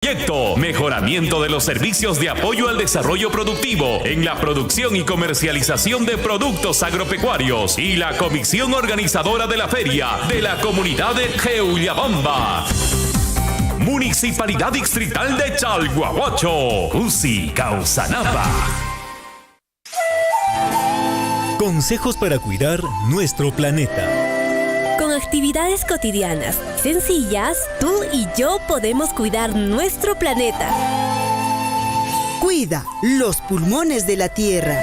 Proyecto Mejoramiento de los servicios de apoyo al desarrollo productivo en la producción y comercialización de productos agropecuarios y la comisión organizadora de la feria de la comunidad de Jeuyabamba. Municipalidad Distrital de Chalhuahuacho, Cusi, Causanapa. Consejos para cuidar nuestro planeta. Con actividades cotidianas sencillas, tú y yo podemos cuidar nuestro planeta. Cuida los pulmones de la tierra.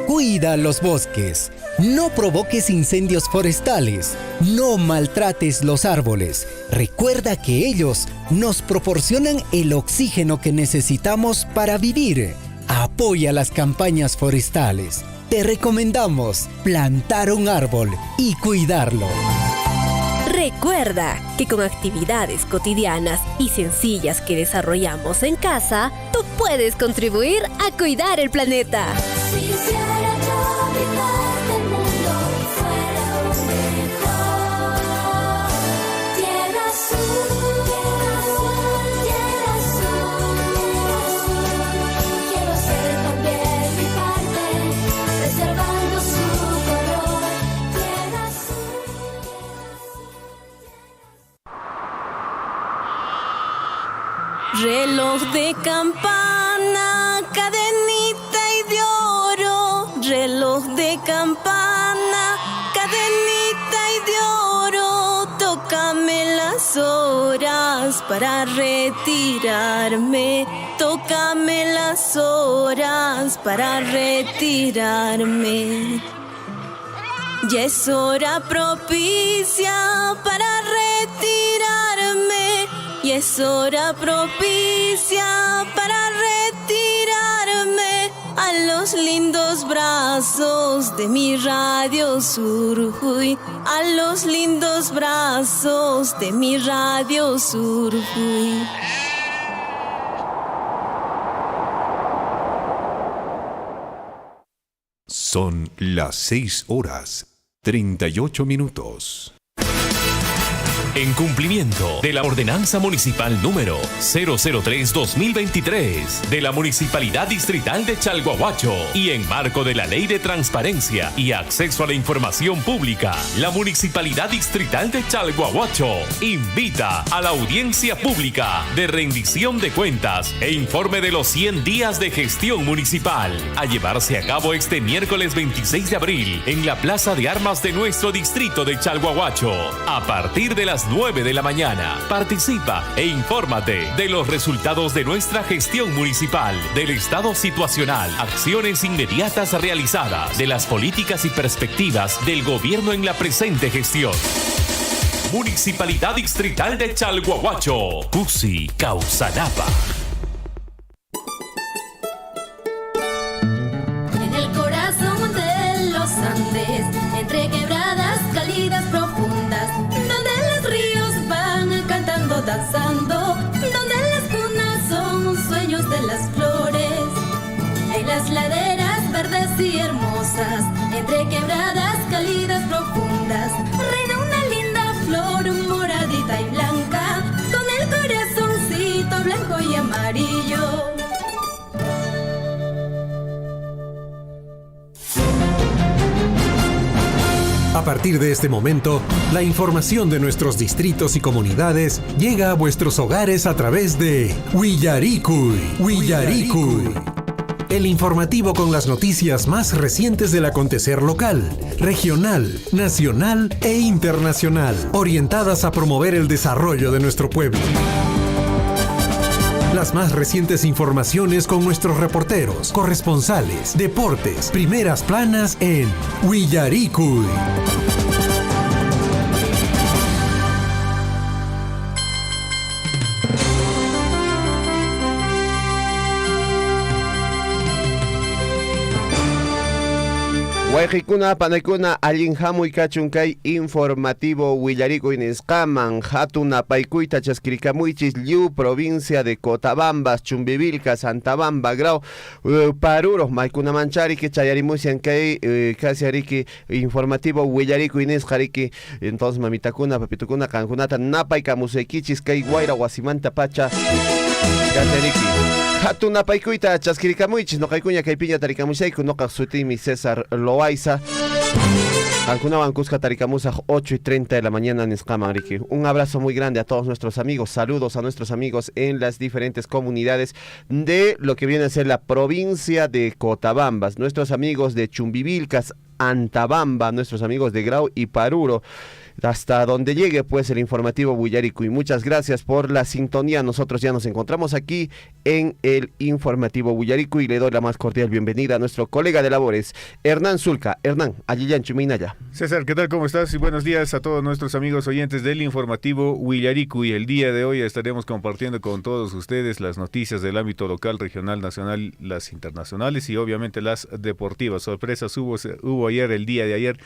Cuida los bosques. No provoques incendios forestales. No maltrates los árboles. Recuerda que ellos nos proporcionan el oxígeno que necesitamos para vivir. Apoya las campañas forestales. Te recomendamos plantar un árbol y cuidarlo. Recuerda que con actividades cotidianas y sencillas que desarrollamos en casa, tú puedes contribuir a cuidar el planeta. Reloj de campana, cadenita y de oro. Reloj de campana, cadenita y de oro. Tócame las horas para retirarme. Tócame las horas para retirarme. Ya es hora propicia para retirarme. Y es hora propicia para retirarme a los lindos brazos de mi Radio Surjuy, a los lindos brazos de mi Radio Surjuy. Son las 6:38. En cumplimiento de la Ordenanza Municipal número 003-2023 de la Municipalidad Distrital de Chalhuahuacho y en marco de la Ley de Transparencia y Acceso a la Información Pública, la Municipalidad Distrital de Chalhuahuacho invita a la audiencia pública de rendición de cuentas e informe de los 100 días de gestión municipal a llevarse a cabo este miércoles 26 de abril en la Plaza de Armas de nuestro distrito de Chalhuahuacho a partir de las 9 de la mañana. Participa e infórmate de los resultados de nuestra gestión municipal, del estado situacional, acciones inmediatas realizadas, de las políticas y perspectivas del gobierno en la presente gestión. Municipalidad Distrital de Chalhuahuacho, Cusi, Causanapa. En el corazón de los Andes, entre quebradas cálidas profundas, danzando, donde las cunas son sueños de las flores. En las laderas verdes y hermosas, entre quebradas cálidas profundas, reina una linda flor moradita y blanca, con el corazoncito blanco y amarillo. A partir de este momento, la información de nuestros distritos y comunidades llega a vuestros hogares a través de Willaricui. El informativo con las noticias más recientes del acontecer local, regional, nacional e internacional, orientadas a promover el desarrollo de nuestro pueblo. Las más recientes informaciones con nuestros reporteros, corresponsales, deportes, primeras planas en Willaricui. Wayqikuna panaykuna allin hamuy kachun kay informativo Willarikuy nisqaman hatun apaykuyta chaskirikamuychis Lliw provincia de Cotabambas, Chumbivilcas, Santabamba, Grau, Paruro, maykunamanchariky chayarimusyan kay casi ariki informativo Willarikuy nisqariki. Entonces mamitakuna, papitukuna, kankunata napaykamusaykichis kay wayra wasimanta pacha kachariki. Hatun apaykuyta chaskirikamuychis noqaykuña kaypiña tarikamusayku noqa sutimi César Loaiza. Kankunawan Cusca tarikamusaj 8:30 de la mañana nisqaman riki. Un abrazo muy grande a todos nuestros amigos, saludos a nuestros amigos en las diferentes comunidades de lo que viene a ser la provincia de Cotabambas, nuestros amigos de Chumbivilcas, Antabamba, nuestros amigos de Grau y Paruro, hasta donde llegue pues el informativo Willarikuy. Muchas gracias por la sintonía. Nosotros ya nos encontramos aquí en el informativo Willarikuy y le doy la más cordial bienvenida a nuestro colega de labores, Hernán Zulca. Hernán, allí en Chuminaya. César, ¿qué tal? ¿Cómo estás? Y buenos días a todos nuestros amigos oyentes del informativo Willarikuy. El día de hoy estaremos compartiendo con todos ustedes las noticias del ámbito local, regional, nacional, las internacionales y obviamente las deportivas. Sorpresas hubo ayer, el día de ayer,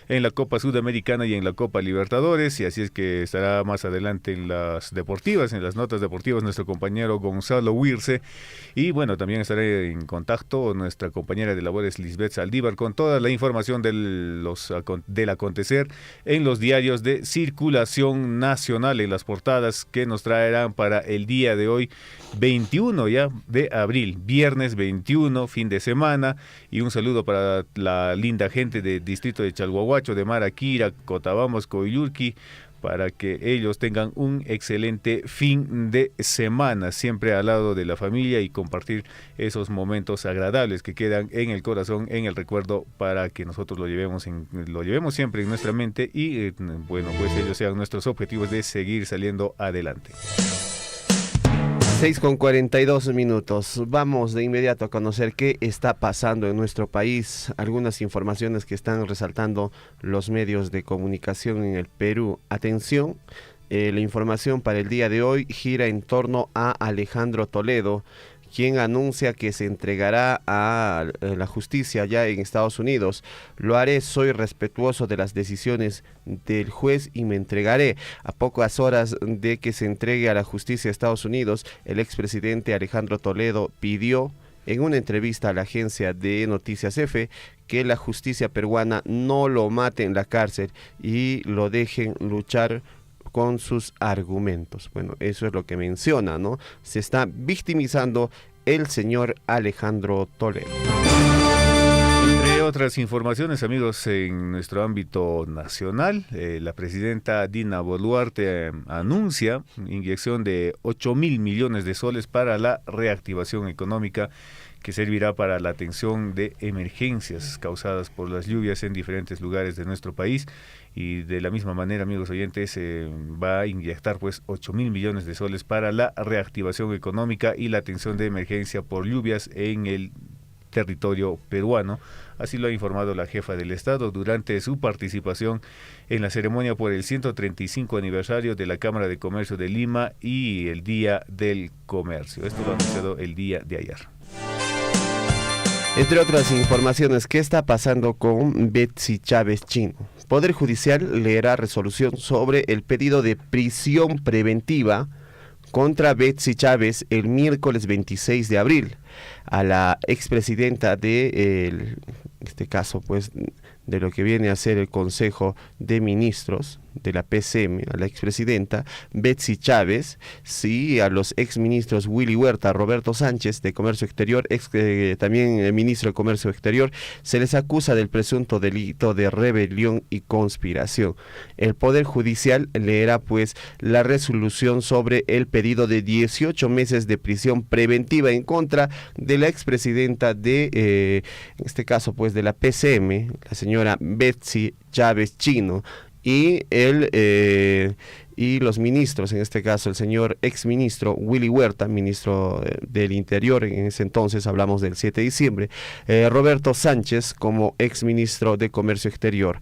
en la Copa Sudamericana y en la Copa Libertadores, y así es que estará más adelante en las deportivas, en las notas deportivas, nuestro compañero Gonzalo Huirce, y bueno, también estaré en contacto nuestra compañera de labores Lisbeth Saldívar con toda la información del acontecer en los diarios de circulación nacional, en las portadas que nos traerán para el día de hoy, 21 ya de abril, viernes 21, fin de semana, y un saludo para la linda gente del distrito de Chalhuahuacho, de Maraquira, Cotabambas, Coyulqui, para que ellos tengan un excelente fin de semana, siempre al lado de la familia y compartir esos momentos agradables que quedan en el corazón, en el recuerdo, para que nosotros lo llevemos siempre en nuestra mente y bueno, pues ellos sean nuestros objetivos de seguir saliendo adelante. 6:42. Vamos de inmediato a conocer qué está pasando en nuestro país. Algunas informaciones que están resaltando los medios de comunicación en el Perú. Atención, la información para el día de hoy gira en torno a Alejandro Toledo, quien anuncia que se entregará a la justicia allá en Estados Unidos. Lo haré, soy respetuoso de las decisiones del juez y me entregaré. A pocas horas de que se entregue a la justicia de Estados Unidos, el expresidente Alejandro Toledo pidió en una entrevista a la agencia de Noticias F que la justicia peruana no lo mate en la cárcel y lo dejen luchar con sus argumentos. Bueno, eso es lo que menciona, ¿no? Se está victimizando el señor Alejandro Toledo. Entre otras informaciones, amigos, en nuestro ámbito nacional, la presidenta Dina Boluarte anuncia inyección de 8.000 millones de soles para la reactivación económica, que servirá para la atención de emergencias causadas por las lluvias en diferentes lugares de nuestro país. Y de la misma manera, amigos oyentes, va a inyectar pues 8.000 millones de soles para la reactivación económica y la atención de emergencia por lluvias en el territorio peruano. Así lo ha informado la jefa del Estado durante su participación en la ceremonia por el 135 aniversario de la Cámara de Comercio de Lima y el Día del Comercio. Esto lo ha anunciado el día de ayer. Entre otras informaciones, ¿qué está pasando con Betsy Chávez Chino? Poder Judicial leerá resolución sobre el pedido de prisión preventiva contra Betsy Chávez el miércoles 26 de abril. A la expresidenta de, este caso, pues, de lo que viene a ser el Consejo de Ministros de la PCM, a la expresidenta Betsy Chávez, sí, a los exministros Willy Huerta, Roberto Sánchez de Comercio Exterior, también ministro de Comercio Exterior, se les acusa del presunto delito de rebelión y conspiración. El Poder Judicial leerá pues la resolución sobre el pedido de 18 meses de prisión preventiva en contra de la expresidenta de, en este caso pues de la PCM, la señora Betsy Chávez Chino, y y los ministros, en este caso el señor exministro Willy Huerta, ministro del Interior, en ese entonces hablamos del 7 de diciembre, Roberto Sánchez como exministro de Comercio Exterior.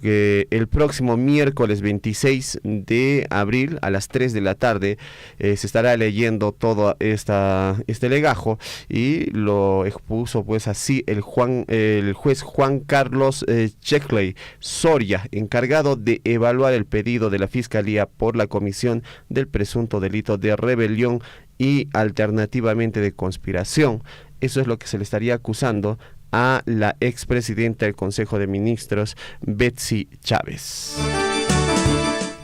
el próximo miércoles 26 de abril a las 3 de la tarde se estará leyendo todo este legajo, y lo expuso pues así el juez Juan Carlos Checkley Soria, encargado de evaluar el pedido de la Fiscalía por la comisión del presunto delito de rebelión y alternativamente de conspiración. Eso es lo que se le estaría acusando a la expresidenta del Consejo de Ministros, Betsy Chávez.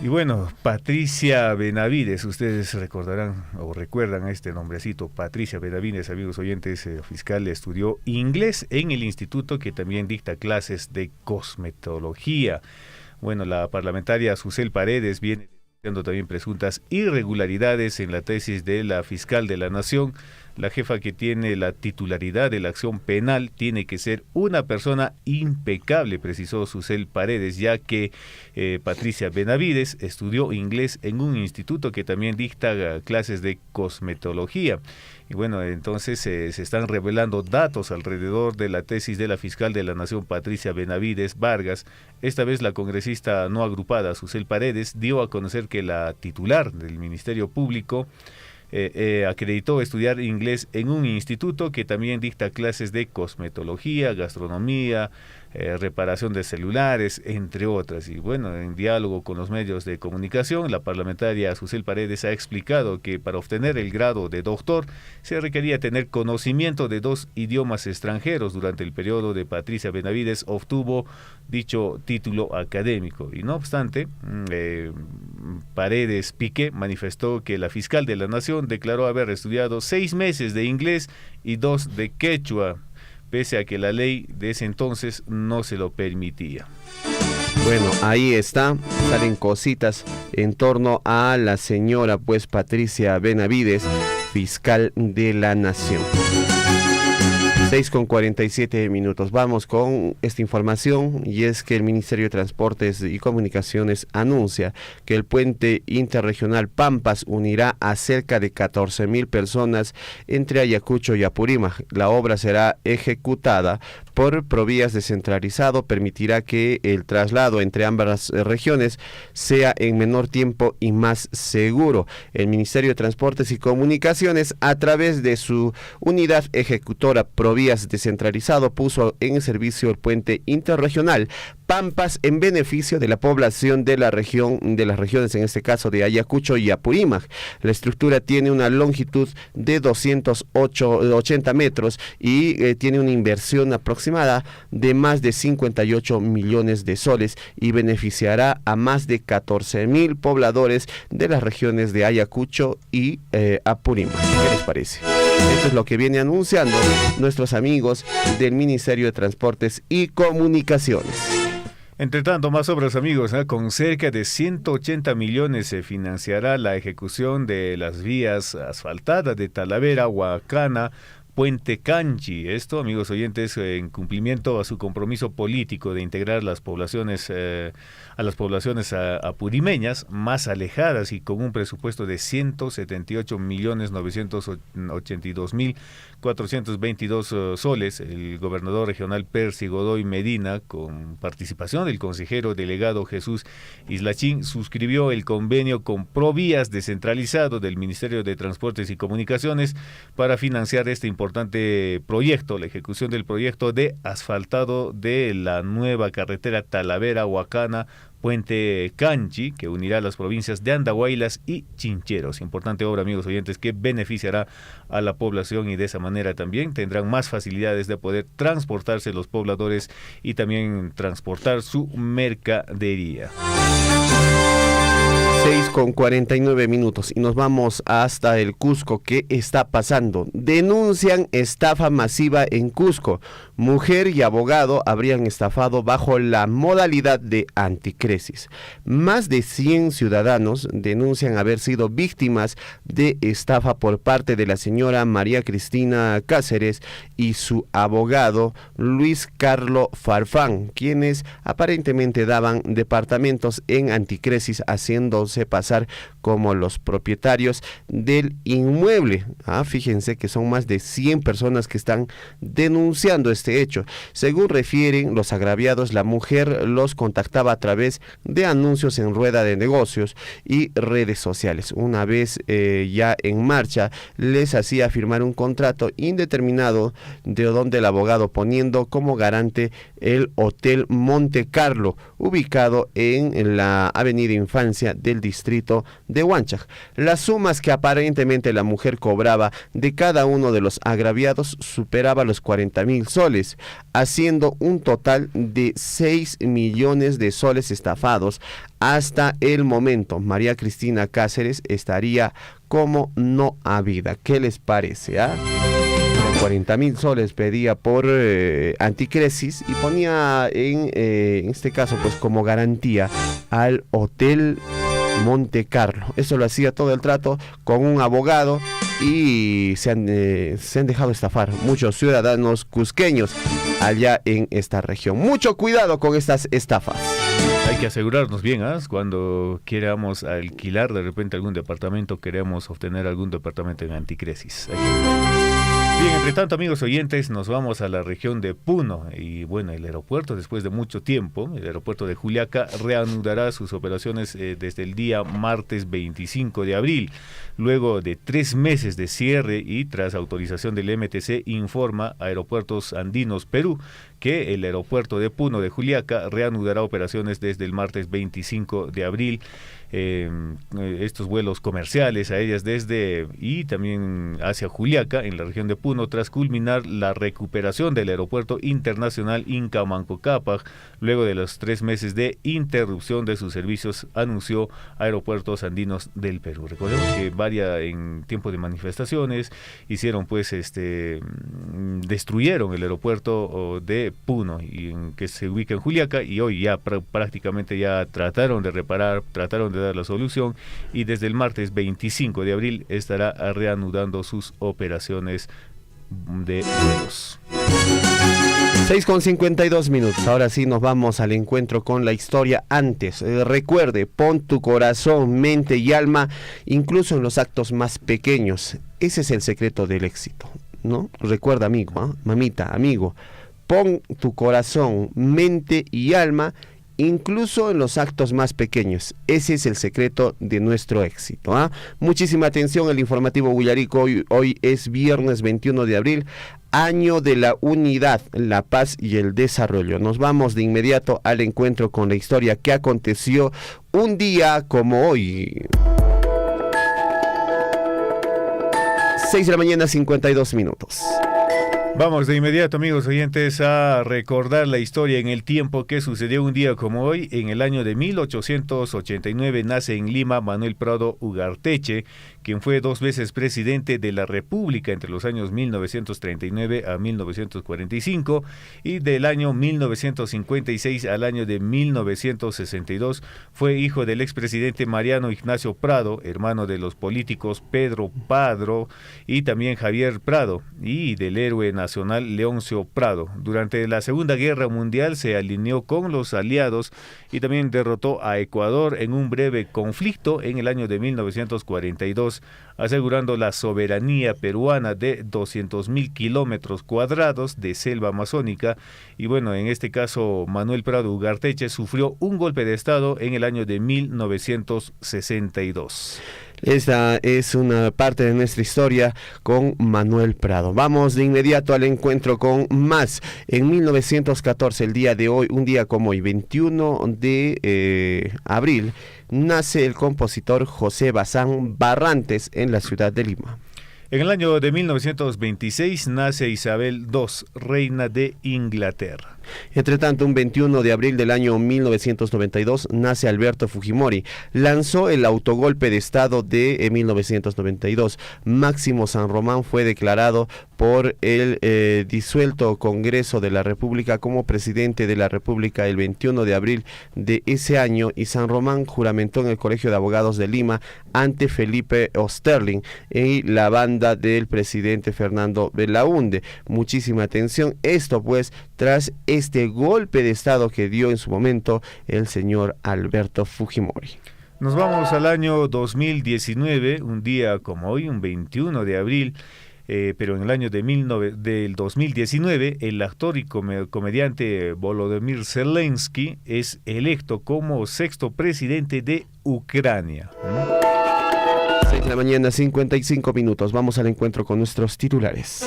Y bueno, Patricia Benavides, ustedes recordarán o recuerdan a este nombrecito, Patricia Benavides, amigos oyentes, fiscal, estudió inglés en el instituto que también dicta clases de cosmetología. Bueno, la parlamentaria Susel Paredes viene denunciando también presuntas irregularidades en la tesis de la fiscal de la Nación. La jefa que tiene la titularidad de la acción penal tiene que ser una persona impecable, precisó Susel Paredes, ya que Patricia Benavides estudió inglés en un instituto que también dicta clases de cosmetología. Y bueno, entonces se están revelando datos alrededor de la tesis de la fiscal de la Nación, Patricia Benavides Vargas. Esta vez la congresista no agrupada, Susel Paredes, dio a conocer que la titular del Ministerio Público acreditó estudiar inglés en un instituto que también dicta clases de cosmetología, gastronomía, reparación de celulares, entre otras. Y bueno, en diálogo con los medios de comunicación, la parlamentaria Susel Paredes ha explicado que para obtener el grado de doctor se requería tener conocimiento de 2 idiomas extranjeros. Durante el periodo de Patricia Benavides obtuvo dicho título académico. Y no obstante, Paredes Piqué manifestó que la fiscal de la Nación declaró haber estudiado 6 meses de inglés y 2 de quechua, pese a que la ley de ese entonces no se lo permitía. Bueno, ahí está, salen cositas en torno a la señora pues Patricia Benavides, fiscal de la Nación. 6:47. Vamos con esta información, y es que el Ministerio de Transportes y Comunicaciones anuncia que el puente interregional Pampas unirá a cerca de 14.000 personas entre Ayacucho y Apurímac. La obra será ejecutada por Provías descentralizado, permitirá que el traslado entre ambas regiones sea en menor tiempo y más seguro. El Ministerio de Transportes y Comunicaciones, a través de su unidad ejecutora Provías descentralizado, puso en servicio el puente interregional Pampas en beneficio de la población de la región, de las regiones, en este caso de Ayacucho y Apurímac. La estructura tiene una longitud de 280 metros y tiene una inversión aproximada de más de 58 millones de soles y beneficiará a más de 14.000 pobladores de las regiones de Ayacucho y Apurímac. ¿Qué les parece? Esto es lo que viene anunciando nuestros amigos del Ministerio de Transportes y Comunicaciones. Entre tanto, más obras, amigos, con cerca de 180 millones se financiará la ejecución de las vías asfaltadas de Talavera, Huacana, Puente Canchi. Esto, amigos oyentes, en cumplimiento a su compromiso político de integrar las poblaciones a las poblaciones apurimeñas más alejadas, y con un presupuesto de 178.982.422 soles. El gobernador regional Percy Godoy Medina, con participación del consejero delegado Jesús Islachín, suscribió el convenio con Provías descentralizado del Ministerio de Transportes y Comunicaciones para financiar este importante proyecto, la ejecución del proyecto de asfaltado de la nueva carretera Talavera-Huacana, Puente Canchi, que unirá las provincias de Andahuaylas y Chincheros. Importante obra, amigos oyentes, que beneficiará a la población, y de esa manera también tendrán más facilidades de poder transportarse los pobladores y también transportar su mercadería. 6:49 y nos vamos hasta el Cusco. ¿Qué está pasando? Denuncian estafa masiva en Cusco. Mujer y abogado habrían estafado bajo la modalidad de anticrisis. Más de 100 ciudadanos denuncian haber sido víctimas de estafa por parte de la señora María Cristina Cáceres y su abogado Luis Carlos Farfán, quienes aparentemente daban departamentos en anticrisis haciéndose pasar como los propietarios del inmueble. Fíjense que son más de 100 personas que están denunciando este este hecho. Según refieren los agraviados, la mujer los contactaba a través de anuncios en rueda de negocios y redes sociales. Una vez ya en marcha, les hacía firmar un contrato indeterminado, de donde el abogado poniendo como garante el Hotel Monte Carlo, ubicado en la Avenida Infancia del distrito de Huanchac. Las sumas que aparentemente la mujer cobraba de cada uno de los agraviados superaba los 40.000 soles, haciendo un total de 6 millones de soles estafados. Hasta el momento, María Cristina Cáceres estaría como no habida. ¿Qué les parece? 40.000 soles pedía por anticresis y ponía en este caso pues como garantía al Hotel Monte Carlo. Eso lo hacía todo el trato con un abogado y se han dejado estafar muchos ciudadanos cusqueños allá en esta región. Mucho cuidado con estas estafas. Hay que asegurarnos bien, cuando queramos alquilar de repente algún departamento, queremos obtener algún departamento en anticresis. Bien, entre tanto, amigos oyentes, nos vamos a la región de Puno y bueno, el aeropuerto, después de mucho tiempo, el aeropuerto de Juliaca reanudará sus operaciones desde el día martes 25 de abril. Luego de 3 meses de cierre y tras autorización del MTC, informa Aeropuertos Andinos Perú que el aeropuerto de Puno de Juliaca reanudará operaciones desde el martes 25 de abril. Estos vuelos comerciales aéreos desde y también hacia Juliaca en la región de Puno tras culminar la recuperación del aeropuerto internacional Inca Manco Cápac luego de los 3 meses de interrupción de sus servicios, anunció Aeropuertos Andinos del Perú. Recordemos que en tiempo de manifestaciones hicieron pues destruyeron el aeropuerto de Puno y que se ubica en Juliaca y hoy ya prácticamente ya trataron de reparar, trataron de dar la solución y desde el martes 25 de abril estará reanudando sus operaciones de vuelos. 6:52. Ahora sí nos vamos al encuentro con la historia. Antes, recuerde, pon tu corazón, mente y alma, incluso en los actos más pequeños. Ese es el secreto del éxito, ¿no? Recuerda, amigo, mamita, amigo, pon tu corazón, mente y alma, incluso en los actos más pequeños. Ese es el secreto de nuestro éxito. Muchísima atención, el informativo Huillarico. Hoy es viernes 21 de abril, año de la unidad, la paz y el desarrollo. Nos vamos de inmediato al encuentro con la historia que aconteció un día como hoy. 6:52 a.m. Vamos de inmediato, amigos oyentes, a recordar la historia en el tiempo que sucedió un día como hoy. En el año de 1889 nace en Lima Manuel Prado Ugarteche, quien fue 2 veces presidente de la República entre los años 1939 a 1945 y del año 1956 al año de 1962. Fue hijo del expresidente Mariano Ignacio Prado, hermano de los políticos Pedro Prado y también Javier Prado, y del héroe nacional Leoncio Prado. Durante la Segunda Guerra Mundial se alineó con los aliados y también derrotó a Ecuador en un breve conflicto en el año de 1942, asegurando la soberanía peruana de 200.000 kilómetros cuadrados de selva amazónica. Y bueno, en este caso Manuel Prado Ugarteche sufrió un golpe de estado en el año de 1962. Esta es una parte de nuestra historia con Manuel Prado. Vamos de inmediato al encuentro con más. En 1914, el día de hoy, un día como hoy, 21 de abril, nace el compositor José Bazán Barrantes en la ciudad de Lima. En el año de 1926 nace Isabel II, reina de Inglaterra. Entre tanto, un 21 de abril del año 1992 nace Alberto Fujimori. Lanzó el autogolpe de Estado de 1992. Máximo San Román fue declarado por el disuelto Congreso de la República como presidente de la República el 21 de abril de ese año, y San Román juramentó en el Colegio de Abogados de Lima ante Felipe Osterling y la banda del presidente Fernando Belaúnde. Muchísima atención, esto pues tras este golpe de Estado que dio en su momento el señor Alberto Fujimori. Nos vamos al año 2019, un día como hoy, un 21 de abril. pero en el año del 2019 el actor y comediante Volodymyr Zelensky es electo como sexto presidente de Ucrania. 6 de la mañana, 55 minutos. Vamos al encuentro con nuestros titulares.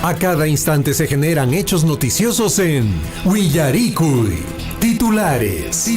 A cada instante se generan hechos noticiosos en Willaricui. Titulares.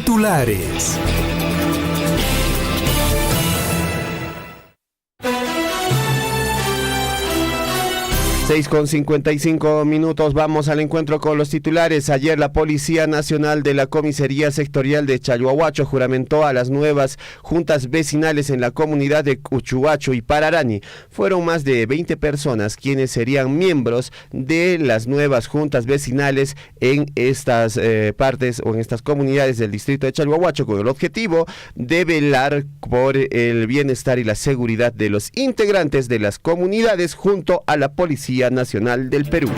6:55 minutos, vamos al encuentro con los titulares. Ayer la Policía Nacional de la Comisaría Sectorial de Chalhuahuacho juramentó a las nuevas juntas vecinales en la comunidad de Uchuacho y Pararani. Fueron más de 20 personas quienes serían miembros de las nuevas juntas vecinales en estas partes o en estas comunidades del distrito de Chalhuahuacho, con el objetivo de velar por el bienestar y la seguridad de los integrantes de las comunidades junto a la Policía Nacional del Perú.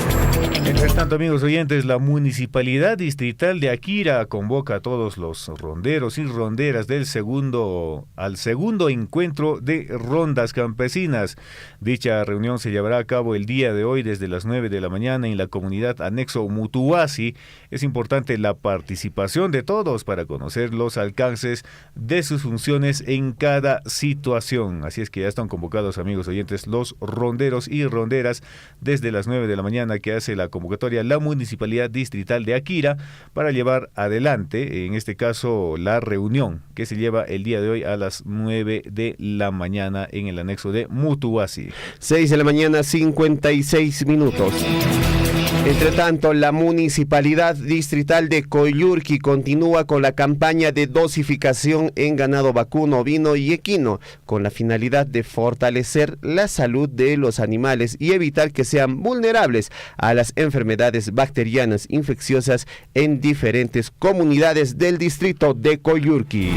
Mientras tanto, amigos oyentes, la Municipalidad Distrital de Akira convoca a todos los ronderos y ronderas al segundo encuentro de rondas campesinas. Dicha reunión se llevará a cabo el día de hoy desde las 9 de la mañana en la comunidad anexo Mutuasi. Es importante la participación de todos para conocer los alcances de sus funciones en cada situación. Así es que ya están convocados, amigos oyentes, los ronderos y ronderas desde las 9 de la mañana que hace la convocatoria la Municipalidad Distrital de Akira para llevar adelante, en este caso, la reunión que se lleva el día de hoy a las 9 de la mañana en el anexo de Mutuasi. 6 de la mañana, 56 minutos. Entre tanto, la Municipalidad Distrital de Coyurqui continúa con la campaña de dosificación en ganado vacuno, ovino y equino, con la finalidad de fortalecer la salud de los animales y evitar que sean vulnerables a las enfermedades bacterianas infecciosas en diferentes comunidades del distrito de Coyurqui.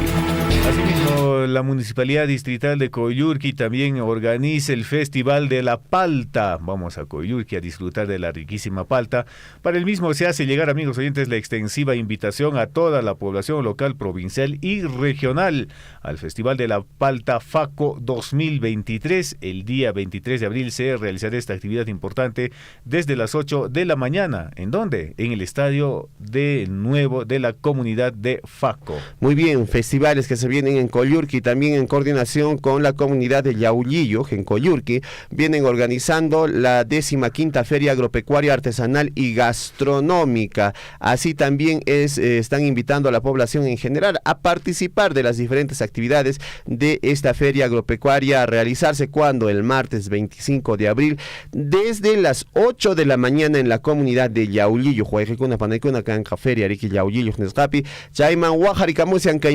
Asimismo, la Municipalidad Distrital de Coyurqui también organiza el Festival de la Palta. Vamos a Coyurqui a disfrutar de la riquísima palta. Para el mismo se hace llegar, amigos oyentes, la extensiva invitación a toda la población local, provincial y regional al Festival de la Palta FACO 2023. El día 23 de abril se realizará esta actividad importante desde las 8 de la mañana. ¿En dónde? En el estadio de nuevo de la comunidad de FACO. Muy bien, festivales que se vienen en Coyurqui, también en coordinación con la comunidad de Yaulillo, en Coyurqui, vienen organizando la 15ª Feria Agropecuaria, Artesanal y Gastronómica. Así también están invitando a la población en general a participar de las diferentes actividades de esta Feria Agropecuaria a realizarse cuando el martes 25 de abril desde las 8 de la mañana en la comunidad de Yaulillo,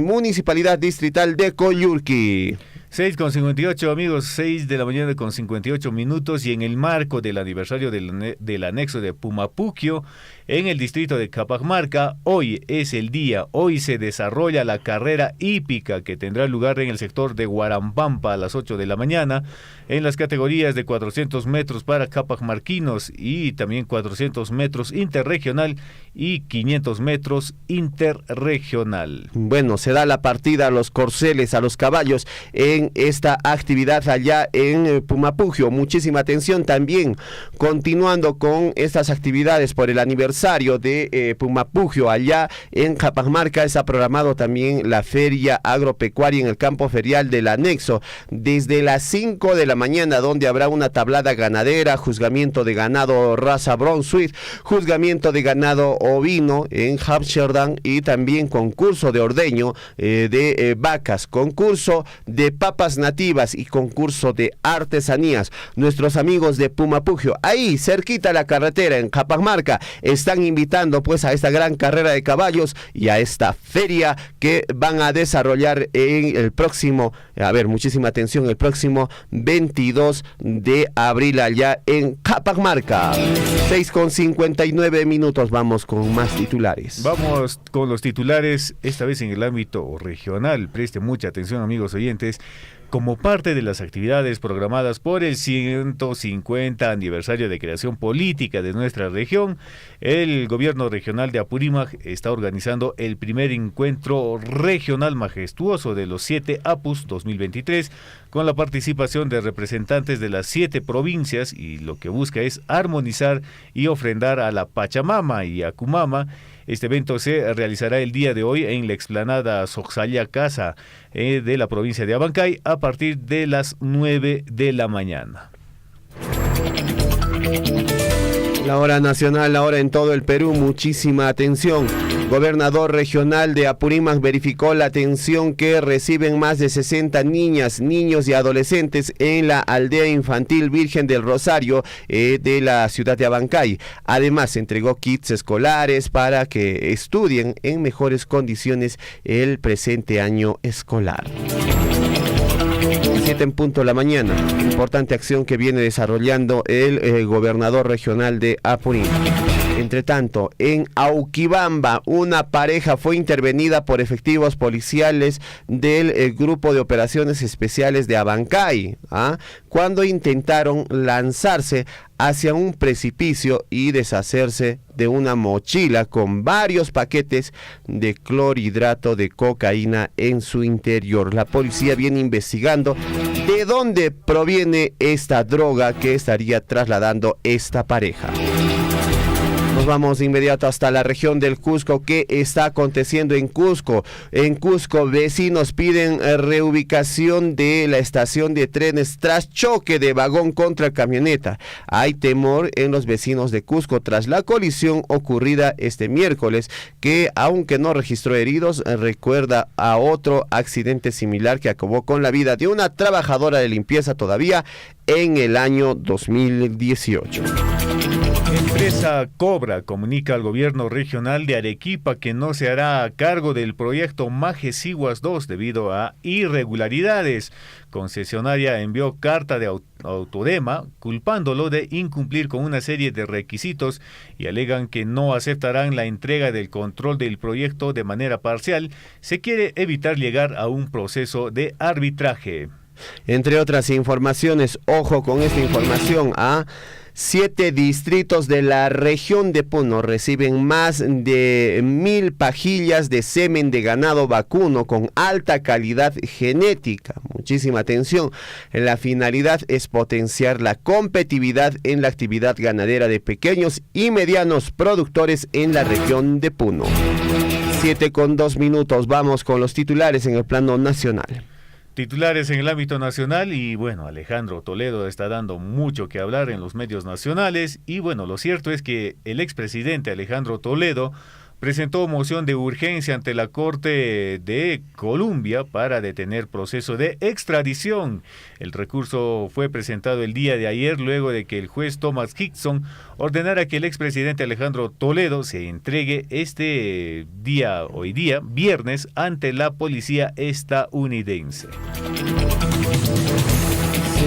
Municipalidad Distrital de Coyurqui. 6:58, amigos, 6 de la mañana con 58 minutos, y en el marco del aniversario del anexo de Pumapuquio en el distrito de Capamarca, hoy es el día, hoy se desarrolla la carrera hípica que tendrá lugar en el sector de Guarampampa a las 8 de la mañana en las categorías de 400 metros para capamarquinos y también 400 metros interregional y 500 metros interregional. Bueno, se da la partida a los corceles, a los caballos en esta actividad allá en Pumapuquio. Muchísima atención también, continuando con estas actividades por el aniversario de Pumapuquio, allá en Capamarca está programado también la feria agropecuaria en el campo ferial del anexo, desde las 5 de la mañana, donde habrá una tablada ganadera, juzgamiento de ganado raza Brunswick, juzgamiento de ganado ovino en Amsterdam y también concurso de ordeño de vacas, concurso de papas nativas y concurso de artesanías. Nuestros amigos de Pumapuquio, ahí cerquita la carretera en Capamarca, están invitando pues a esta gran carrera de caballos y a esta feria que van a desarrollar en el próximo, muchísima atención, el próximo 22 de abril allá en Capamarca. 6:59 minutos, vamos con más titulares. Vamos con los titulares, esta vez en el ámbito regional. Preste mucha atención, amigos oyentes, como parte de las actividades programadas por el 150 aniversario de creación política de nuestra región, el gobierno regional de Apurímac está organizando el primer encuentro regional majestuoso de los 7 APUS 2023, con la participación de representantes de las 7 provincias, y lo que busca es armonizar y ofrendar a la Pachamama y a Kumama. Este evento se realizará el día de hoy en la explanada Soxaya Casa de la provincia de Abancay a partir de las 9 de la mañana. La hora nacional, la hora en todo el Perú, muchísima atención. Gobernador regional de Apurímac verificó la atención que reciben más de 60 niñas, niños y adolescentes en la aldea infantil Virgen del Rosario de la ciudad de Abancay. Además, entregó kits escolares para que estudien en mejores condiciones el presente año escolar. 7 en punto de la mañana. Importante acción que viene desarrollando el gobernador regional de Apurímac. Entre tanto, en Auquibamba, una pareja fue intervenida por efectivos policiales del Grupo de Operaciones Especiales de Abancay, cuando intentaron lanzarse hacia un precipicio y deshacerse de una mochila con varios paquetes de clorhidrato de cocaína en su interior. La policía viene investigando de dónde proviene esta droga que estaría trasladando esta pareja. Nos vamos de inmediato hasta la región del Cusco. ¿Qué está aconteciendo en Cusco? En Cusco, vecinos piden reubicación de la estación de trenes tras choque de vagón contra camioneta. Hay temor en los vecinos de Cusco tras la colisión ocurrida este miércoles, que aunque no registró heridos, recuerda a otro accidente similar que acabó con la vida de una trabajadora de limpieza todavía en el año 2018. Empresa Cobra comunica al gobierno regional de Arequipa que no se hará cargo del proyecto Majesiguas 2 debido a irregularidades. Concesionaria envió carta de Autodema culpándolo de incumplir con una serie de requisitos y alegan que no aceptarán la entrega del control del proyecto de manera parcial. Se quiere evitar llegar a un proceso de arbitraje. Entre otras informaciones, ojo con esta información, 7 distritos de la región de Puno reciben más de 1.000 pajillas de semen de ganado vacuno con alta calidad genética. Muchísima atención. La finalidad es potenciar la competitividad en la actividad ganadera de pequeños y medianos productores en la región de Puno. 7:02. Vamos con los titulares en el plano nacional. Titulares en el ámbito nacional y bueno, Alejandro Toledo está dando mucho que hablar en los medios nacionales y bueno, lo cierto es que el expresidente Alejandro Toledo presentó moción de urgencia ante la Corte de Colombia para detener proceso de extradición. El recurso fue presentado el día de ayer luego de que el juez Thomas Hickson ordenara que el expresidente Alejandro Toledo se entregue hoy día, viernes, ante la policía estadounidense.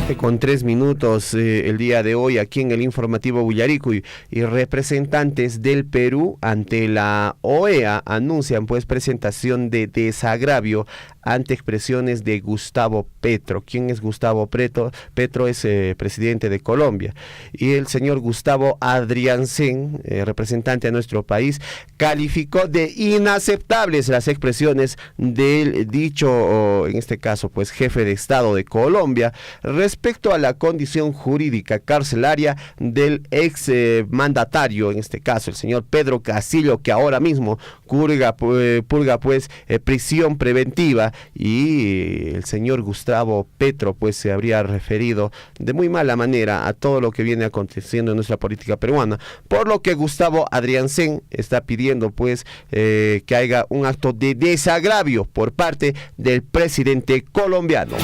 7:03 el día de hoy aquí en el informativo Huillaricuy, y representantes del Perú ante la OEA anuncian pues presentación de desagravio ante expresiones de Gustavo Petro. ¿Quién es Gustavo Petro? Petro es presidente de Colombia, y el señor Gustavo Adriansen, representante de nuestro país, calificó de inaceptables las expresiones del dicho, en este caso pues jefe de Estado de Colombia, respecto a la condición jurídica carcelaria del ex mandatario, en este caso el señor Pedro Castillo, que ahora mismo purga pues prisión preventiva, y el señor Gustavo Petro pues se habría referido de muy mala manera a todo lo que viene aconteciendo en nuestra política peruana, por lo que Gustavo Adriansen está pidiendo pues que haya un acto de desagravio por parte del presidente colombiano.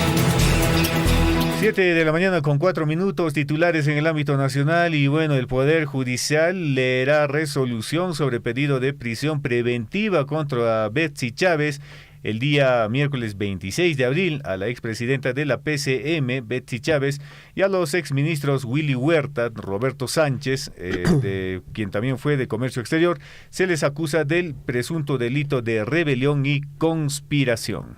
7:04 titulares en el ámbito nacional y bueno, el Poder Judicial leerá resolución sobre pedido de prisión preventiva contra Betsy Chávez el día miércoles 26 de abril a la expresidenta de la PCM, Betsy Chávez, y a los exministros Willy Huerta, Roberto Sánchez, quien también fue de Comercio Exterior. Se les acusa del presunto delito de rebelión y conspiración.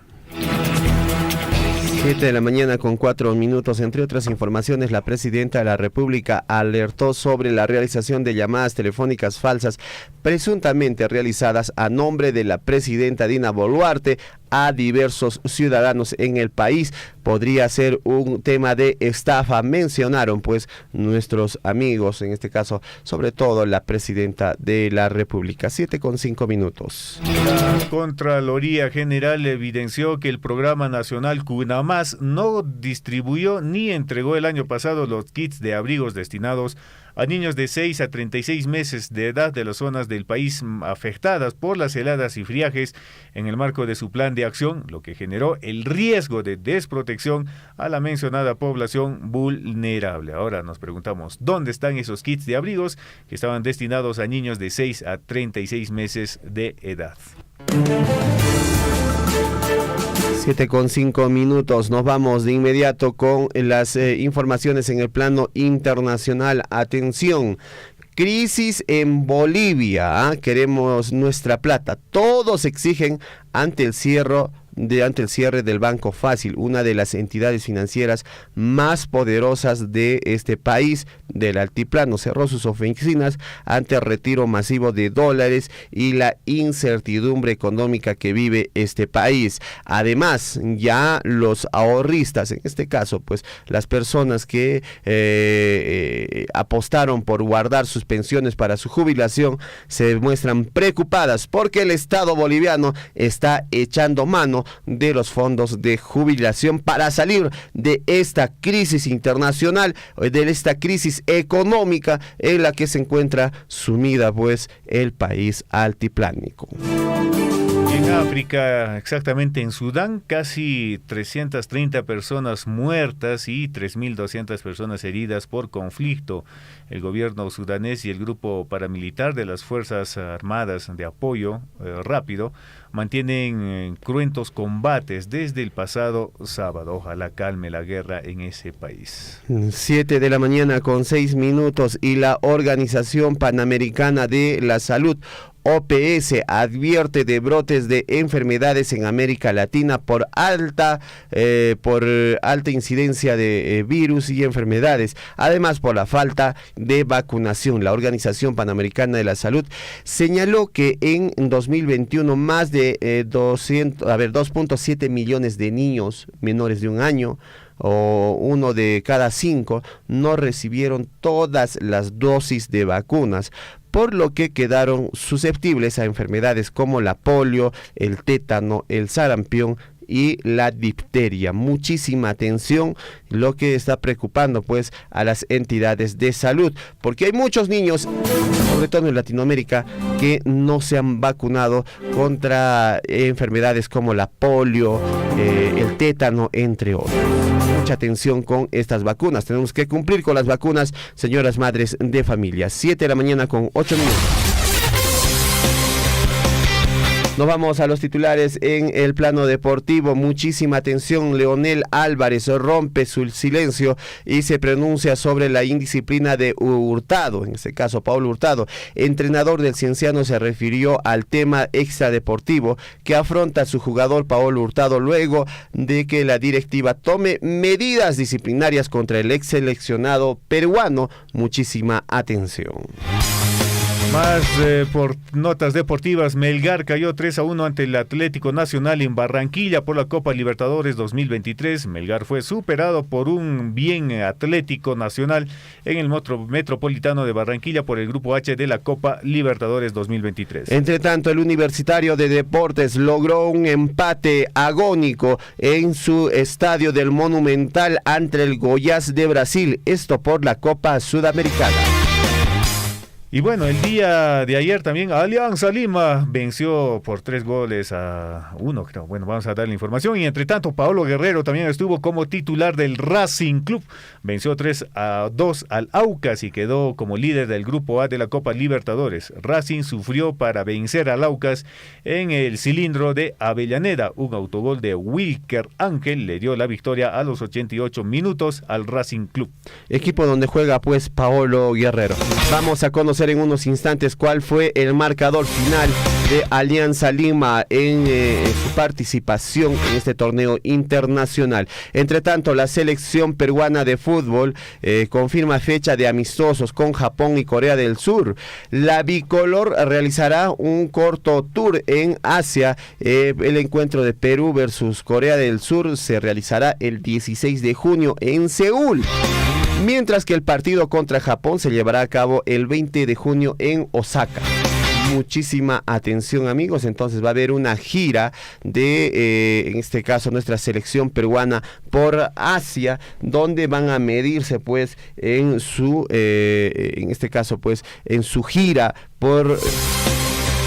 7 de la mañana con 4 minutos. Entre otras informaciones, la presidenta de la República alertó sobre la realización de llamadas telefónicas falsas presuntamente realizadas a nombre de la presidenta Dina Boluarte a diversos ciudadanos en el país. Podría ser un tema de estafa, mencionaron pues nuestros amigos, en este caso sobre todo la presidenta de la República. 7 con 5 minutos. La Contraloría General evidenció que el Programa Nacional CUNAMAS no distribuyó ni entregó el año pasado los kits de abrigos destinados a niños de 6 a 36 meses de edad de las zonas del país afectadas por las heladas y friajes en el marco de su plan de acción, lo que generó el riesgo de desprotección a la mencionada población vulnerable. Ahora nos preguntamos, ¿dónde están esos kits de abrigos que estaban destinados a niños de 6 a 36 meses de edad? 7 con 5 minutos. Nos vamos de inmediato con las informaciones en el plano internacional. Atención. Crisis en Bolivia. Queremos nuestra plata. Todos exigen ante el cierre del Banco Fácil, una de las entidades financieras más poderosas de este país del altiplano. Cerró sus oficinas ante el retiro masivo de dólares y la incertidumbre económica que vive este país. Además, ya los ahorristas, en este caso, pues las personas que apostaron por guardar sus pensiones para su jubilación, se muestran preocupadas porque el Estado boliviano está echando mano de los fondos de jubilación para salir de esta crisis internacional, de esta crisis económica en la que se encuentra sumida pues el país altiplánico. En África, exactamente en Sudán, casi 330 personas muertas y 3.200 personas heridas por conflicto. El gobierno sudanés y el grupo paramilitar de las Fuerzas Armadas de Apoyo Rápido mantienen cruentos combates desde el pasado sábado. Ojalá calme la guerra en ese país. 7 de la mañana con 6 minutos y la Organización Panamericana de la Salud, OPS, advierte de brotes de enfermedades en América Latina por alta incidencia de virus y enfermedades, además por la falta de vacunación. La Organización Panamericana de la Salud señaló que en 2021 más de 2.7 millones de niños menores de un año, o 1 de cada 5, no recibieron todas las dosis de vacunas, por lo que quedaron susceptibles a enfermedades como la polio, el tétano, el sarampión y la difteria. Muchísima atención, lo que está preocupando pues a las entidades de salud, porque hay muchos niños, sobre todo en Latinoamérica, que no se han vacunado contra enfermedades como la polio, el tétano, entre otros. Mucha atención con estas vacunas. Tenemos que cumplir con las vacunas, señoras madres de familia. 7 de la mañana con 8 minutos. Nos vamos a los titulares en el plano deportivo. Muchísima atención. Leonel Álvarez rompe su silencio y se pronuncia sobre la indisciplina de Hurtado, en este caso Paulo Hurtado. Entrenador del Cienciano se refirió al tema extradeportivo que afronta su jugador Paulo Hurtado luego de que la directiva tome medidas disciplinarias contra el ex seleccionado peruano. Muchísima atención. Más por notas deportivas. Melgar cayó 3-1 ante el Atlético Nacional en Barranquilla por la Copa Libertadores 2023. Melgar fue superado por un bien Atlético Nacional en el Metropolitano de Barranquilla por el Grupo H de la Copa Libertadores 2023. Entre tanto, el Universitario de Deportes logró un empate agónico en su estadio del Monumental ante el Goiás de Brasil, esto por la Copa Sudamericana. Y bueno, el día de ayer también Alianza Lima venció por 3-1, creo. Bueno, vamos a dar la información. Y entre tanto, Paolo Guerrero también estuvo como titular del Racing Club. Venció 3-2 al Aucas y quedó como líder del Grupo A de la Copa Libertadores. Racing sufrió para vencer al Aucas en el cilindro de Avellaneda. Un autogol de Wilker Ángel le dio la victoria a los 88 minutos al Racing Club. Equipo donde juega pues Paolo Guerrero. Vamos a conocer conocer en unos instantes cuál fue el marcador final de Alianza Lima en su participación en este torneo internacional. Entre tanto, la selección peruana de fútbol confirma fecha de amistosos con Japón y Corea del Sur. La bicolor realizará un corto tour en Asia. El encuentro de Perú versus Corea del Sur se realizará el 16 de junio en Seúl, mientras que el partido contra Japón se llevará a cabo el 20 de junio en Osaka. Muchísima atención, amigos. Entonces va a haber una gira de, en este caso, nuestra selección peruana por Asia, donde van a medirse, pues, en su, en este caso, pues, en su gira por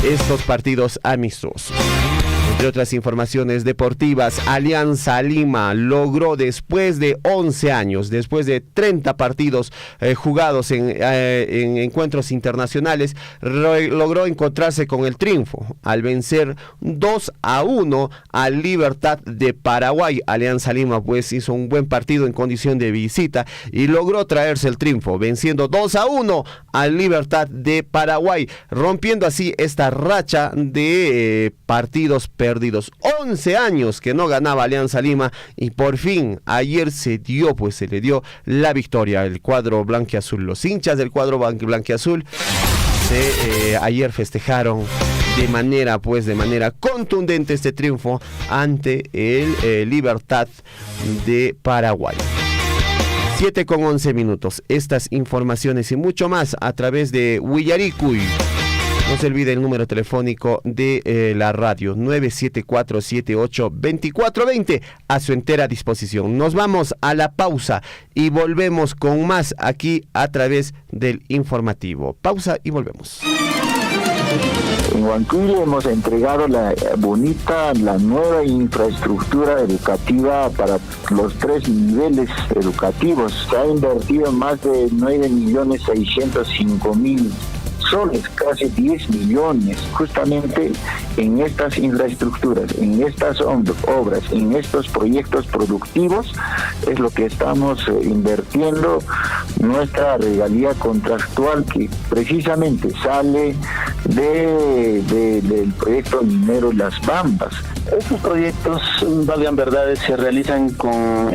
estos partidos amistosos. Entre otras informaciones deportivas, Alianza Lima logró después de 11 años, después de 30 partidos jugados en encuentros internacionales, logró encontrarse con el triunfo al vencer 2-1 al Libertad de Paraguay. Alianza Lima pues hizo un buen partido en condición de visita y logró traerse el triunfo, venciendo 2-1 al Libertad de Paraguay, rompiendo así esta racha de partidos perdidos. 11 años que no ganaba Alianza Lima y por fin ayer se le dio la victoria al cuadro blanquiazul. Los hinchas del cuadro blanquiazul ayer festejaron de manera contundente este triunfo ante el Libertad de Paraguay. 7:11. Estas informaciones y mucho más a través de Willaricui. No se olvide el número telefónico de la radio, 974782420, a su entera disposición. Nos vamos a la pausa y volvemos con más aquí a través del informativo. Pausa y volvemos. En Huancuire hemos entregado la nueva infraestructura educativa para los 3 niveles educativos. Se ha invertido más de 9.605.000 soles, casi 10 millones, justamente en estas infraestructuras, en estas obras, en estos proyectos productivos, es lo que estamos invirtiendo nuestra regalía contractual, que precisamente sale del proyecto minero Las Bambas. Estos proyectos, valgan verdades, se realizan con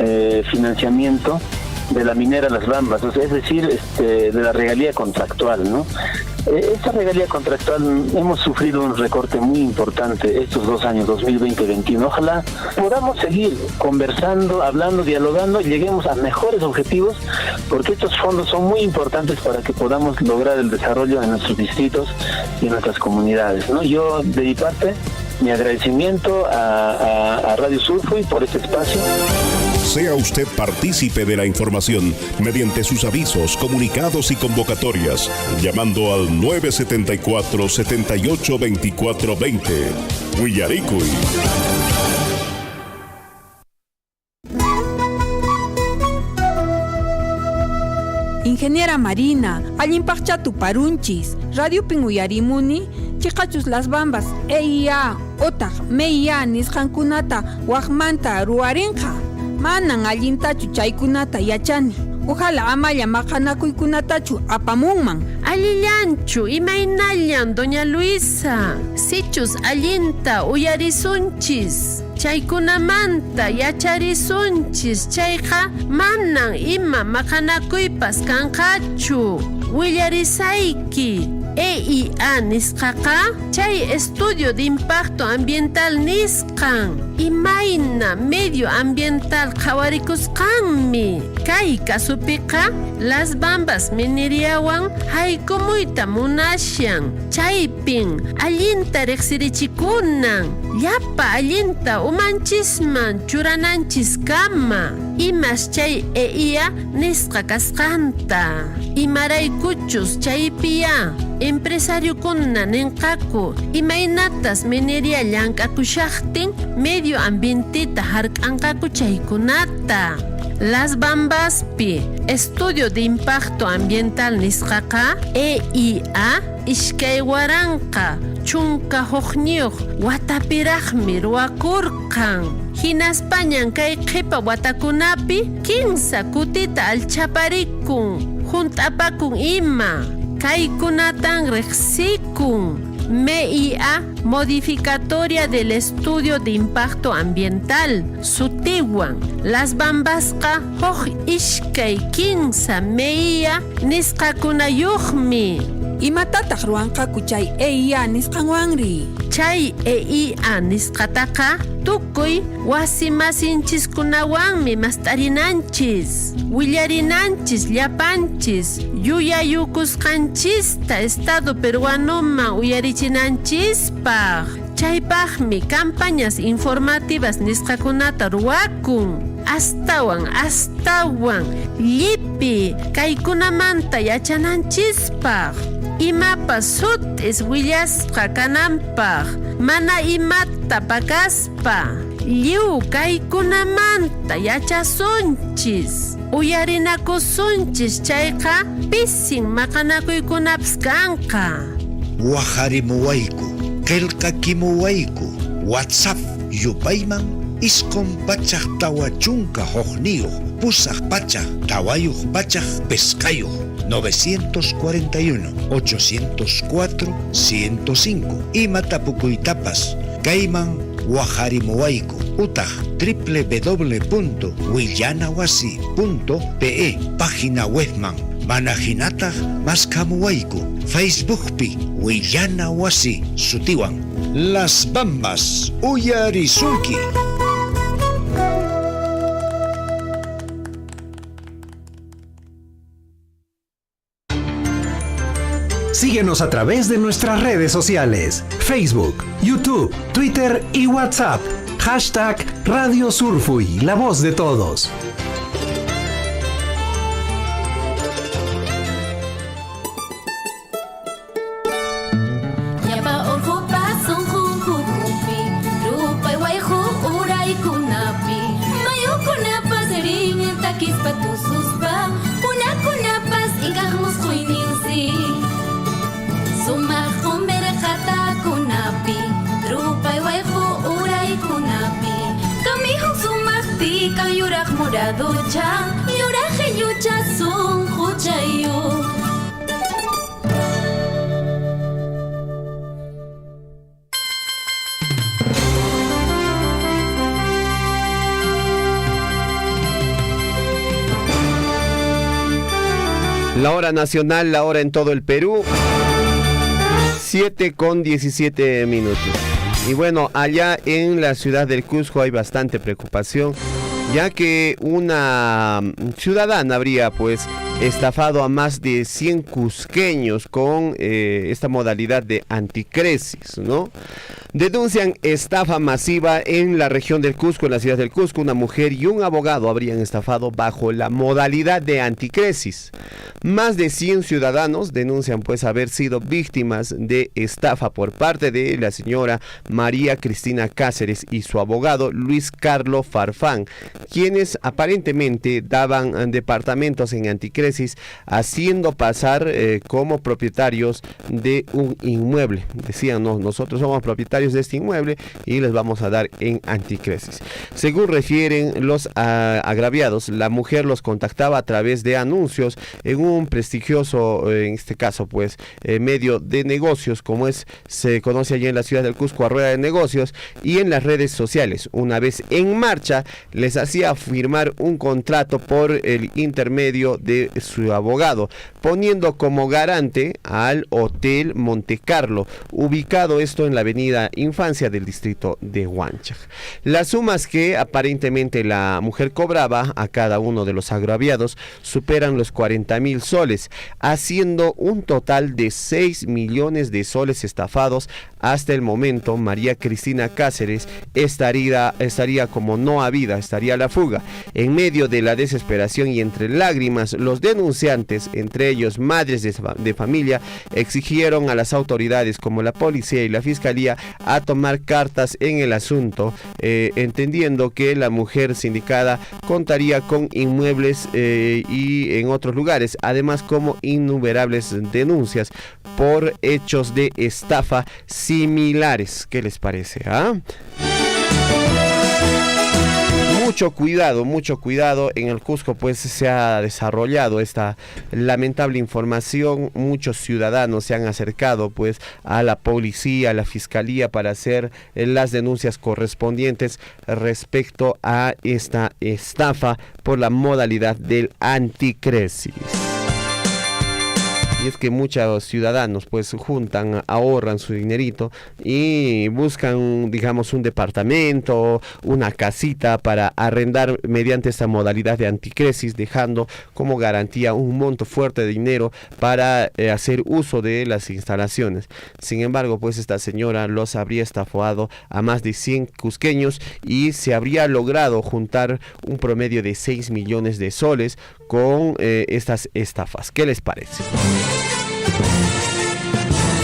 financiamiento de la minera Las Bambas, o sea, es decir, de la regalía contractual, ¿no? Esta regalía contractual hemos sufrido un recorte muy importante estos 2 años, 2020 y 2021. Ojalá podamos seguir conversando, hablando, dialogando y lleguemos a mejores objetivos, porque estos fondos son muy importantes para que podamos lograr el desarrollo en nuestros distritos y en nuestras comunidades, ¿no? Yo, de mi parte, mi agradecimiento a Radio Surfui por este espacio. Sea usted partícipe de la información mediante sus avisos, comunicados y convocatorias, llamando al 974-782420. Willaricui. Ingeniera Marina, allimpachatu parunchis, Radio Pinguyarimuni, Chicachus Las Bambas, EIA, Otag, MEIA, Nishankunata, Wahmanta, Ruarenja. Manan allintachu chaykunata yachani. Ojalá amaya maqanakuykunatachu apamunman. Allillanchu, imaynallan, doña Luisa. Sichus allinta uyarisunchis. Chaykunamanta yacharisunchis. Chayqa manan ima maqanakuypas kanqachu. Willarisayki. EIA nisqaqa chay estudio de impacto ambiental nisqan imayna medio ambiental qhawarikusqanmi. Kay kasupiqa Las Bambas mineriawan haykumuyta munashan. Chaypin allinta riqsirichikunan, llapa allinta umanchisman churananchis kama. Imash chay EIA nisqa kasqanta. Imaraykuchus chaypiya empresario kunna ninqaku imaynatas minería llankakushaqtin medio ambientita hark'anqaku chaykunata. Las Bambaspi estudio de impacto ambiental nisqaqa EIA ishkay waranqa chunka huqniyuq watapiraqmi ruwakurqan. Hinaspañan kay qhipa watakunapi 15 kutita alchaparikun, junt'apakun ima. Kaikunatan rexikun. MEIA, modificatoria del estudio de impacto ambiental, Sutiwan, las bambasqa hoj ishkay kinsa MEIA nisqakunayuqmi. Imatataq ruwanqaku chay EIA nisqanwanri? Chay EIA nisqataqa tukuy wasimasinchiskunawanmi mastarinanchis, willarinanchis llapanchis, yuyayukusqanchista Estado peruanuman uyarichinanchispaq. Chaypaqmi campañas informativas nisqakunata ruwakun. Astawan, llipi, kaykunamanta yachananchispaq. Imapas sutis willasqa kananpaq, mana imata pakaspa. Lliw kaykunamanta yachasunchis, uyarinakusunchis chayqa pisin maqanakuykunapas kanqa. Waqharimuwayku, qillqakimuwayku, WhatsApp yupayman isqun pachaq tawa chunka hukniyuq, pusaq pachaq tawayuq pachaq pesqayuq 941-804-105 imatapukuytapas kayman waqharimuwayku utaq www.willanawasi.pe página webman mana hinataq maskamuwayku Facebookpi Willana Wasi sutiwan Las Bambas uyarisunki. Síguenos a través de nuestras redes sociales, Facebook, YouTube, Twitter y WhatsApp. #Radio Surfuy, la voz de todos. La hora nacional, la hora en todo el Perú, 7:17. Y bueno, allá en la ciudad del Cusco hay bastante preocupación, ya que una ciudadana habría pues estafado a más de 100 cusqueños con esta modalidad de anticresis, ¿no? Denuncian estafa masiva en la región del Cusco, en la ciudad del Cusco. Una mujer y un abogado habrían estafado bajo la modalidad de anticresis. Más de 100 ciudadanos denuncian pues haber sido víctimas de estafa por parte de la señora María Cristina Cáceres y su abogado Luis Carlos Farfán, quienes aparentemente daban departamentos en anticresis haciendo pasar como propietarios de un inmueble. Decían, no, nosotros somos propietarios de este inmueble y les vamos a dar en anticresis. Según refieren los agraviados, la mujer los contactaba a través de anuncios en un prestigioso, en este caso pues, medio de negocios, como se conoce allí en la ciudad del Cusco, a Rueda de Negocios, y en las redes sociales. Una vez en marcha, les hacía firmar un contrato por el intermedio de su abogado, poniendo como garante al Hotel Monte Carlo, ubicado esto en la avenida Infancia del distrito de Huanchac. Las sumas que aparentemente la mujer cobraba a cada uno de los agraviados superan los 40,000 soles, haciendo un total de 6 millones de soles estafados. Hasta el momento, María Cristina Cáceres estaría como no habida, estaría a la fuga. En medio de la desesperación y entre lágrimas, los denunciantes, entre ellos madres de familia, exigieron a las autoridades como la policía y la fiscalía a tomar cartas en el asunto, entendiendo que la mujer sindicada contaría con inmuebles y en otros lugares, además como innumerables denuncias por hechos de estafa similares. ¿Qué les parece? mucho cuidado. En el Cusco pues se ha desarrollado esta lamentable información. Muchos ciudadanos se han acercado pues a la policía, a la fiscalía para hacer las denuncias correspondientes respecto a esta estafa por la modalidad del anticresis. Y es que muchos ciudadanos pues juntan, ahorran su dinerito y buscan, digamos, un departamento, una casita para arrendar mediante esta modalidad de anticresis, dejando como garantía un monto fuerte de dinero para hacer uso de las instalaciones. Sin embargo, pues esta señora los habría estafado a más de 100 cusqueños y se habría logrado juntar un promedio de 6 millones de soles con estas estafas. ¿Qué les parece?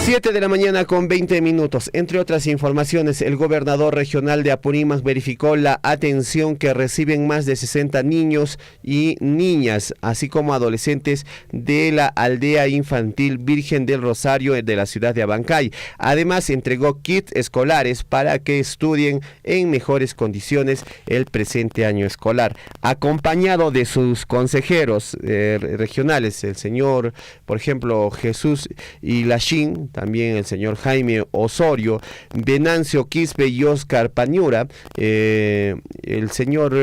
7 de la mañana con 20 minutos. Entre otras informaciones, el gobernador regional de Apurímac verificó la atención que reciben más de 60 niños y niñas, así como adolescentes de la aldea infantil Virgen del Rosario de la ciudad de Abancay. Además, entregó kits escolares para que estudien en mejores condiciones el presente año escolar. Acompañado de sus consejeros regionales, el señor, por ejemplo, Jesús Ilachín, también el señor Jaime Osorio, Venancio Quispe y Oscar Pañura, el señor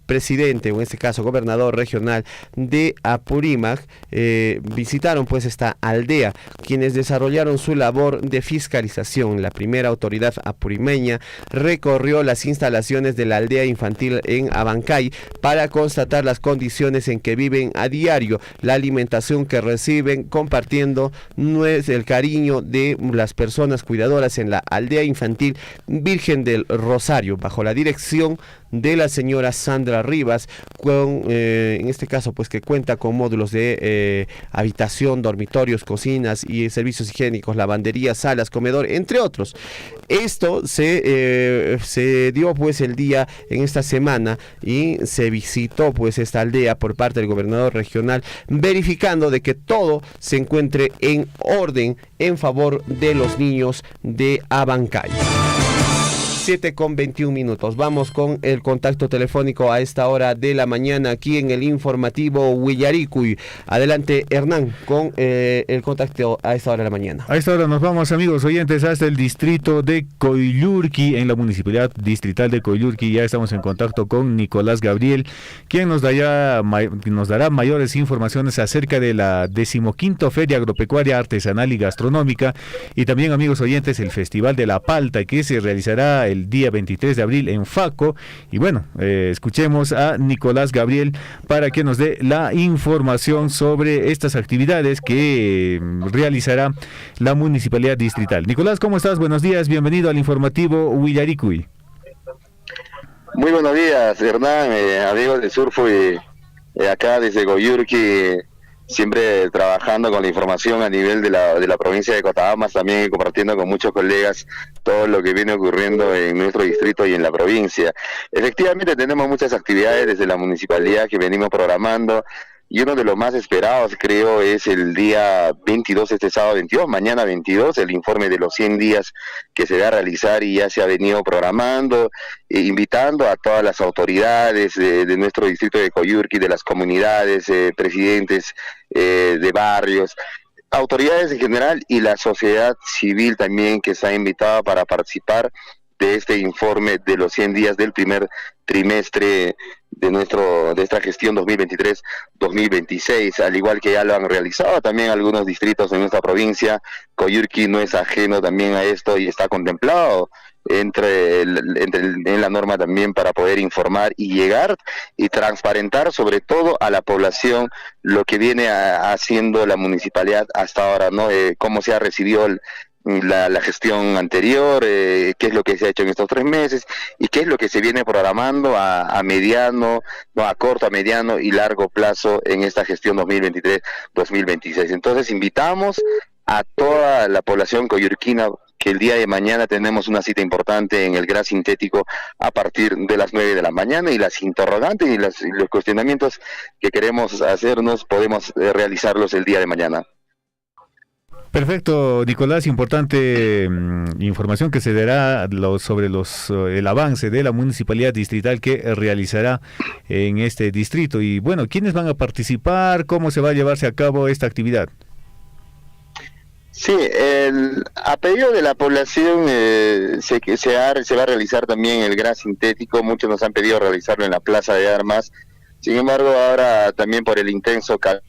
presidente, o en este caso gobernador regional de Apurímac, visitaron pues esta aldea, quienes desarrollaron su labor de fiscalización. La primera autoridad apurimeña recorrió las instalaciones de la aldea infantil en Abancay para constatar las condiciones en que viven a diario, la alimentación que reciben, compartiendo el cariño de las personas cuidadoras en la aldea infantil Virgen del Rosario, bajo la dirección de la señora Sandra Rivas, con, en este caso pues que cuenta con módulos de habitación, dormitorios, cocinas y servicios higiénicos, lavandería, salas, comedor, entre otros. Esto se dio pues el día en esta semana y se visitó pues esta aldea por parte del gobernador regional, verificando de que todo se encuentre en orden en favor de los niños de Abancay. 7 con 21 minutos. Vamos con el contacto telefónico a esta hora de la mañana aquí en el informativo Huillaricuy. Adelante, Hernán, con el contacto a esta hora de la mañana. A esta hora nos vamos, amigos oyentes, hasta el distrito de Coyllurqui, en la municipalidad distrital de Coyllurqui. Ya estamos en contacto con Nicolás Gabriel, quien nos dará mayores informaciones acerca de la 15ª Feria Agropecuaria, Artesanal y Gastronómica, y también, amigos oyentes, el Festival de la Palta, que se realizará el día 23 de abril en Faco. Y bueno, escuchemos a Nicolás Gabriel para que nos dé la información sobre estas actividades que realizará la Municipalidad Distrital. Nicolás, ¿cómo estás? Buenos días, bienvenido al informativo Huillaricuy. Muy buenos días, Hernán, amigos de Surfo, y acá desde Coyllurqui, siempre trabajando con la información a nivel de la provincia de Cochabamba, también compartiendo con muchos colegas todo lo que viene ocurriendo en nuestro distrito y en la provincia. Efectivamente tenemos muchas actividades desde la municipalidad que venimos programando, y uno de los más esperados, creo, es el día 22, este sábado 22, mañana 22, el informe de los 100 días que se va a realizar, y ya se ha venido programando, invitando a todas las autoridades de nuestro distrito de Coyllurqui, de las comunidades, presidentes de barrios, autoridades en general, y la sociedad civil también, que se ha invitado para participar de este informe de los 100 días del primer trimestre de esta gestión 2023-2026, al igual que ya lo han realizado también algunos distritos en nuestra provincia. Coyllurqui no es ajeno también a esto y está contemplado en la norma también para poder informar y llegar y transparentar sobre todo a la población lo que viene haciendo la municipalidad hasta ahora, ¿no? Cómo se ha recibido la gestión anterior, qué es lo que se ha hecho en estos 3 meses y qué es lo que se viene programando a mediano, no, a corto, a mediano y largo plazo en esta gestión 2023-2026. Entonces invitamos a toda la población coyllurquina que el día de mañana tenemos una cita importante en el GRA Sintético a partir de las 9 de la mañana, y las interrogantes y los cuestionamientos que queremos hacernos podemos realizarlos el día de mañana. Perfecto, Nicolás, importante información que se dará sobre el avance de la municipalidad distrital que realizará en este distrito. Y bueno, ¿quiénes van a participar? ¿Cómo se va a llevarse a cabo esta actividad? Sí, a pedido de la población se va a realizar también el gas sintético. Muchos nos han pedido realizarlo en la Plaza de Armas. Sin embargo, ahora también por el intenso calor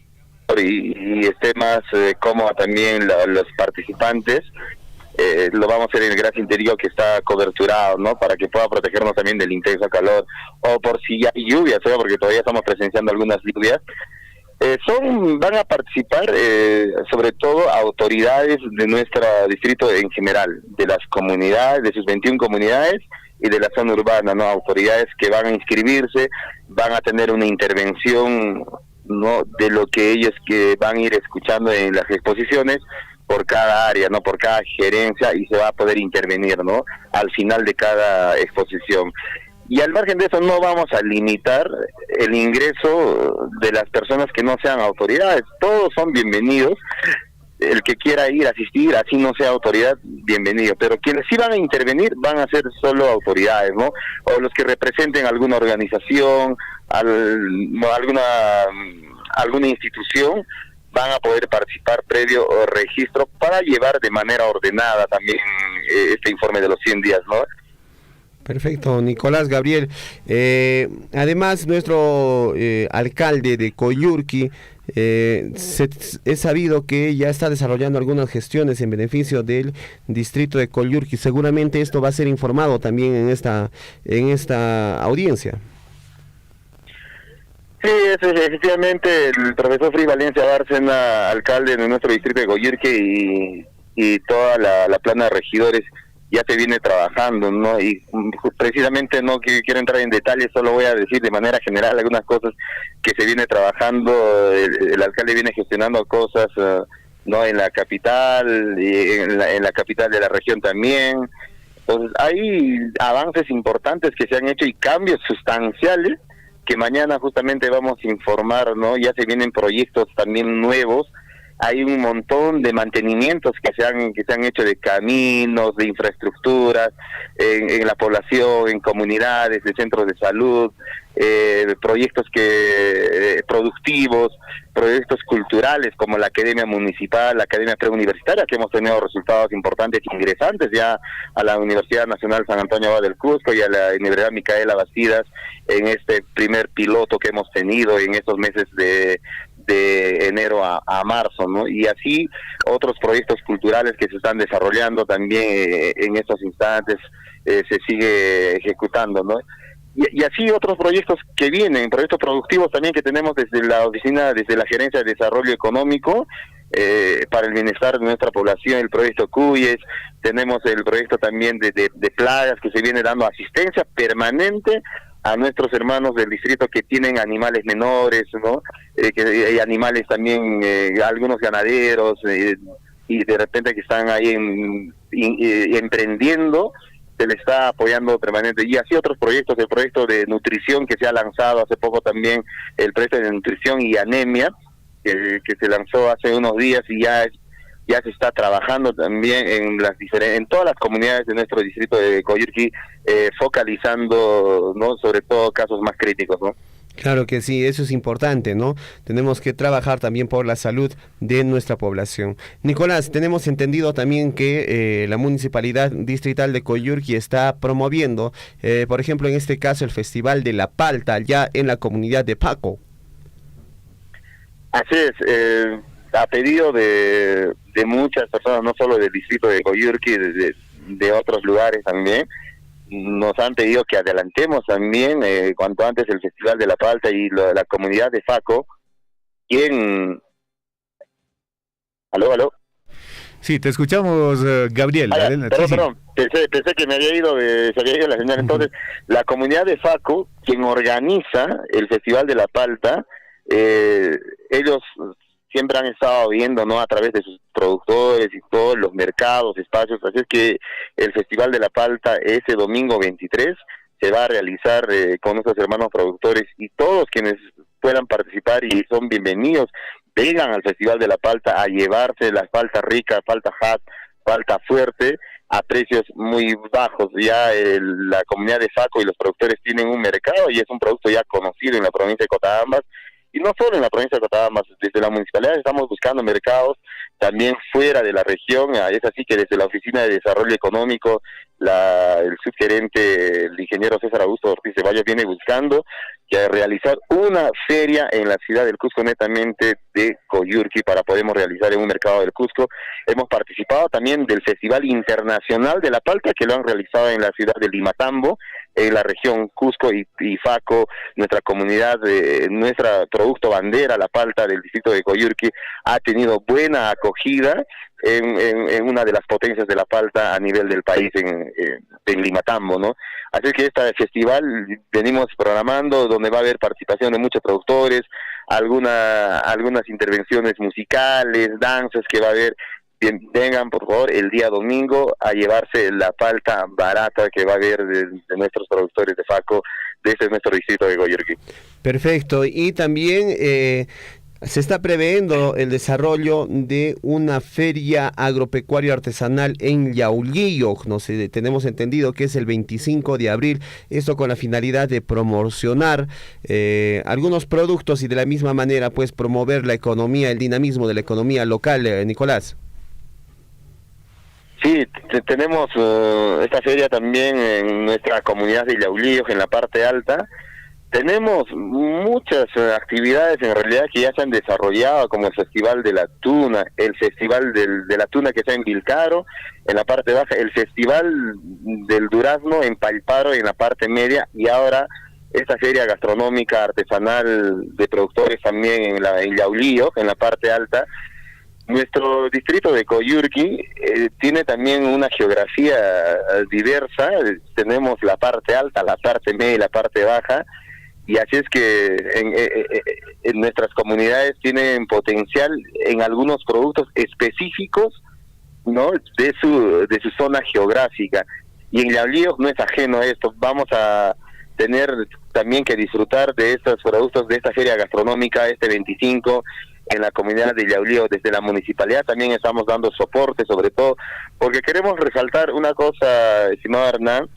y esté más cómodo también los participantes, lo vamos a hacer en el gas sintético que está coberturado, ¿no? Para que pueda protegernos también del intenso calor, o por si ya hay lluvias, ¿no? Porque todavía estamos presenciando algunas lluvias. Van a participar sobre todo autoridades de nuestro distrito en general, de las comunidades, de sus 21 comunidades y de la zona urbana, ¿no? Autoridades que van a inscribirse, van a tener una intervención, ¿no? De lo que ellos que van a ir escuchando en las exposiciones por cada área, ¿no? Por cada gerencia, y se va a poder intervenir, ¿no? Al final de cada exposición. Y al margen de eso no vamos a limitar el ingreso de las personas que no sean autoridades. Todos son bienvenidos. El que quiera ir a asistir, así no sea autoridad, bienvenido. Pero quienes sí van a intervenir van a ser solo autoridades, ¿no? O los que representen alguna organización, alguna institución, van a poder participar previo registro para llevar de manera ordenada también este informe de los 100 días, ¿no? Perfecto, Nicolás Gabriel. Además, nuestro alcalde de Coyurqui, es sabido que ya está desarrollando algunas gestiones en beneficio del distrito de Coyurqui. Seguramente esto va a ser informado también en esta audiencia. Sí, efectivamente, el profesor Fri Valencia Bárcena, alcalde de nuestro distrito de Coyurqui, y toda la plana de regidores ya se viene trabajando, ¿no? Y precisamente no quiero entrar en detalles, solo voy a decir de manera general algunas cosas que se viene trabajando. El alcalde viene gestionando cosas, ¿no? En la capital, y en la capital de la región también. Entonces hay avances importantes que se han hecho y cambios sustanciales que mañana justamente vamos a informar, ¿no? Ya se vienen proyectos también nuevos. Hay un montón de mantenimientos que se han hecho de caminos, de infraestructuras, en la población, en comunidades, de centros de salud, proyectos productivos, proyectos culturales como la Academia Municipal, la Academia Preuniversitaria, que hemos tenido resultados importantes ingresantes ya a la Universidad Nacional San Antonio Abad del Cusco y a la Universidad Micaela Bastidas en este primer piloto que hemos tenido en estos meses de enero a marzo, ¿no? Y así otros proyectos culturales que se están desarrollando también en estos instantes se sigue ejecutando, ¿no? Y así otros proyectos que vienen, proyectos productivos también que tenemos desde la oficina, desde la Gerencia de Desarrollo Económico, para el bienestar de nuestra población, el proyecto Cuyes, tenemos el proyecto también de plagas que se viene dando asistencia permanente a nuestros hermanos del distrito que tienen animales menores, ¿no? Que hay animales también, algunos ganaderos, y de repente que están ahí emprendiendo, se le está apoyando permanente. Y así otros proyectos, el proyecto de nutrición que se ha lanzado hace poco también, el proyecto de nutrición y anemia, que se lanzó hace unos días y ya se está trabajando también en todas las comunidades de nuestro distrito de Coyurqui, focalizando, ¿no? Sobre todo casos más críticos, ¿no? Claro que sí, eso es importante, ¿no? Tenemos que trabajar también por la salud de nuestra población. Nicolás, tenemos entendido también que la Municipalidad Distrital de Coyurqui está promoviendo, por ejemplo, en este caso, el Festival de la Palta, ya en la comunidad de Paco. Así es, a pedido de muchas personas, no solo del distrito de Coyurqui, de otros lugares también, nos han pedido que adelantemos también cuanto antes el Festival de la Palta y la comunidad de Faco. ¿Aló? Sí, te escuchamos, Gabriel. Perdón, pensé que se había ido la señal. Entonces, la comunidad de Faco, quien organiza el Festival de la Palta, ellos siempre han estado viendo, ¿no? A través de sus productores y todos los mercados, espacios. Así es que el Festival de la Palta ese domingo 23 se va a realizar con nuestros hermanos productores y todos quienes puedan participar y son bienvenidos. vengan al Festival de la Palta a llevarse la palta rica, palta hot, palta fuerte, a precios muy bajos. Ya la comunidad de Faco y los productores tienen un mercado y es un producto ya conocido en la provincia de Cotabambas, y no solo en la provincia de Cotabambas. Desde la municipalidad estamos buscando mercados también fuera de la región. Es así que desde la Oficina de Desarrollo Económico, el subgerente, el ingeniero César Augusto Ortiz Ceballos, viene buscando que realizar una feria en la ciudad del Cusco, netamente de Coyurqui, para poder realizar en un mercado del Cusco. Hemos participado también del Festival Internacional de la Palta, que lo han realizado en la ciudad de Limatambo, en la región Cusco y Faco. Nuestra comunidad, nuestra producto bandera, la palta del distrito de Coyurqui, ha tenido buena acogida en una de las potencias de la palta a nivel del país, en Limatambo, ¿no? Así que este festival venimos programando, donde va a haber participación de muchos productores, algunas intervenciones musicales, danzas que va a haber. Vengan por favor el día domingo a llevarse la palta barata que va a haber de nuestros productores de Faco, desde nuestro distrito de Coyurqui. Perfecto, y también se está previendo el desarrollo de una feria agropecuaria artesanal en Yaulillo. Tenemos entendido que es el 25 de abril, esto con la finalidad de promocionar algunos productos y de la misma manera pues promover la economía, el dinamismo de la economía local, Nicolás. Sí, tenemos esta feria también en nuestra comunidad de Yaulillo, en la parte alta. Tenemos muchas actividades en realidad que ya se han desarrollado, como el Festival de la Tuna, el Festival de la Tuna que está en Vilcaro, en la parte baja, el Festival del Durazno en Palparo, en la parte media, y ahora esta feria gastronómica artesanal de productores también en Yaulillo, en la parte alta. Nuestro distrito de Coyurqui tiene también una geografía diversa. Tenemos la parte alta, la parte media y la parte baja, y así es que en nuestras comunidades tienen potencial en algunos productos específicos, ¿no?, de su zona geográfica, y en Yaulillo no es ajeno a esto. Vamos a tener también que disfrutar de estos productos, de esta feria gastronómica este 25 en la comunidad de Yaulillo. Desde la municipalidad también estamos dando soporte, sobre todo porque queremos resaltar una cosa, estimado Hernán,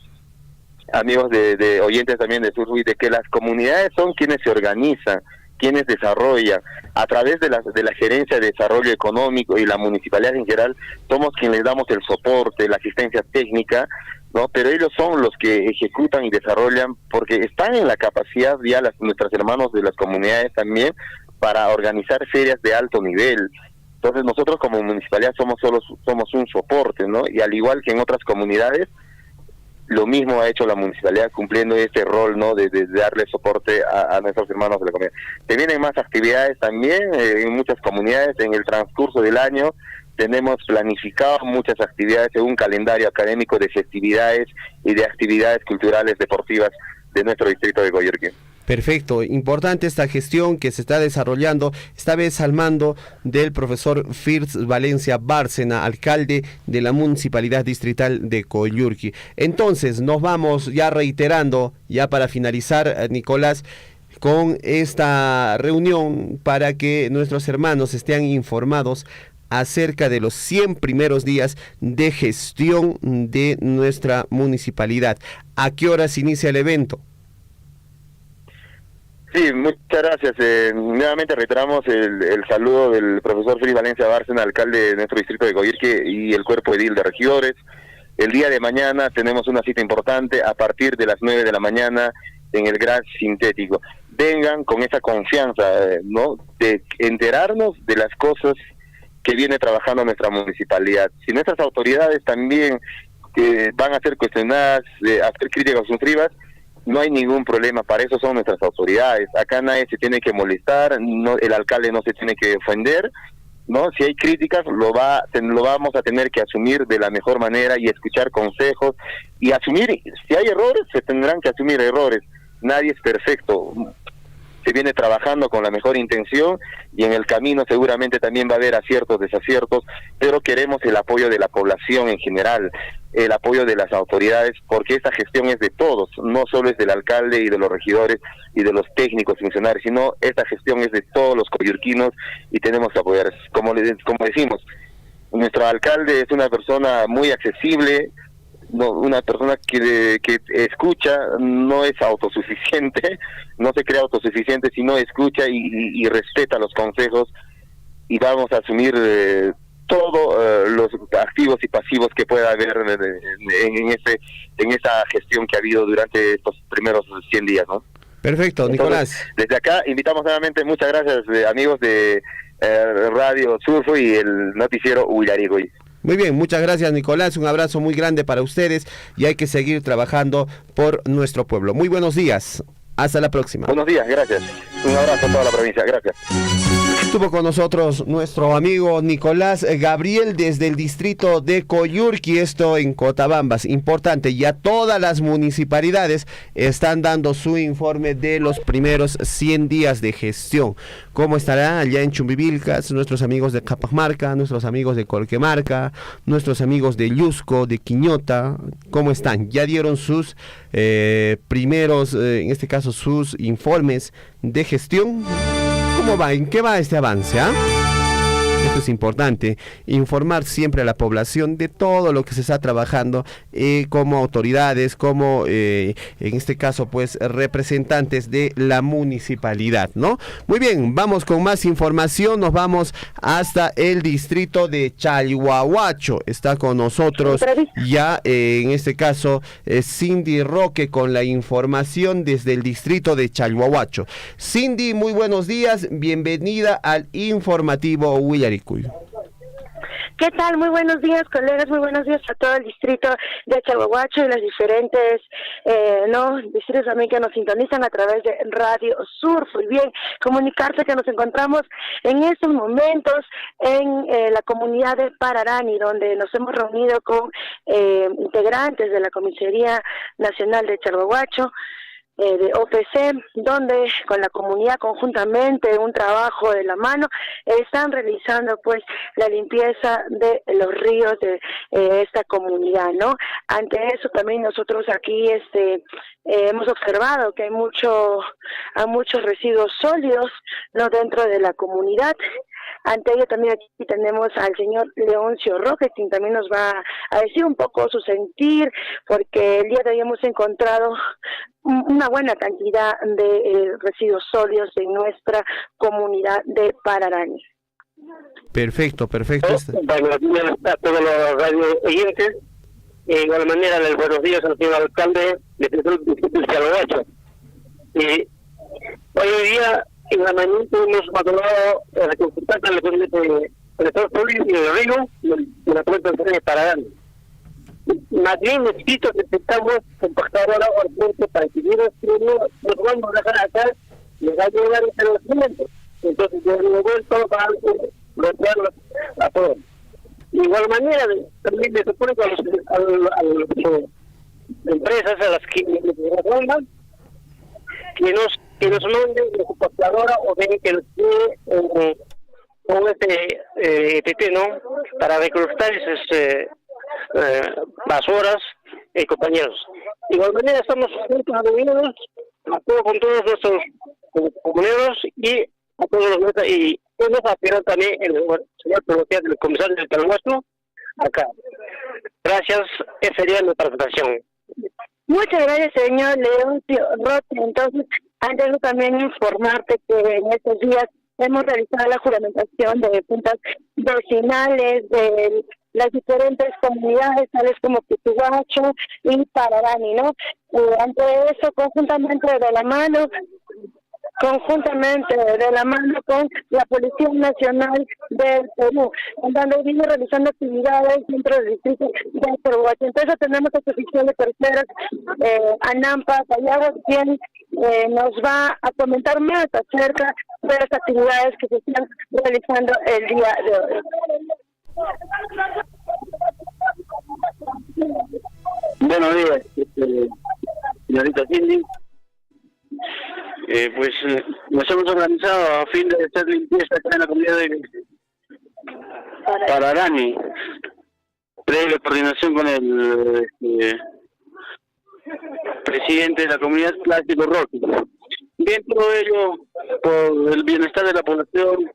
amigos de oyentes también de Surfui, de que las comunidades son quienes se organizan, quienes desarrollan, a través de la Gerencia de Desarrollo Económico y la municipalidad en general, somos quienes les damos el soporte, la asistencia técnica, ¿no? Pero ellos son los que ejecutan y desarrollan, porque están en la capacidad ya nuestros hermanos de las comunidades también para organizar ferias de alto nivel. Entonces nosotros como municipalidad somos un soporte, ¿no? Y al igual que en otras comunidades, lo mismo ha hecho la municipalidad cumpliendo este rol, ¿no?, de darle soporte a nuestros hermanos de la comunidad. Se vienen más actividades también en muchas comunidades. En el transcurso del año tenemos planificado muchas actividades en un calendario académico de festividades y de actividades culturales deportivas de nuestro distrito de Coyurqui. Perfecto, importante esta gestión que se está desarrollando, esta vez al mando del profesor Firtz Valencia Bárcena, alcalde de la Municipalidad Distrital de Coyurqui. Entonces, nos vamos ya reiterando, ya para finalizar, Nicolás, con esta reunión para que nuestros hermanos estén informados acerca de los 100 primeros días de gestión de nuestra municipalidad. ¿A qué horas inicia el evento? Sí, muchas gracias. Nuevamente reiteramos el saludo del profesor Félix Valencia Bárcena, alcalde de nuestro distrito de Coyurqui, y el cuerpo edil de regidores. El día de mañana tenemos una cita importante a partir de las 9 de la mañana en el Gran Sintético. Vengan con esa confianza, ¿no?, de enterarnos de las cosas que viene trabajando nuestra municipalidad. Si nuestras autoridades también van a ser cuestionadas, hacer críticas constructivas, no hay ningún problema, para eso son nuestras autoridades. Acá nadie se tiene que molestar, no, el alcalde no se tiene que ofender, ¿no? Si hay críticas, lo vamos a tener que asumir de la mejor manera y escuchar consejos y asumir. Si hay errores, se tendrán que asumir errores. Nadie es perfecto. Se viene trabajando con la mejor intención y en el camino seguramente también va a haber aciertos, desaciertos, pero queremos el apoyo de la población en general. el apoyo de las autoridades, porque esta gestión es de todos, no solo es del alcalde y de los regidores y de los técnicos funcionarios, sino esta gestión es de todos los coyurquinos y tenemos que apoyar. Como decimos, nuestro alcalde es una persona muy accesible, una persona que escucha, no es autosuficiente, no se cree autosuficiente, sino escucha y respeta los consejos, y vamos a asumir todos los activos y pasivos que pueda haber en esa gestión que ha habido durante estos primeros 100 días, ¿no? Perfecto, Nicolás. Entonces, desde acá invitamos nuevamente, muchas gracias amigos de Radio Surfo y el noticiero Huillaricui. Muy bien, muchas gracias, Nicolás, un abrazo muy grande para ustedes y hay que seguir trabajando por nuestro pueblo. Muy buenos días, hasta la próxima. Buenos días, gracias. Un abrazo a toda la provincia, gracias. Estuvo con nosotros nuestro amigo Nicolás Gabriel desde el distrito de Coyurqui, esto en Cotabambas. Importante, ya todas las municipalidades están dando su informe de los primeros 100 días de gestión. ¿Cómo estará allá en Chumbivilcas? Nuestros amigos de Capamarca, nuestros amigos de Colquemarca, nuestros amigos de Llusco, de Quiñota, ¿cómo están? Ya dieron sus primeros, en este caso sus informes de gestión. ¿Cómo va? ¿En qué va este avance? Esto es importante, informar siempre a la población de todo lo que se está trabajando como autoridades, como en este caso pues representantes de la municipalidad, ¿no? Muy bien, vamos con más información, nos vamos hasta el distrito de Chalhuahuacho. Está con nosotros ya en este caso Cindy Roque con la información desde el distrito de Chalhuahuacho. Cindy, muy buenos días, bienvenida al informativo Huillaricui. ¿Qué tal? Muy buenos días, colegas, muy buenos días a todo el distrito de Chalhuahuacho y los diferentes distritos también que nos sintonizan a través de Radio Surfo. Y bien, comunicarte que nos encontramos en estos momentos en la comunidad de Pararani, donde nos hemos reunido con integrantes de la Comisaría Nacional de Chalhuahuacho, de OPC, donde con la comunidad conjuntamente, un trabajo de la mano, están realizando pues la limpieza de los ríos de esta comunidad, ¿no? Ante eso también nosotros aquí hemos observado que hay muchos residuos sólidos, ¿no?, dentro de la comunidad. Ante ello también aquí tenemos al señor Leoncio Roque, quien también nos va a decir un poco su sentir, porque el día de hoy hemos encontrado una buena cantidad de residuos sólidos en nuestra comunidad de Pararani. Perfecto. Buenos días a todos los radio oyentes. De igual manera, buenos días al señor alcalde de Chalhuahuacho. Hoy día, en la mañana, hemos valorado la consulta con el sector público y el río de la cuenta de Pararani. Más bien necesito que tengamos compactadora o puente para que nos vamos a dejar acá y va a llegar el conocimiento. Entonces, de vuelto va a bloquear a todos. De igual manera, también le supone a las empresas a las que nos mandan que nos manden la compactadora o ven que nos tiene con EPP, ¿no?, para recolectar esas basuras, compañeros. De igual manera estamos juntos a reunirnos con todos nuestros compañeros y a todos los y nos apoyaron también el señor del comisario del Chalhuahuacho acá. Gracias, esa sería mi presentación. Muchas gracias, señor Leoncio Roque. Entonces, antes de también informarte que en estos días hemos realizado la juramentación de juntas vecinales de las diferentes comunidades, tales como Pituhuacho y Pararani, ¿no? Ante eso, conjuntamente de la mano con la Policía Nacional del Perú, donde viene realizando actividades dentro del distrito de Chalhuahuacho. Entonces tenemos a oficial de terceras, Anampa Callao, quien nos va a comentar más acerca de las actividades que se están realizando el día de hoy. Buenos días, señorita Cindy. Nos hemos organizado a fin de hacer limpieza acá en la comunidad de Pararani. previa coordinación con el presidente de la comunidad, Plástico Roque. Bien, todo ello por el bienestar de la población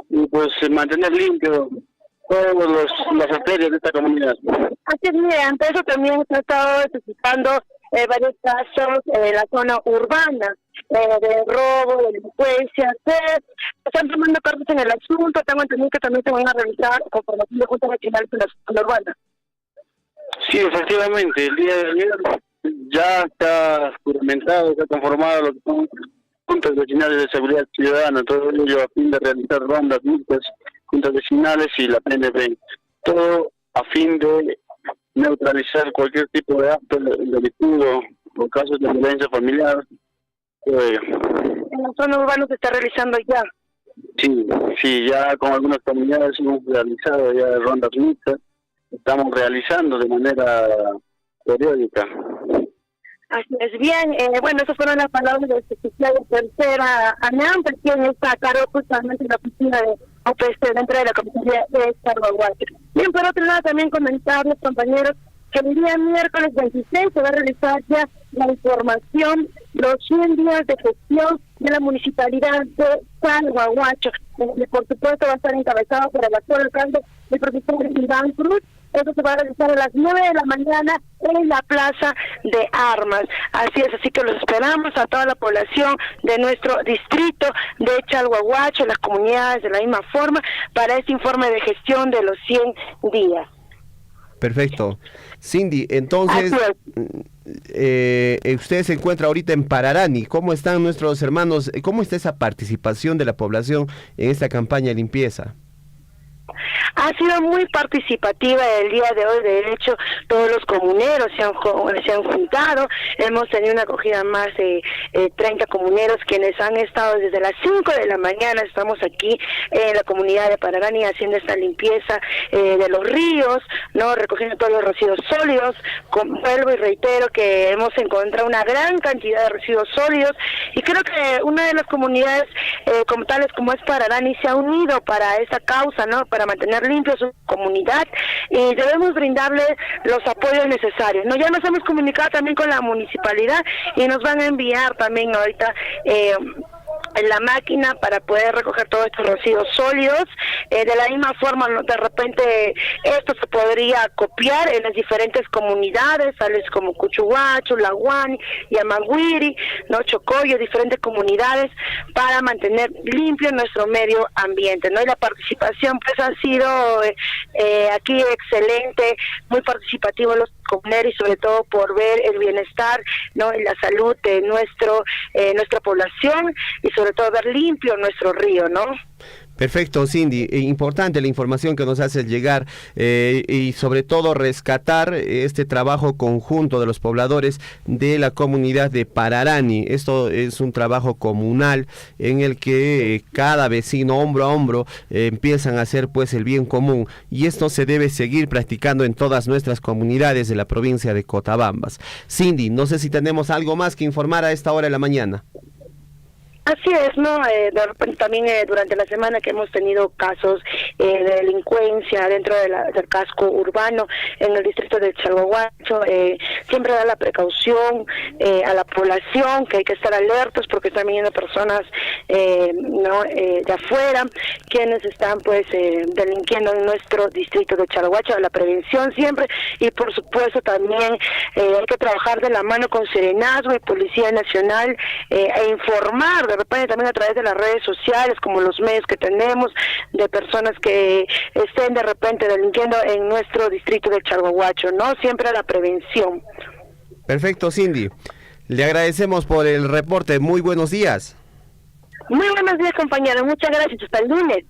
y pues mantener limpio todas las arterias de esta comunidad. Así es, mire, ante eso también se ha estado detectando varios casos en la zona urbana, de robo, de delincuencia. Están tomando cartas en el asunto. Tengo entendido que también se van a realizar con formación de juntas regionales en la zona urbana. Sí, efectivamente, el día de ayer ya está juramentado, se ha conformado lo que son juntas vecinales de seguridad ciudadana, todo ello a fin de realizar rondas mixtas, juntas vecinales y la PNP, todo a fin de neutralizar cualquier tipo de acto delictivo o casos de violencia familiar. En la zona urbana se está realizando ya. Sí, ya con algunas comunidades hemos realizado ya rondas mixtas, estamos realizando de manera periódica. Así es, bien, bueno, esas fueron las palabras del secretario tercera ANAM, quien está a cargo justamente de la oficina de OPC dentro de la comisaría de Salvaguardia. Bien, por otro lado también comentarles, compañeros, que el día miércoles 26 se va a realizar ya la información, los 100 días de gestión de la municipalidad de Salvaguacho. Por supuesto va a estar encabezado por el actual alcalde, el profesor Iván Cruz. Eso se va a realizar a las 9 de la mañana en la Plaza de Armas. Así es, así que los esperamos a toda la población de nuestro distrito de Chalhuahuacho, las comunidades de la misma forma, para este informe de gestión de los 100 días. Perfecto. Cindy, entonces, usted se encuentra ahorita en Pararani. ¿Cómo están nuestros hermanos? ¿Cómo está esa participación de la población en esta campaña de limpieza? Ha sido muy participativa el día de hoy. De hecho, todos los comuneros se han juntado. Hemos tenido una acogida más de 30 comuneros quienes han estado desde las 5 de la mañana. Estamos aquí en la comunidad de Pararani haciendo esta limpieza de los ríos, no recogiendo todos los residuos sólidos. Vuelvo y reitero que hemos encontrado una gran cantidad de residuos sólidos y creo que una de las comunidades como tales como es Pararani se ha unido para esta causa, ¿no? Para mantener limpio su comunidad y debemos brindarle los apoyos necesarios, ¿no? Ya nos hemos comunicado también con la municipalidad y nos van a enviar también ahorita en la máquina para poder recoger todos estos residuos sólidos. De la misma forma, de repente esto se podría copiar en las diferentes comunidades, tales como Cuchuguacho, Laguani, Yamaguiri, ¿no? Chocoyo, diferentes comunidades, para mantener limpio nuestro medio ambiente, ¿no? Y la participación pues ha sido aquí excelente, muy participativo los comuneros y sobre todo por ver el bienestar, ¿no? Y la salud de nuestra población y sobre todo ver limpio nuestro río, ¿no? Perfecto, Cindy. Importante la información que nos hace llegar y sobre todo rescatar este trabajo conjunto de los pobladores de la comunidad de Pararani. Esto es un trabajo comunal en el que cada vecino hombro a hombro empiezan a hacer pues el bien común y esto se debe seguir practicando en todas nuestras comunidades de la provincia de Cotabambas. Cindy, no sé si tenemos algo más que informar a esta hora de la mañana. Así es, ¿no? De repente también durante la semana que hemos tenido casos de delincuencia dentro del casco urbano en el distrito de Chalhuahuacho, siempre da la precaución a la población que hay que estar alertos porque están viniendo personas de afuera quienes están pues delinquiendo en nuestro distrito de Chalhuahuacho, la prevención siempre y por supuesto también hay que trabajar de la mano con Serenazgo y Policía Nacional e informar de repente también a través de las redes sociales, como los medios que tenemos, de personas que estén de repente delinquiendo en nuestro distrito de Chalhuahuacho, ¿no? Siempre a la prevención. Perfecto, Cindy. Le agradecemos por el reporte. Muy buenos días. Muy buenos días, compañeros. Muchas gracias. Hasta el lunes.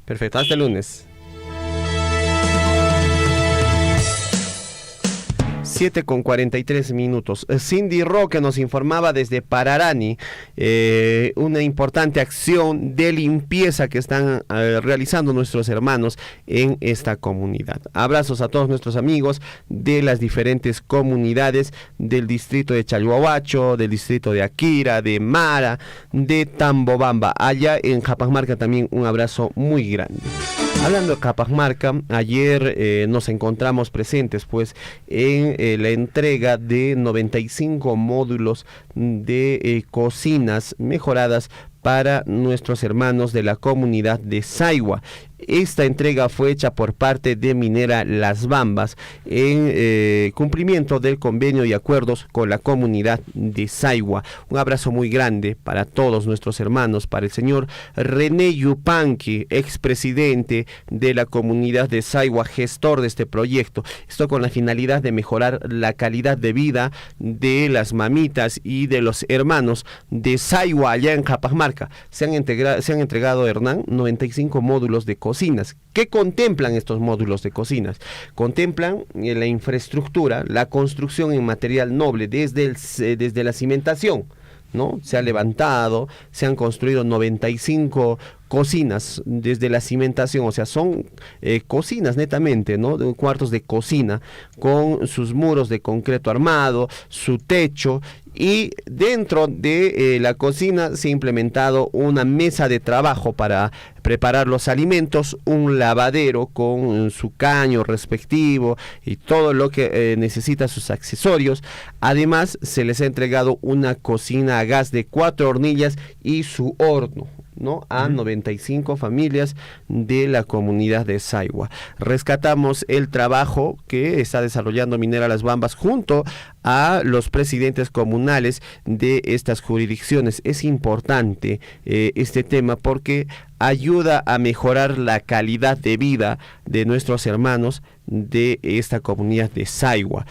Perfecto, hasta el lunes. 7:43. Cindy Roque nos informaba desde Pararani una importante acción de limpieza que están realizando nuestros hermanos en esta comunidad. Abrazos a todos nuestros amigos de las diferentes comunidades del distrito de Chalhuahuacho, del distrito de Akira, de Mara, de Tambobamba. Allá en Japasmarca también un abrazo muy grande. Hablando de Cajamarca, ayer nos encontramos presentes pues en la entrega de 95 módulos de cocinas mejoradas para nuestros hermanos de la comunidad de Saigua. Esta entrega fue hecha por parte de Minera Las Bambas en cumplimiento del convenio y acuerdos con la comunidad de Saigua. Un abrazo muy grande para todos nuestros hermanos, para el señor René Yupanqui, expresidente de la comunidad de Saigua, gestor de este proyecto. Esto con la finalidad de mejorar la calidad de vida de las mamitas y de los hermanos de Saigua allá en Cajamarca. Se han entregado, Hernán, 95 módulos de cocinas. ¿Qué contemplan estos módulos de cocinas? Contemplan la infraestructura, la construcción en material noble desde la cimentación, ¿no? Se ha levantado, se han construido 95 cocinas desde la cimentación, o sea, son cocinas netamente, ¿no? Cuartos de cocina con sus muros de concreto armado, su techo, y dentro de la cocina se ha implementado una mesa de trabajo para preparar los alimentos, un lavadero con su caño respectivo y todo lo que necesita sus accesorios. Además, se les ha entregado una cocina a gas de 4 hornillas y su horno, ¿no? A 95 familias de la comunidad de Saigua. Rescatamos el trabajo que está desarrollando Minera Las Bambas junto a los presidentes comunales de estas jurisdicciones. Es importante este tema porque ayuda a mejorar la calidad de vida de nuestros hermanos de esta comunidad de Saigua.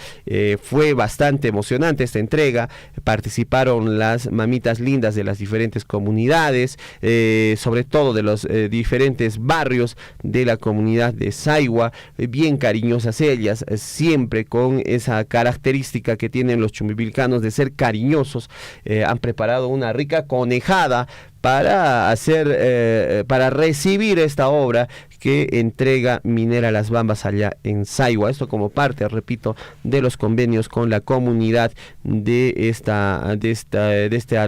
Fue bastante emocionante esta entrega, participaron las mamitas lindas de las diferentes comunidades, sobre todo de los diferentes barrios de la comunidad de Saigua, bien cariñosas ellas, siempre con esa característica que tienen los chumbivilcanos de ser cariñosos. Han preparado una rica conejada para recibir esta obra que entrega Minera Las Bambas allá en Saigua. Esto como parte, repito, de los convenios con la comunidad de esta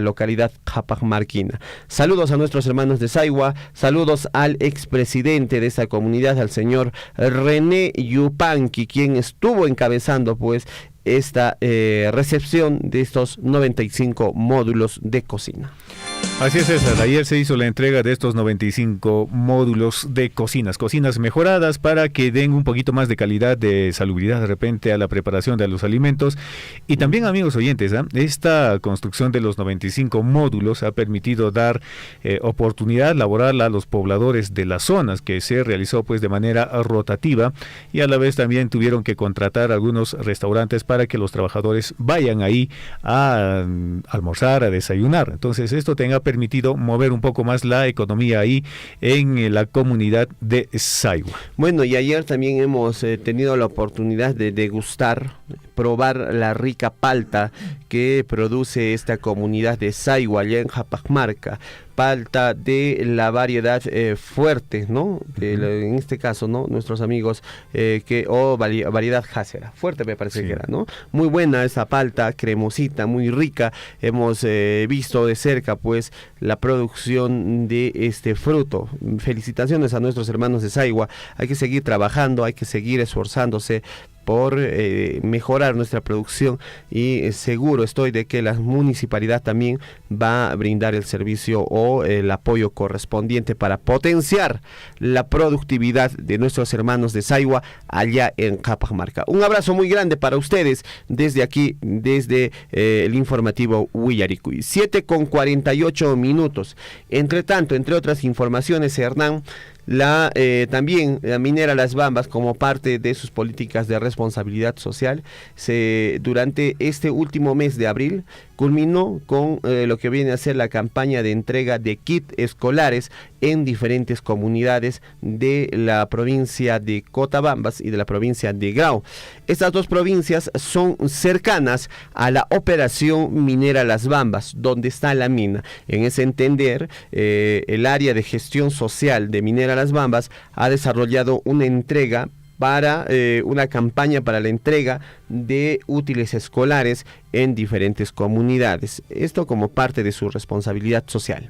localidad cajamarquina. Saludos a nuestros hermanos de Saigua, saludos al expresidente de esta comunidad, al señor René Yupanqui, quien estuvo encabezando pues esta recepción de estos 95 módulos de cocina. Así es, César. Ayer se hizo la entrega de estos 95 módulos de cocinas mejoradas para que den un poquito más de calidad, de salubridad de repente a la preparación de los alimentos. Y también, amigos oyentes, esta construcción de los 95 módulos ha permitido dar oportunidad laboral a los pobladores de las zonas, que se realizó pues de manera rotativa, y a la vez también tuvieron que contratar algunos restaurantes para que los trabajadores vayan ahí a almorzar, a desayunar. Entonces esto tenga permitido mover un poco más la economía ahí en la comunidad de Saigua. Bueno, y ayer también hemos tenido la oportunidad de degustar, probar la rica palta que produce esta comunidad de Saigua allá en Cajamarca. Palta de la variedad fuerte, ¿no? En este caso, ¿no? Nuestros amigos variedad jásera, fuerte me parece que era, ¿no? Muy buena esa palta, cremosita, muy rica. Hemos visto de cerca pues la producción de este fruto. Felicitaciones a nuestros hermanos de Saigua. Hay que seguir trabajando, hay que seguir esforzándose por mejorar nuestra producción, y seguro estoy de que la municipalidad también va a brindar el servicio o el apoyo correspondiente para potenciar la productividad de nuestros hermanos de Saigua allá en Cajamarca. Un abrazo muy grande para ustedes desde aquí, desde el informativo Huillaricui. 7:48. Entre tanto, entre otras informaciones, Hernán, también la Minera Las Bambas, como parte de sus políticas de responsabilidad social, durante este último mes de abril culminó con lo que viene a ser la campaña de entrega de kits escolares en diferentes comunidades de la provincia de Cotabambas y de la provincia de Grau. Estas dos provincias son cercanas a la operación Minera Las Bambas, donde está la mina. En ese entender, el área de gestión social de Minera Las Bambas ha desarrollado una entrega una campaña para la entrega de útiles escolares en diferentes comunidades. Esto como parte de su responsabilidad social.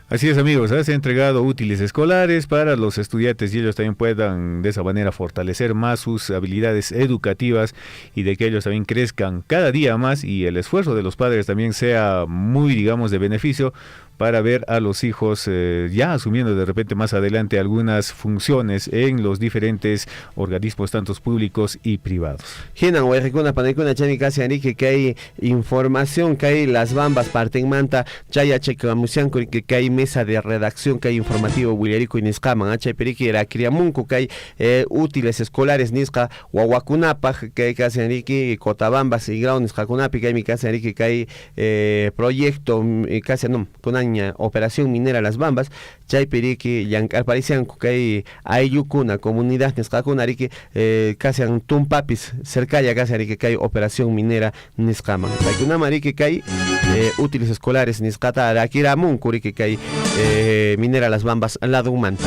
Así es, amigos, se ha entregado útiles escolares para los estudiantes y ellos también puedan de esa manera fortalecer más sus habilidades educativas y de que ellos también crezcan cada día más y el esfuerzo de los padres también sea muy, digamos, de beneficio para ver a los hijos ya asumiendo de repente más adelante algunas funciones en los diferentes organismos, tanto públicos y privados. Hinan, huejicuna, panicuna, chani, casi arique, que hay información, que hay las bambas, parten manta, chaya, checamusianco, que hay mesa de redacción, que hay informativo, Willerico y Niscaman, H. Periqui, era Criamunco, que hay útiles escolares, Nisca, Huahuacunapaj, que hay casi arique, Cotabambas y Grau, Niscacunapi, que hay mi casi arique, que hay proyecto, casi no, con operación minera Las Bambas, chay piriki yankar parecian que hay yucuna comunidad nescakunari que casi un tumpapis cerca ya casi que hay operación minera niscama hay una marique que hay útiles escolares niscata akira muncuri que hay minera Las Bambas al lado humano.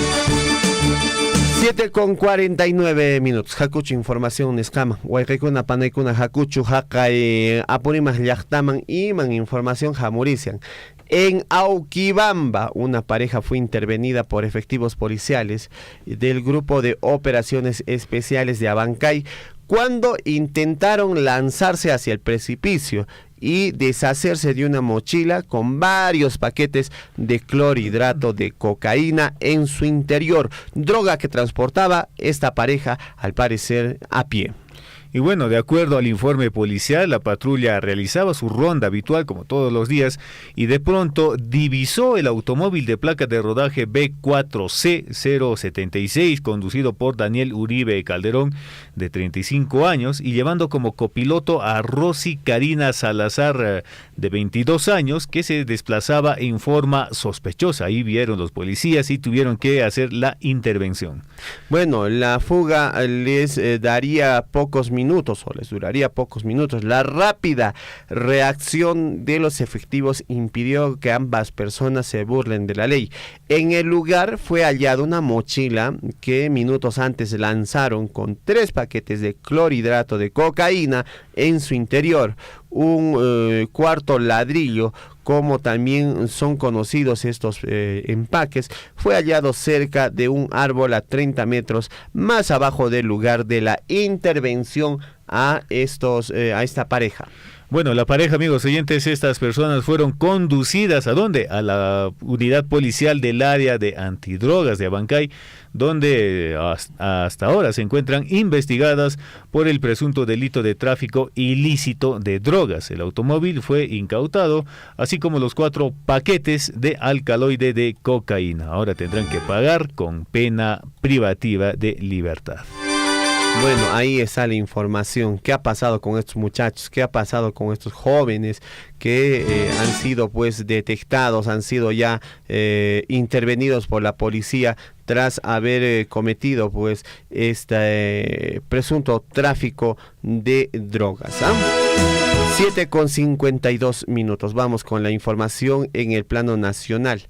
7:49. Hakuchu información nescama. Huayquicuna panaicuna hakuchu hakay apurimas llaqtaman iman información jamurician. En Auquibamba, una pareja fue intervenida por efectivos policiales del Grupo de Operaciones Especiales de Abancay cuando intentaron lanzarse hacia el precipicio y deshacerse de una mochila con varios paquetes de clorhidrato de cocaína en su interior, droga que transportaba esta pareja al parecer a pie. Y bueno, de acuerdo al informe policial, la patrulla realizaba su ronda habitual como todos los días y de pronto divisó el automóvil de placa de rodaje B4C076 conducido por Daniel Uribe Calderón, de 35 años, y llevando como copiloto a Rosy Karina Salazar, de 22 años, que se desplazaba en forma sospechosa. Ahí vieron los policías y tuvieron que hacer la intervención. Bueno, la fuga les daría pocos minutos o les duraría pocos minutos. La rápida reacción de los efectivos impidió que ambas personas se burlen de la ley. En el lugar fue hallada una mochila que minutos antes lanzaron con 3 paquetes de clorhidrato de cocaína en su interior, un cuarto ladrillo, como también son conocidos estos empaques, fue hallado cerca de un árbol a 30 metros más abajo del lugar de la intervención a esta pareja. Bueno, la pareja, amigos oyentes, estas personas fueron conducidas ¿a dónde? A la unidad policial del área de antidrogas de Abancay, donde hasta ahora se encuentran investigadas por el presunto delito de tráfico ilícito de drogas. El automóvil fue incautado, así como los 4 paquetes de alcaloide de cocaína. Ahora tendrán que pagar con pena privativa de libertad. Bueno, ahí está la información. ¿Qué ha pasado con estos muchachos? ¿Qué ha pasado con estos jóvenes que han sido pues detectados, han sido ya intervenidos por la policía tras haber cometido pues este presunto tráfico de drogas? 7:52. Vamos con la información en el plano nacional.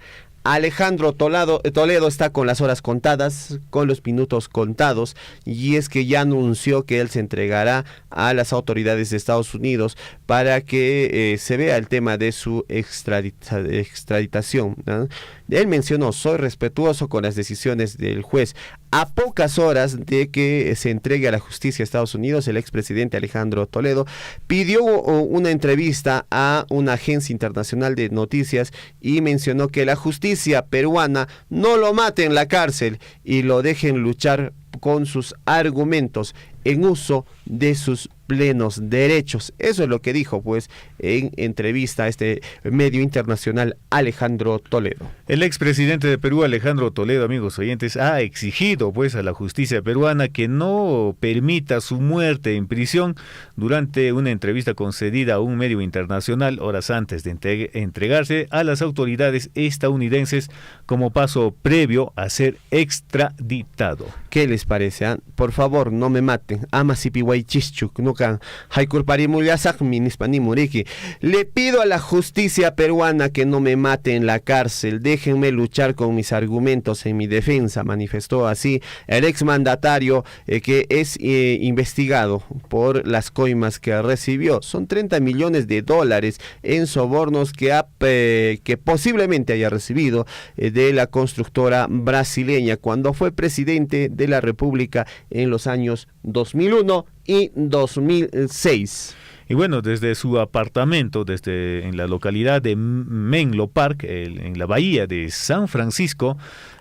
Alejandro Toledo está con las horas contadas, con los minutos contados, y es que ya anunció que él se entregará a las autoridades de Estados Unidos para que se vea el tema de su extraditación, ¿no? Él mencionó: soy respetuoso con las decisiones del juez. A pocas horas de que se entregue a la justicia de Estados Unidos, el expresidente Alejandro Toledo pidió una entrevista a una agencia internacional de noticias y mencionó que la justicia peruana no lo mate en la cárcel y lo dejen luchar con sus argumentos en uso de sus plenos derechos. Eso es lo que dijo pues en entrevista a este medio internacional Alejandro Toledo. El expresidente de Perú, Alejandro Toledo, amigos oyentes, ha exigido pues a la justicia peruana que no permita su muerte en prisión durante una entrevista concedida a un medio internacional horas antes de entregarse a las autoridades estadounidenses como paso previo a ser extraditado. ¿Qué les parece? Por favor, no me maten. Ama sipiwai chischuk, no Ñukan, Haikurpari Mullasak, Minispani Muriki. Le pido a la justicia peruana que no me mate en la cárcel, déjenme luchar con mis argumentos en mi defensa, manifestó así el exmandatario que es investigado por las coimas que recibió. Son 30 millones de dólares en sobornos que posiblemente haya recibido de la constructora brasileña cuando fue presidente de la República en los años 2001 y 2006. Y bueno, desde su apartamento, en la localidad de Menlo Park, en la bahía de San Francisco,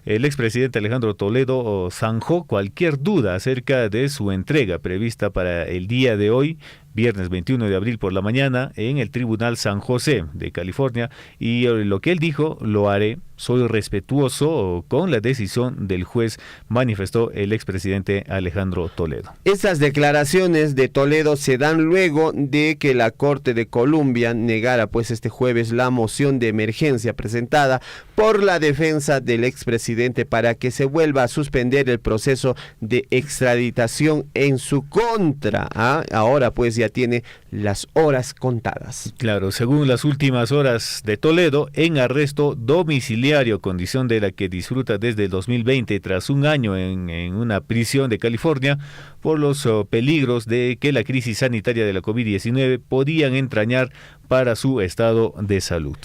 el expresidente Alejandro Toledo zanjó cualquier duda acerca de su entrega prevista para el día de hoy, viernes 21 de abril por la mañana, en el Tribunal San José de California, y lo que él dijo, lo haré, soy respetuoso con la decisión del juez, manifestó el expresidente Alejandro Toledo. Estas declaraciones de Toledo se dan luego de que la Corte de Columbia negara pues este jueves la moción de emergencia presentada por la defensa del expresidente para que se vuelva a suspender el proceso de extraditación en su contra. Ahora pues ya tiene las horas contadas. Claro, según las últimas horas de Toledo, en arresto domiciliario, condición de la que disfruta desde el 2020 tras un año en una prisión de California por los peligros de que la crisis sanitaria de la COVID-19 podían entrañar para su estado de salud.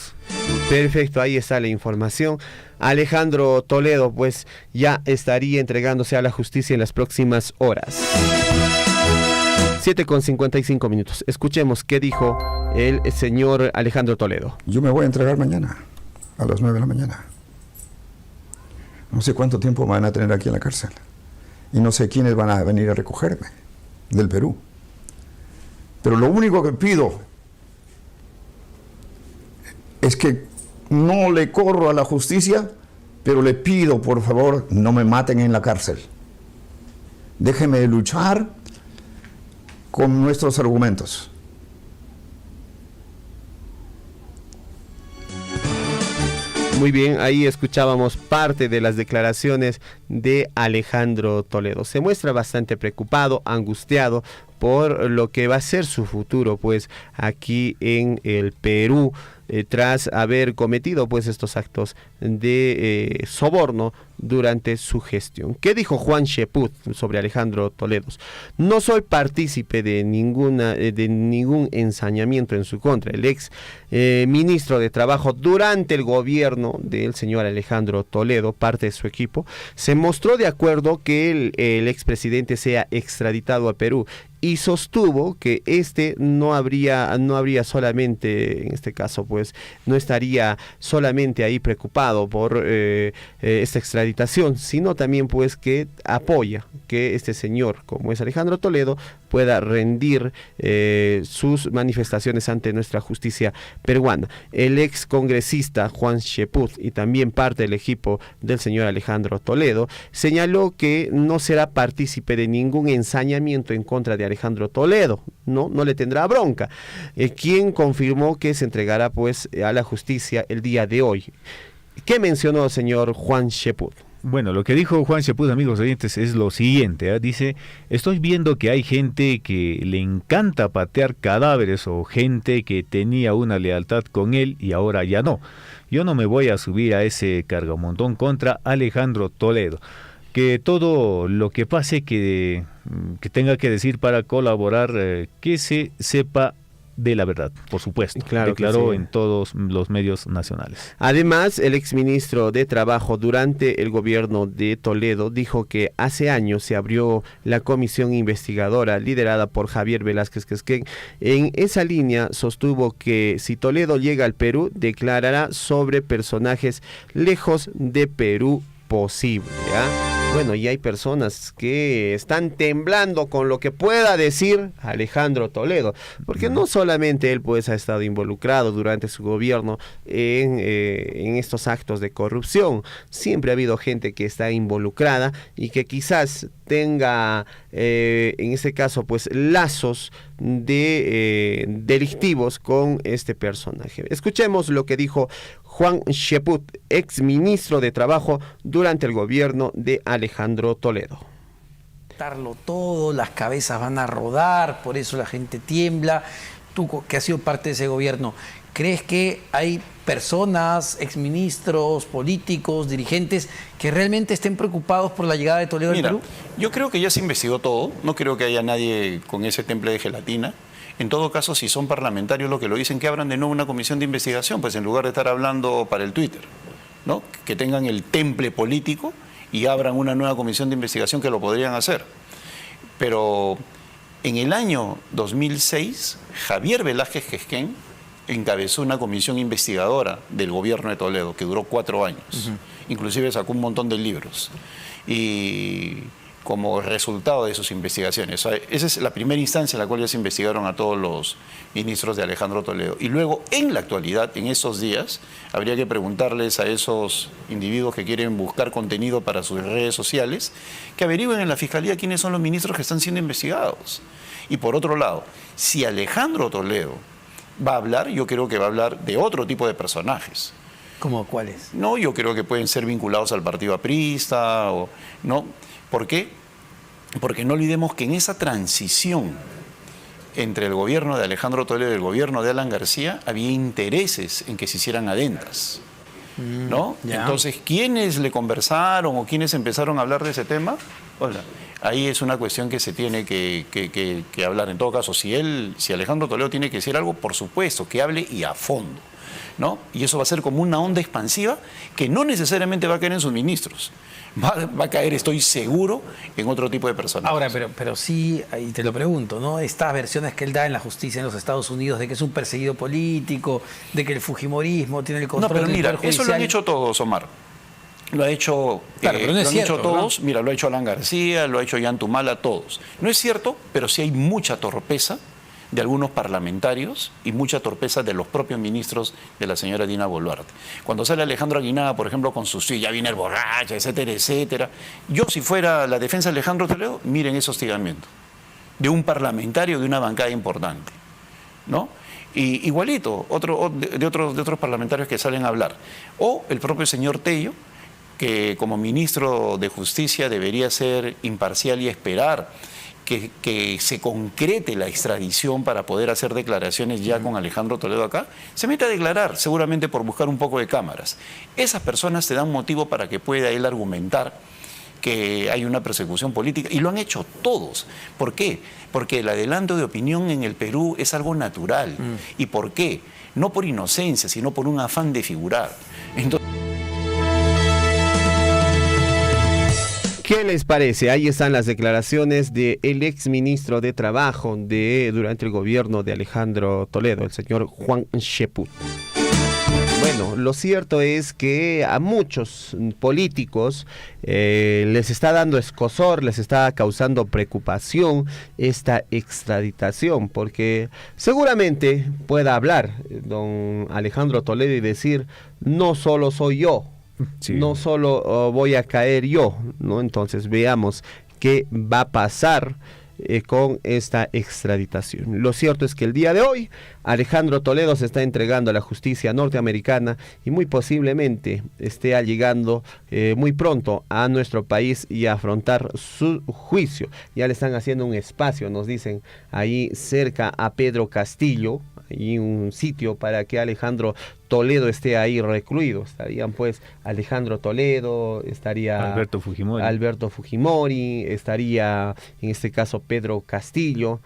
Perfecto, ahí está la información. Alejandro Toledo pues ya estaría entregándose a la justicia en las próximas horas. 7:55 minutos. Escuchemos qué dijo el señor Alejandro Toledo. Yo me voy a entregar mañana, a las 9 de la mañana. No sé cuánto tiempo me van a tener aquí en la cárcel. Y no sé quiénes van a venir a recogerme del Perú. Pero lo único que pido es que no le corro a la justicia, pero le pido, por favor, no me maten en la cárcel. Déjenme luchar con nuestros argumentos. Muy bien, ahí escuchábamos parte de las declaraciones de Alejandro Toledo. Se muestra bastante preocupado, angustiado por lo que va a ser su futuro pues aquí en el Perú, tras haber cometido pues estos actos de soborno durante su gestión. ¿Qué dijo Juan Cheput sobre Alejandro Toledo? No soy partícipe de ningún ensañamiento en su contra. El ex ministro de Trabajo durante el gobierno del señor Alejandro Toledo, parte de su equipo, se mostró de acuerdo que el expresidente sea extraditado a Perú y sostuvo que no habría solamente, en este caso pues no estaría solamente ahí preocupado por esta extraditación, sino también pues que apoya que este señor, como es Alejandro Toledo, pueda rendir sus manifestaciones ante nuestra justicia peruana. El ex congresista Juan Cheput y también parte del equipo del señor Alejandro Toledo señaló que no será partícipe de ningún ensañamiento en contra de Alejandro Toledo, no le tendrá bronca, quien confirmó que se entregará pues a la justicia el día de hoy. ¿Qué mencionó el señor Juan Cheput? Bueno, lo que dijo Juan Cheput, amigos oyentes, es lo siguiente, dice, estoy viendo que hay gente que le encanta patear cadáveres o gente que tenía una lealtad con él y ahora ya no. Yo no me voy a subir a ese cargamontón contra Alejandro Toledo. Que todo lo que pase que tenga que decir para colaborar, que se sepa de la verdad, por supuesto, claro, declaró sí, en todos los medios nacionales. Además, el exministro de Trabajo durante el gobierno de Toledo dijo que hace años se abrió la comisión investigadora liderada por Javier Velázquez Quesquén. En esa línea sostuvo que si Toledo llega al Perú, declarará sobre personajes lejos de Perú posible, Bueno, y hay personas que están temblando con lo que pueda decir Alejandro Toledo, porque no solamente él pues ha estado involucrado durante su gobierno en estos actos de corrupción, siempre ha habido gente que está involucrada y que quizás tenga en este caso pues lazos de delictivos con este personaje. Escuchemos lo que dijo Juan Cheput, ex ministro de Trabajo durante el gobierno de Alejandro Toledo. Todo, las cabezas van a rodar, por eso la gente tiembla. Tú, que has sido parte de ese gobierno, ¿crees que hay personas, exministros, políticos, dirigentes que realmente estén preocupados por la llegada de Toledo al Perú? Yo creo que ya se investigó todo, no creo que haya nadie con ese temple de gelatina. En todo caso, si son parlamentarios lo que lo dicen, que abran de nuevo una comisión de investigación, pues en lugar de estar hablando para el Twitter, ¿no? Que tengan el temple político y abran una nueva comisión de investigación, que lo podrían hacer. Pero en el año 2006, Javier Velázquez Quesquén encabezó una comisión investigadora del gobierno de Toledo, que duró 4 años. Inclusive sacó un montón de libros. Y como resultado de sus investigaciones, esa es la primera instancia en la cual ya se investigaron a todos los ministros de Alejandro Toledo. Y luego, en la actualidad, en esos días, habría que preguntarles a esos individuos que quieren buscar contenido para sus redes sociales, que averigüen en la Fiscalía quiénes son los ministros que están siendo investigados. Y por otro lado, si Alejandro Toledo va a hablar, yo creo que va a hablar de otro tipo de personajes. ¿Cómo cuáles? No, yo creo que pueden ser vinculados al partido aprista, o no. ¿Por qué? Porque no olvidemos que en esa transición entre el gobierno de Alejandro Toledo y el gobierno de Alan García había intereses en que se hicieran adentras, ¿no? Entonces, ¿quiénes le conversaron o quiénes empezaron a hablar de ese tema? Ahí es una cuestión que se tiene que hablar. En todo caso, si Alejandro Toledo tiene que decir algo, por supuesto, que hable y a fondo, ¿no? Y eso va a ser como una onda expansiva que no necesariamente va a caer en sus ministros. Va a caer, estoy seguro, en otro tipo de personas. Ahora, pero sí, y te lo pregunto, ¿no? Estas versiones que él da en la justicia en los Estados Unidos de que es un perseguido político, de que el fujimorismo tiene el control del Poder Judicial. Eso lo han hecho todos, Omar. Lo ha hecho, claro, pero no es cierto, hecho todos. ¿no? Mira, lo ha hecho Alan García, lo ha hecho Yantumala, todos. No es cierto, pero sí hay mucha torpeza de algunos parlamentarios y mucha torpeza de los propios ministros de la señora Dina Boluarte. Cuando sale Alejandro Aguinaga, por ejemplo, con sus ya viene el borracho, etcétera, etcétera. Yo, si fuera la defensa de Alejandro Toledo, miren ese hostigamiento de un parlamentario de una bancada importante, ¿no? Y igualito, de otros parlamentarios que salen a hablar. O el propio señor Tello, que como ministro de Justicia debería ser imparcial y esperar que se concrete la extradición para poder hacer declaraciones ya con Alejandro Toledo acá, se mete a declarar, seguramente por buscar un poco de cámaras. Esas personas te dan motivo para que pueda él argumentar que hay una persecución política, y lo han hecho todos. ¿Por qué? Porque el adelanto de opinión en el Perú es algo natural. ¿Y por qué? No por inocencia, sino por un afán de figurar. Entonces, ¿qué les parece? Ahí están las declaraciones del exministro de Trabajo durante el gobierno de Alejandro Toledo, el señor Juan Cheput. Bueno, lo cierto es que a muchos políticos les está dando escozor, les está causando preocupación esta extraditación, porque seguramente pueda hablar don Alejandro Toledo y decir, no solo soy yo, no solo voy a caer yo, ¿no? Entonces veamos qué va a pasar con esta extraditación. Lo cierto es que el día de hoy Alejandro Toledo se está entregando a la justicia norteamericana y muy posiblemente esté llegando muy pronto a nuestro país y a afrontar su juicio. Ya le están haciendo un espacio, nos dicen, ahí cerca a Pedro Castillo, y un sitio para que Alejandro Toledo esté ahí recluido. Estarían pues Alejandro Toledo, estaría Alberto Fujimori, estaría en este caso Pedro Castillo.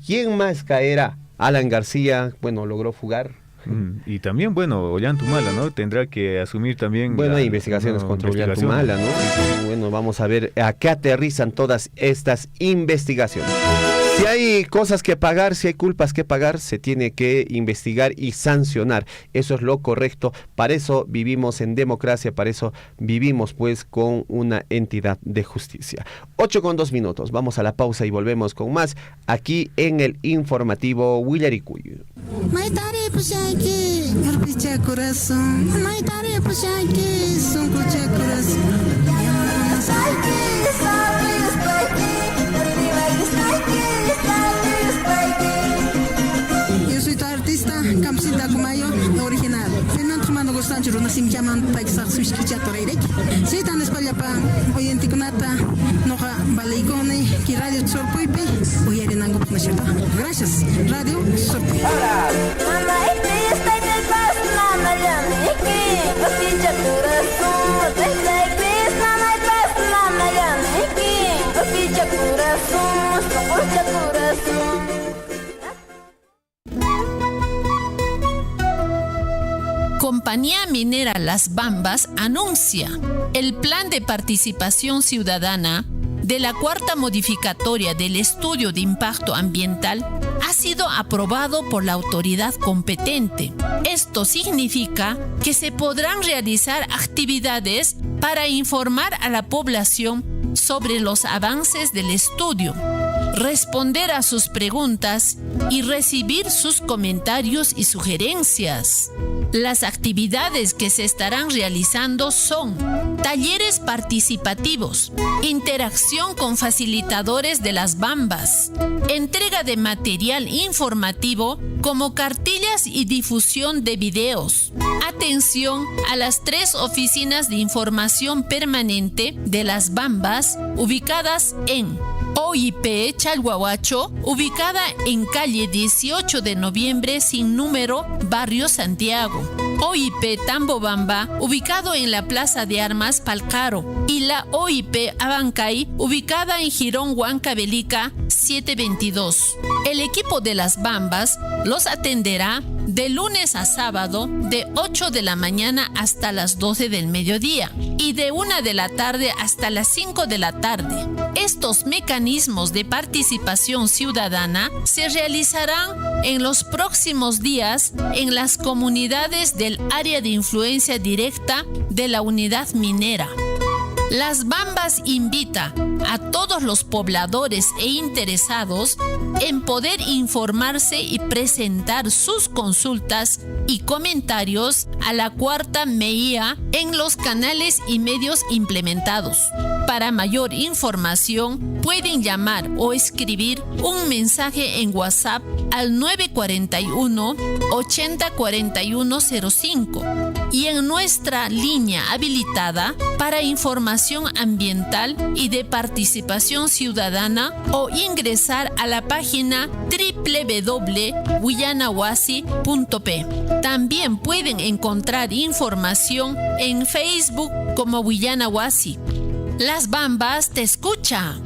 ¿Quién más caerá? Alan García, bueno, logró fugar. Y también, bueno, Ollantumala, ¿no? Tendrá que asumir también... Bueno, hay investigaciones contra Ollantumala, ¿no? Bueno, vamos a ver a qué aterrizan todas estas investigaciones. Si hay cosas que pagar, si hay culpas que pagar, se tiene que investigar y sancionar. Eso es lo correcto. Para eso vivimos en democracia, para eso vivimos pues con una entidad de justicia. 8:02. Vamos a la pausa y volvemos con más aquí en el informativo Willarikuy. Yo soy tu artista, Campsita Kumayo, original. Fernando Mano Gostancho, Nasim Yaman, Paixak Swishkichato Reirek. Seitan Espallapa, Oyentikunata, Noja Baleigone, Surpuypi, uyarinangup, ¿no es cierto? Gracias, Radio Surpuy. Mama, está en el paz, mama, ya me que, cosilla corazón, está en paz, mama, el paz, mama, ya me que, cosilla corazón, cosilla corazón. Compañía Minera Las Bambas anuncia el Plan de Participación Ciudadana de la cuarta modificatoria del Estudio de Impacto Ambiental ha sido aprobado por la autoridad competente. Esto significa que se podrán realizar actividades para informar a la población sobre los avances del estudio, responder a sus preguntas y recibir sus comentarios y sugerencias. Las actividades que se estarán realizando son talleres participativos, interacción con facilitadores de las bambas, entrega de material informativo como cartillas y difusión de videos, atención a las 3 oficinas de información permanente de las bambas ubicadas en OIP Chalhuahuacho, ubicada en calle 18 de noviembre sin número, Barrio Santiago. OIP Tambobamba, ubicado en la Plaza de Armas Palcaro. Y la OIP Abancay, ubicada en Girón Huancavelica 722. El equipo de las bambas los atenderá de lunes a sábado de 8 de la mañana hasta las 12 del mediodía y de 1 de la tarde hasta las 5 de la tarde. Estos mecanismos de participación ciudadana se realizarán en los próximos días en las comunidades del área de influencia directa de la unidad minera. Las Bambas invita a todos los pobladores e interesados en poder informarse y presentar sus consultas y comentarios a la cuarta MEIA en los canales y medios implementados. Para mayor información, pueden llamar o escribir un mensaje en WhatsApp al 941 80 4105 y en nuestra línea habilitada para información ambiental y de participación ciudadana o ingresar a la página www.willanawasi.p. También pueden encontrar información en Facebook como Willanawasi. Las Bambas te escucha.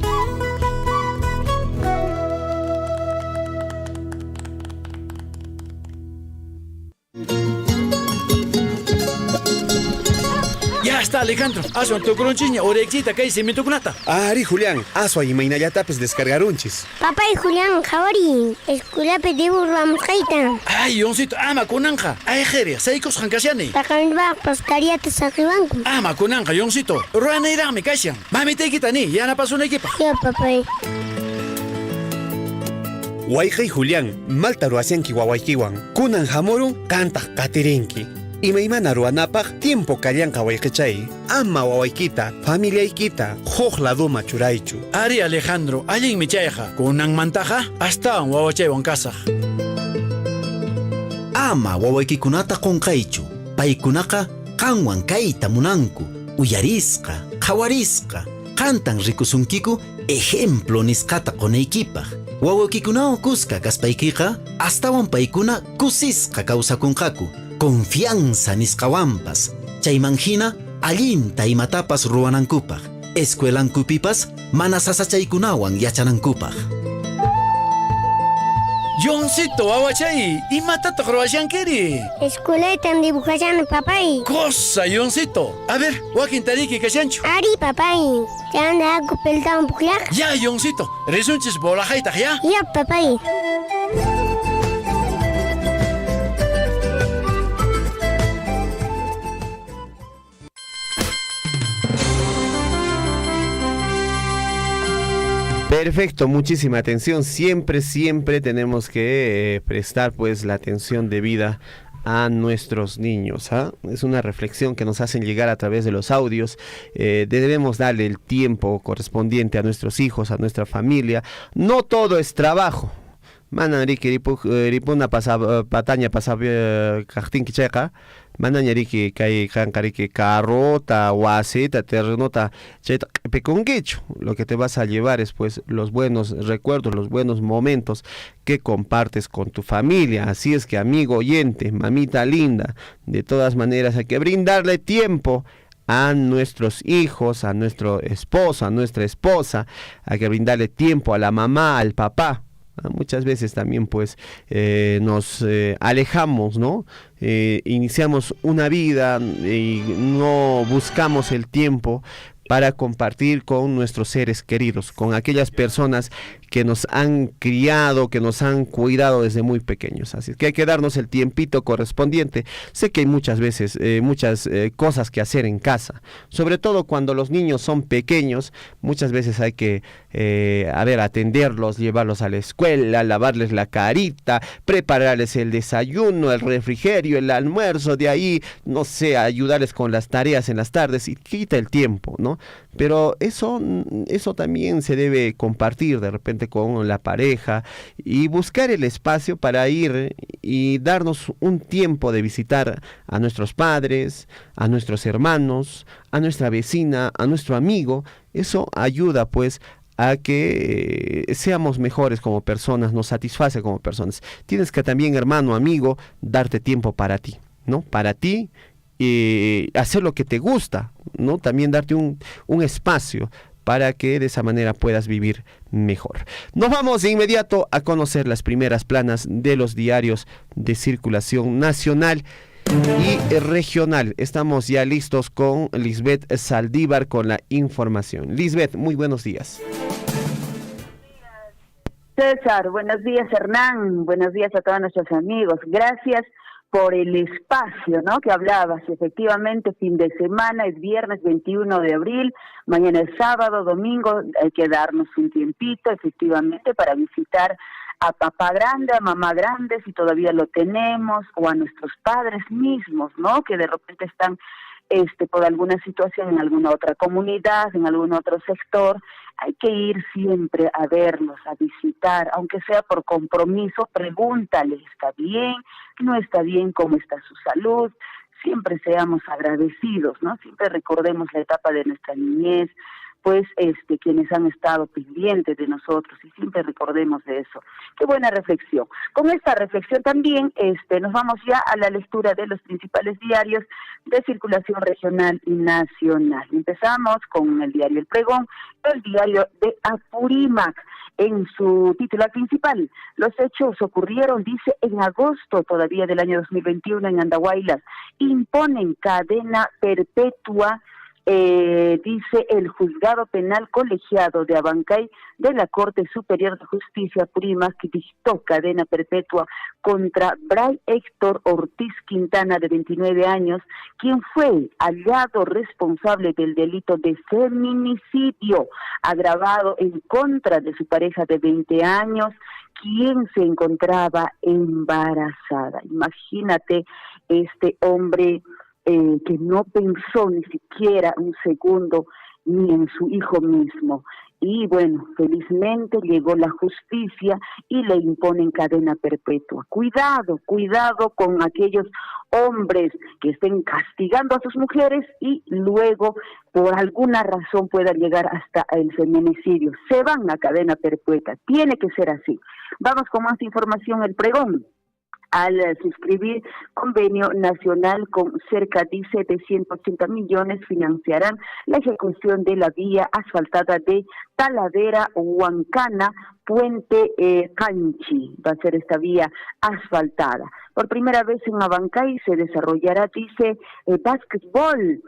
Ya está, Alejandro. Hazlo tu cronchiña, orexita, que hay cemento kunata. Ari, Julián, hazlo y mañana ya tapes descargar unchis. Papá y Julián, Jawari, escuela pedimos vamos kaita. Ay, yoncito, ama kunanja. Ay, jere, seikos jankasiane. Takanba, pastaría te saquibanco. Ama kunanja, yoncito. Ruana irá, me casian. Mami, te quitani, ya no pasó una equipa. Ya, papá. Guayja y Julián, malta ruasianki guawaikiwan. Kunan jamoru, canta katirinki. Y me iman a ruanapaj, tiempo kalyan kawaiqichay. Ama wawaikita, familia ikita, jojla duma churaichu. Ari Alejandro, alguien me chayaja. Kunan mantaja, hasta un wawachaywan kasaj. Ama wawaikikunata qonkaychu. Paykunaqa qanwan kayta munanku. Uyarisqa, qawarisqa. Qantan rikusunkiku ejemplo nisqata qonaykipaj. Wawakikunawan kuska kaspaykiqa, astawan paykuna kusisqa kawsakunqaku. Confianza nisqawanpas. Chaymanhina allinta imatapas ruwanankupaj. Escuelankupipas mana sasachaykunawan yachanankupaj. Yoncito, wawachay, imatata ruwashankiri. Escueletan dibujayan, papay. Cosa, Yoncito. A ver, wakin tariki kashanchu. Ari, papay. ¿Te anda algo peltado un puclac? Ya, Yoncito. Resunchis bolajaitaj, ya. Ya, papay. Perfecto, muchísima atención. Siempre tenemos que prestar pues la atención debida a nuestros niños, ¿ah? Es una reflexión que nos hacen llegar a través de los audios. Debemos darle el tiempo correspondiente a nuestros hijos, a nuestra familia. No todo es trabajo. Mana ripuna pataña pasab kajtin kicheqa, manañariki kay kankariki carrota, wasita, terrenota, chayta peconguecho. Lo que te vas a llevar es pues los buenos recuerdos, los buenos momentos que compartes con tu familia. Así es que, amigo oyente, mamita linda, de todas maneras hay que brindarle tiempo a nuestros hijos, a nuestro esposo, a nuestra esposa, hay que brindarle tiempo a la mamá, al papá. Muchas veces también pues nos alejamos, ¿no? Iniciamos una vida y no buscamos el tiempo para compartir con nuestros seres queridos, con aquellas personas que nos han criado, que nos han cuidado desde muy pequeños. Así que hay que darnos el tiempito correspondiente. Sé que hay muchas veces, muchas cosas que hacer en casa, sobre todo cuando los niños son pequeños. Muchas veces hay que, atenderlos, llevarlos a la escuela, lavarles la carita, prepararles el desayuno, el refrigerio, el almuerzo, de ahí, no sé, ayudarles con las tareas en las tardes, y quita el tiempo, ¿no? Pero eso también se debe compartir de repente con la pareja y buscar el espacio para ir y darnos un tiempo de visitar a nuestros padres, a nuestros hermanos, a nuestra vecina, a nuestro amigo. Eso ayuda pues a que seamos mejores como personas, nos satisface como personas. Tienes que también, hermano, amigo, darte tiempo para ti, ¿no? Para ti, hacer lo que te gusta, ¿no? También darte un espacio para que de esa manera puedas vivir mejor. Nos vamos de inmediato a conocer las primeras planas de los diarios de circulación nacional y regional. Estamos ya listos con Lisbeth Saldívar con la información. Lisbeth, muy buenos días. César, buenos días Hernán, buenos días a todos nuestros amigos. Gracias por el espacio, ¿no?, que hablabas. Efectivamente, fin de semana, es viernes 21 de abril, mañana es sábado, domingo, hay que darnos un tiempito, efectivamente, para visitar a papá grande, a mamá grande, si todavía lo tenemos, o a nuestros padres mismos, ¿no?, que de repente están por alguna situación en alguna otra comunidad, en algún otro sector. Hay que ir siempre a verlos, a visitar, aunque sea por compromiso. Pregúntale, ¿está bien? ¿No está bien? ¿Cómo está su salud? Siempre seamos agradecidos, ¿no? Siempre recordemos la etapa de nuestra niñez, pues quienes han estado pendientes de nosotros, y siempre recordemos de eso. Qué buena reflexión. Con esta reflexión también nos vamos ya a la lectura de los principales diarios de circulación regional y nacional. Empezamos con el diario El Pregón, el diario de Apurímac. En su titular principal, los hechos ocurrieron, dice, en agosto todavía del año 2021 en Andahuaylas. Imponen cadena perpetua, dice el juzgado penal colegiado de Abancay de la Corte Superior de Justicia Apurímac, que dictó cadena perpetua contra Bray Héctor Ortiz Quintana, de 29 años, quien fue hallado responsable del delito de feminicidio agravado en contra de su pareja de 20 años, quien se encontraba embarazada. Imagínate, este hombre que no pensó ni siquiera un segundo ni en su hijo mismo. Y bueno, felizmente llegó la justicia y le imponen cadena perpetua. Cuidado, cuidado con aquellos hombres que estén castigando a sus mujeres y luego por alguna razón puedan llegar hasta el feminicidio. Se van a cadena perpetua, tiene que ser así. Vamos con más información. El Pregón, al suscribir convenio nacional con cerca, dice, de 180 millones, financiarán la ejecución de la vía asfaltada de Talavera Huancana, Puente Canchi. Va a ser esta vía asfaltada. Por primera vez en Abancay se desarrollará, dice, básquetbol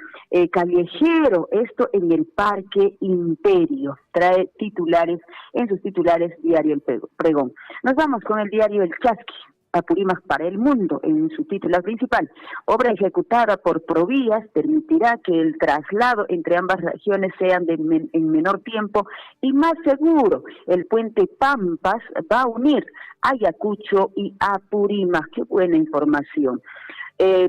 callejero, esto en el Parque Imperio. Trae titulares, en sus titulares, diario El Pregón. Nos vamos con el diario El Chasqui. Apurímac para el mundo, en su titular principal. Obra ejecutada por Provías permitirá que el traslado entre ambas regiones sean en menor tiempo y más seguro. El puente Pampas va a unir Ayacucho y Apurímac. Qué buena información.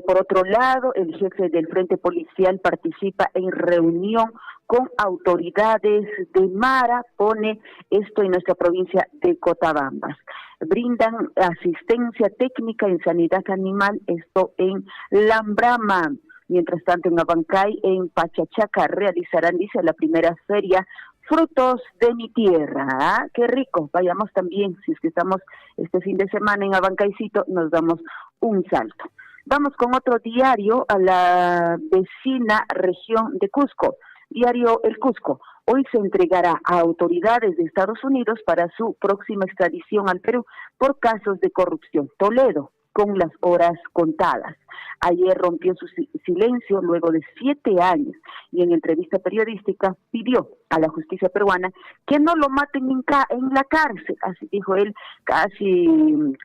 Por otro lado, el jefe del Frente Policial participa en reunión con autoridades de Mara, pone esto en nuestra provincia de Cotabambas. Brindan asistencia técnica en sanidad animal, esto en Lambrama. Mientras tanto, en Abancay, en Pachachaca, realizarán, dice, la primera feria Frutos de mi Tierra. ¿Ah? ¡Qué rico! Vayamos también, si es que estamos este fin de semana en Abancaycito, nos damos un salto. Vamos con otro diario a la vecina región de Cusco. Diario El Cusco. Hoy se entregará a autoridades de Estados Unidos para su próxima extradición al Perú por casos de corrupción. Toledo, con las horas contadas. Ayer rompió su silencio luego de 7 años y en entrevista periodística pidió a la justicia peruana que no lo maten en la cárcel, así dijo él, casi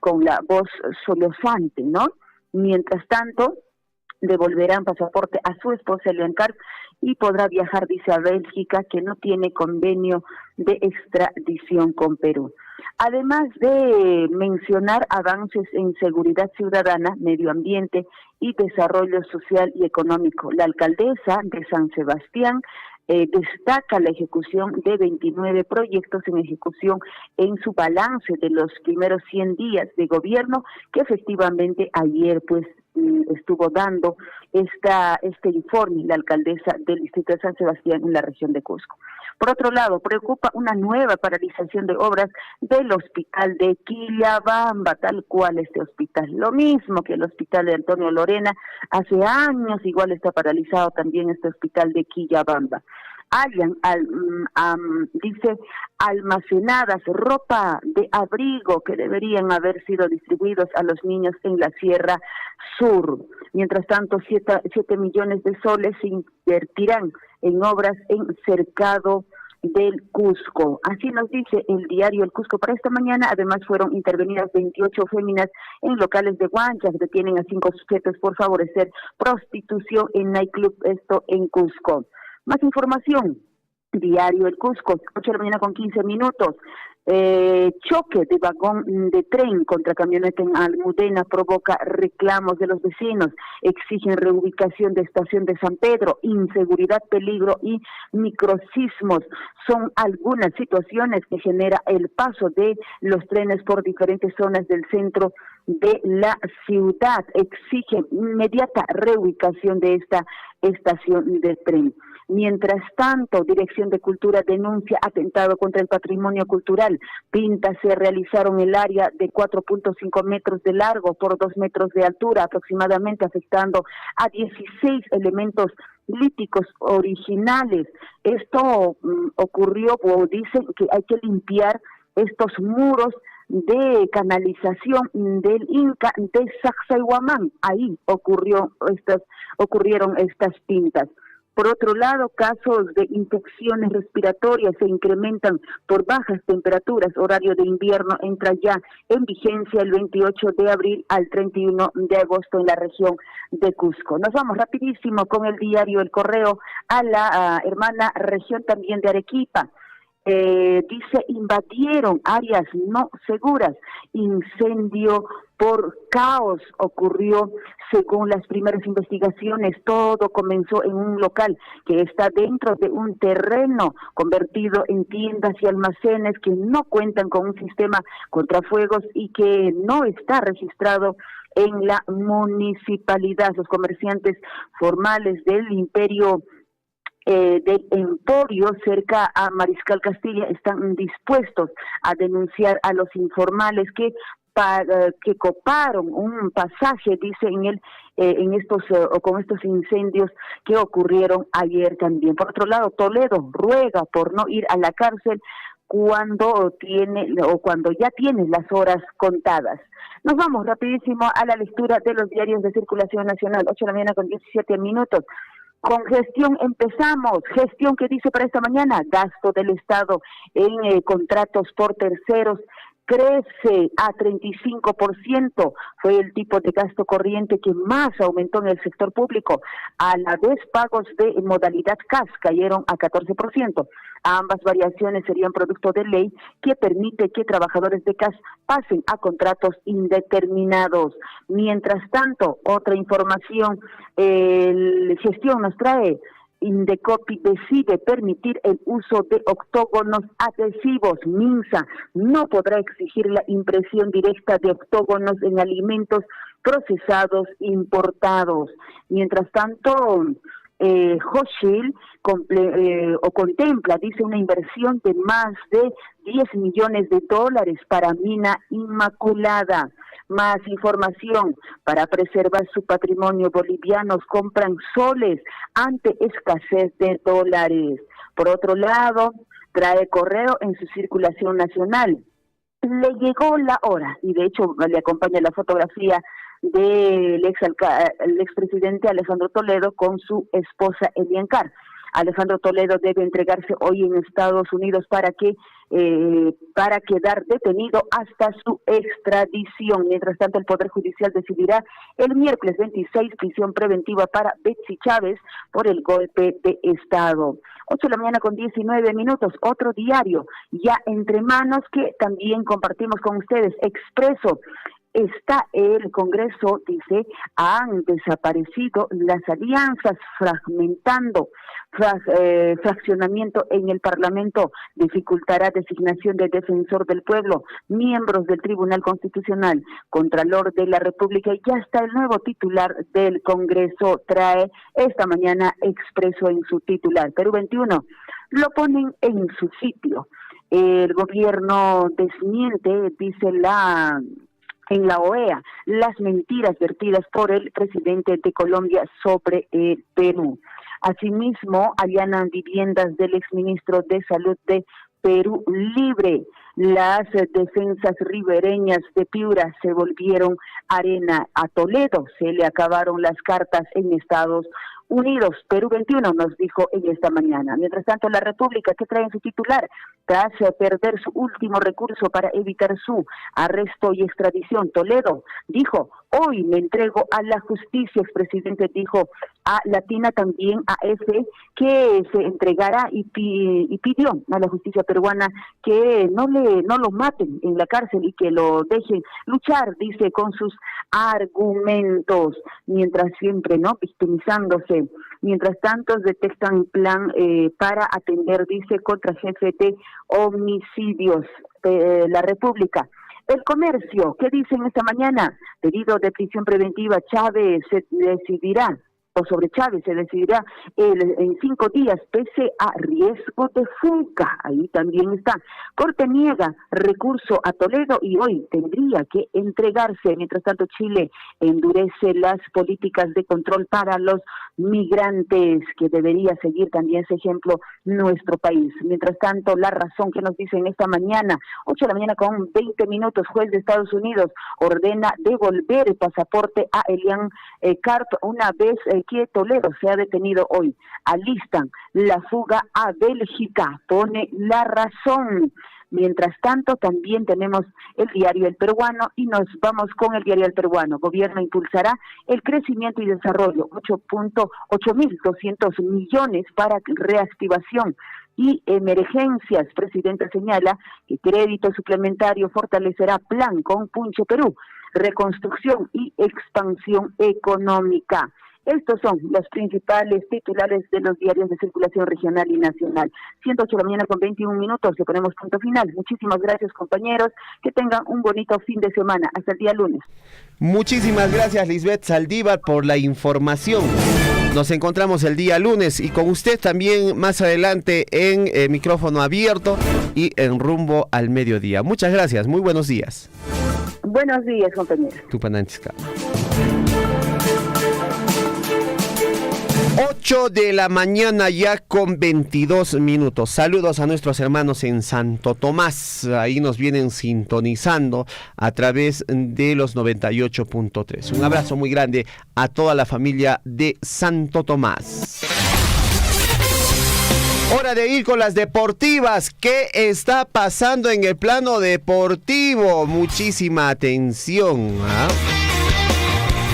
con la voz sollozante, ¿no? Mientras tanto, devolverán pasaporte a su esposa Leoncar y podrá viajar, dice, a Bélgica, que no tiene convenio de extradición con Perú. Además de mencionar avances en seguridad ciudadana, medio ambiente y desarrollo social y económico, la alcaldesa de San Sebastián destaca la ejecución de 29 proyectos en ejecución en su balance de los primeros 100 días de gobierno, que efectivamente ayer pues estuvo dando este informe la alcaldesa del distrito de San Sebastián en la región de Cusco. Por otro lado, preocupa una nueva paralización de obras del hospital de Quillabamba, tal cual este hospital. Lo mismo que el hospital de Antonio Lorena, hace años igual está paralizado también este hospital de Quillabamba. Hayan, dice, almacenadas ropa de abrigo que deberían haber sido distribuidos a los niños en la Sierra Sur. Mientras tanto, 7 millones de soles se invertirán en obras en cercado del Cusco. Así nos dice el diario El Cusco para esta mañana. Además, fueron intervenidas 28 féminas en locales de Huancha, que detienen a 5 sujetos por favorecer prostitución en nightclub, esto en Cusco. Más información, diario El Cusco, 8 de la mañana con 15 minutos. Choque de vagón de tren contra camioneta en Almudena provoca reclamos de los vecinos. Exigen reubicación de estación de San Pedro. Inseguridad, peligro y microsismos son algunas situaciones que genera el paso de los trenes por diferentes zonas del centro de la ciudad. Exigen inmediata reubicación de esta estación de tren. Mientras tanto, Dirección de Cultura denuncia atentado contra el patrimonio cultural. Pintas se realizaron en el área de 4.5 metros de largo por 2 metros de altura, aproximadamente afectando a 16 elementos líticos originales. Esto ocurrió, o dicen que hay que limpiar estos muros de canalización del Inca de Sacsayhuamán. Ahí ocurrieron estas pintas. Por otro lado, casos de infecciones respiratorias se incrementan por bajas temperaturas. Horario de invierno entra ya en vigencia el 28 de abril al 31 de agosto en la región de Cusco. Nos vamos rapidísimo con el diario El Correo a la hermana región también de Arequipa. Dice, invadieron áreas no seguras, incendio por caos ocurrió según las primeras investigaciones. Todo comenzó en un local que está dentro de un terreno convertido en tiendas y almacenes que no cuentan con un sistema contrafuegos y que no está registrado en la municipalidad. Los comerciantes formales del Imperio del Emporio cerca a Mariscal Castilla están dispuestos a denunciar a los informales que coparon un pasaje, dice con estos incendios que ocurrieron ayer también. Por otro lado, Toledo ruega por no ir a la cárcel cuando ya tiene las horas contadas. Nos vamos rapidísimo a la lectura de los diarios de circulación nacional, 8 de la mañana con 17 minutos. Con gestión empezamos. Gestión que dice para esta mañana, gasto del Estado en contratos por terceros crece a 35%, fue el tipo de gasto corriente que más aumentó en el sector público. A la vez, pagos de modalidad CAS cayeron a 14%. Ambas variaciones serían producto de ley que permite que trabajadores de CAS pasen a contratos indeterminados. Mientras tanto, otra información, Gestión nos trae Indecopi decide permitir el uso de octógonos adhesivos. Minsa no podrá exigir la impresión directa de octógonos en alimentos procesados importados. Mientras tanto, Hochschild contempla, dice, una inversión de más de $10 millones para Mina Inmaculada. Más información: para preservar su patrimonio, bolivianos compran soles ante escasez de dólares. Por otro lado, trae correo en su circulación nacional. Le llegó la hora, y de hecho le acompaña la fotografía del expresidente Alejandro Toledo con su esposa Elian Carr. Alejandro Toledo debe entregarse hoy en Estados Unidos para quedar detenido hasta su extradición. Mientras tanto, el Poder Judicial decidirá el miércoles 26 prisión preventiva para Betsy Chávez por el golpe de Estado. 8:19 a.m, otro diario ya entre manos que también compartimos con ustedes. Expreso. Está el Congreso, dice, han desaparecido las alianzas, fraccionamiento en el Parlamento, dificultará designación de defensor del pueblo, miembros del Tribunal Constitucional, Contralor de la República, y ya está el nuevo titular del Congreso, trae esta mañana Expreso en su titular. Perú 21, lo ponen en su sitio. El gobierno desmiente, dice en la OEA, las mentiras vertidas por el presidente de Colombia sobre el Perú. Asimismo, allanan viviendas del exministro de Salud de Perú Libre. Las defensas ribereñas de Piura se volvieron arena. A Toledo se le acabaron las cartas en Estados Unidos. Perú 21 nos dijo en esta mañana. Mientras tanto, la República, que trae en su titular, tras perder su último recurso para evitar su arresto y extradición, Toledo dijo: hoy me entrego a la justicia. Expresidente dijo a Latina, también a EFE, que se entregará y pidió a la justicia peruana que no lo maten en la cárcel y que lo dejen luchar, dice, con sus argumentos, mientras siempre, ¿no?, victimizándose. Mientras tanto, detectan plan para atender, dice, contra jefe de homicidios de la República. El Comercio, ¿qué dicen esta mañana? Pedido de prisión preventiva, Chávez se decidirá en 5 días, pese a riesgo de fuga. Ahí también está. Corte niega recurso a Toledo y hoy tendría que entregarse. Mientras tanto, Chile endurece las políticas de control para los migrantes, que debería seguir también ese ejemplo nuestro país. Mientras tanto, La Razón, que nos dicen esta mañana, 8:20 a.m, juez de Estados Unidos ordena devolver el pasaporte a Elian Carr una vez que Toledo se ha detenido hoy. Alistan la fuga a Bélgica, pone La Razón. Mientras tanto, también tenemos el diario El Peruano y nos vamos con el diario El Peruano. Gobierno impulsará el crecimiento y desarrollo, 8.200 millones para reactivación y emergencias. Presidente señala que crédito suplementario fortalecerá plan con Punche Perú, reconstrucción y expansión económica. Estos son los principales titulares de los diarios de circulación regional y nacional. 8:21 a.m, le ponemos punto final. Muchísimas gracias, compañeros. Que tengan un bonito fin de semana. Hasta el día lunes. Muchísimas gracias, Lisbeth Saldívar, por la información. Nos encontramos el día lunes y con usted también más adelante en Micrófono Abierto y en Rumbo al Mediodía. Muchas gracias. Muy buenos días. Buenos días, compañeros. Tupananchiska. 8 de la mañana ya con 22 minutos. Saludos a nuestros hermanos en Santo Tomás. Ahí nos vienen sintonizando a través de los 98.3. Un abrazo muy grande a toda la familia de Santo Tomás. Hora de ir con las deportivas. ¿Qué está pasando en el plano deportivo? Muchísima atención, ¿ah?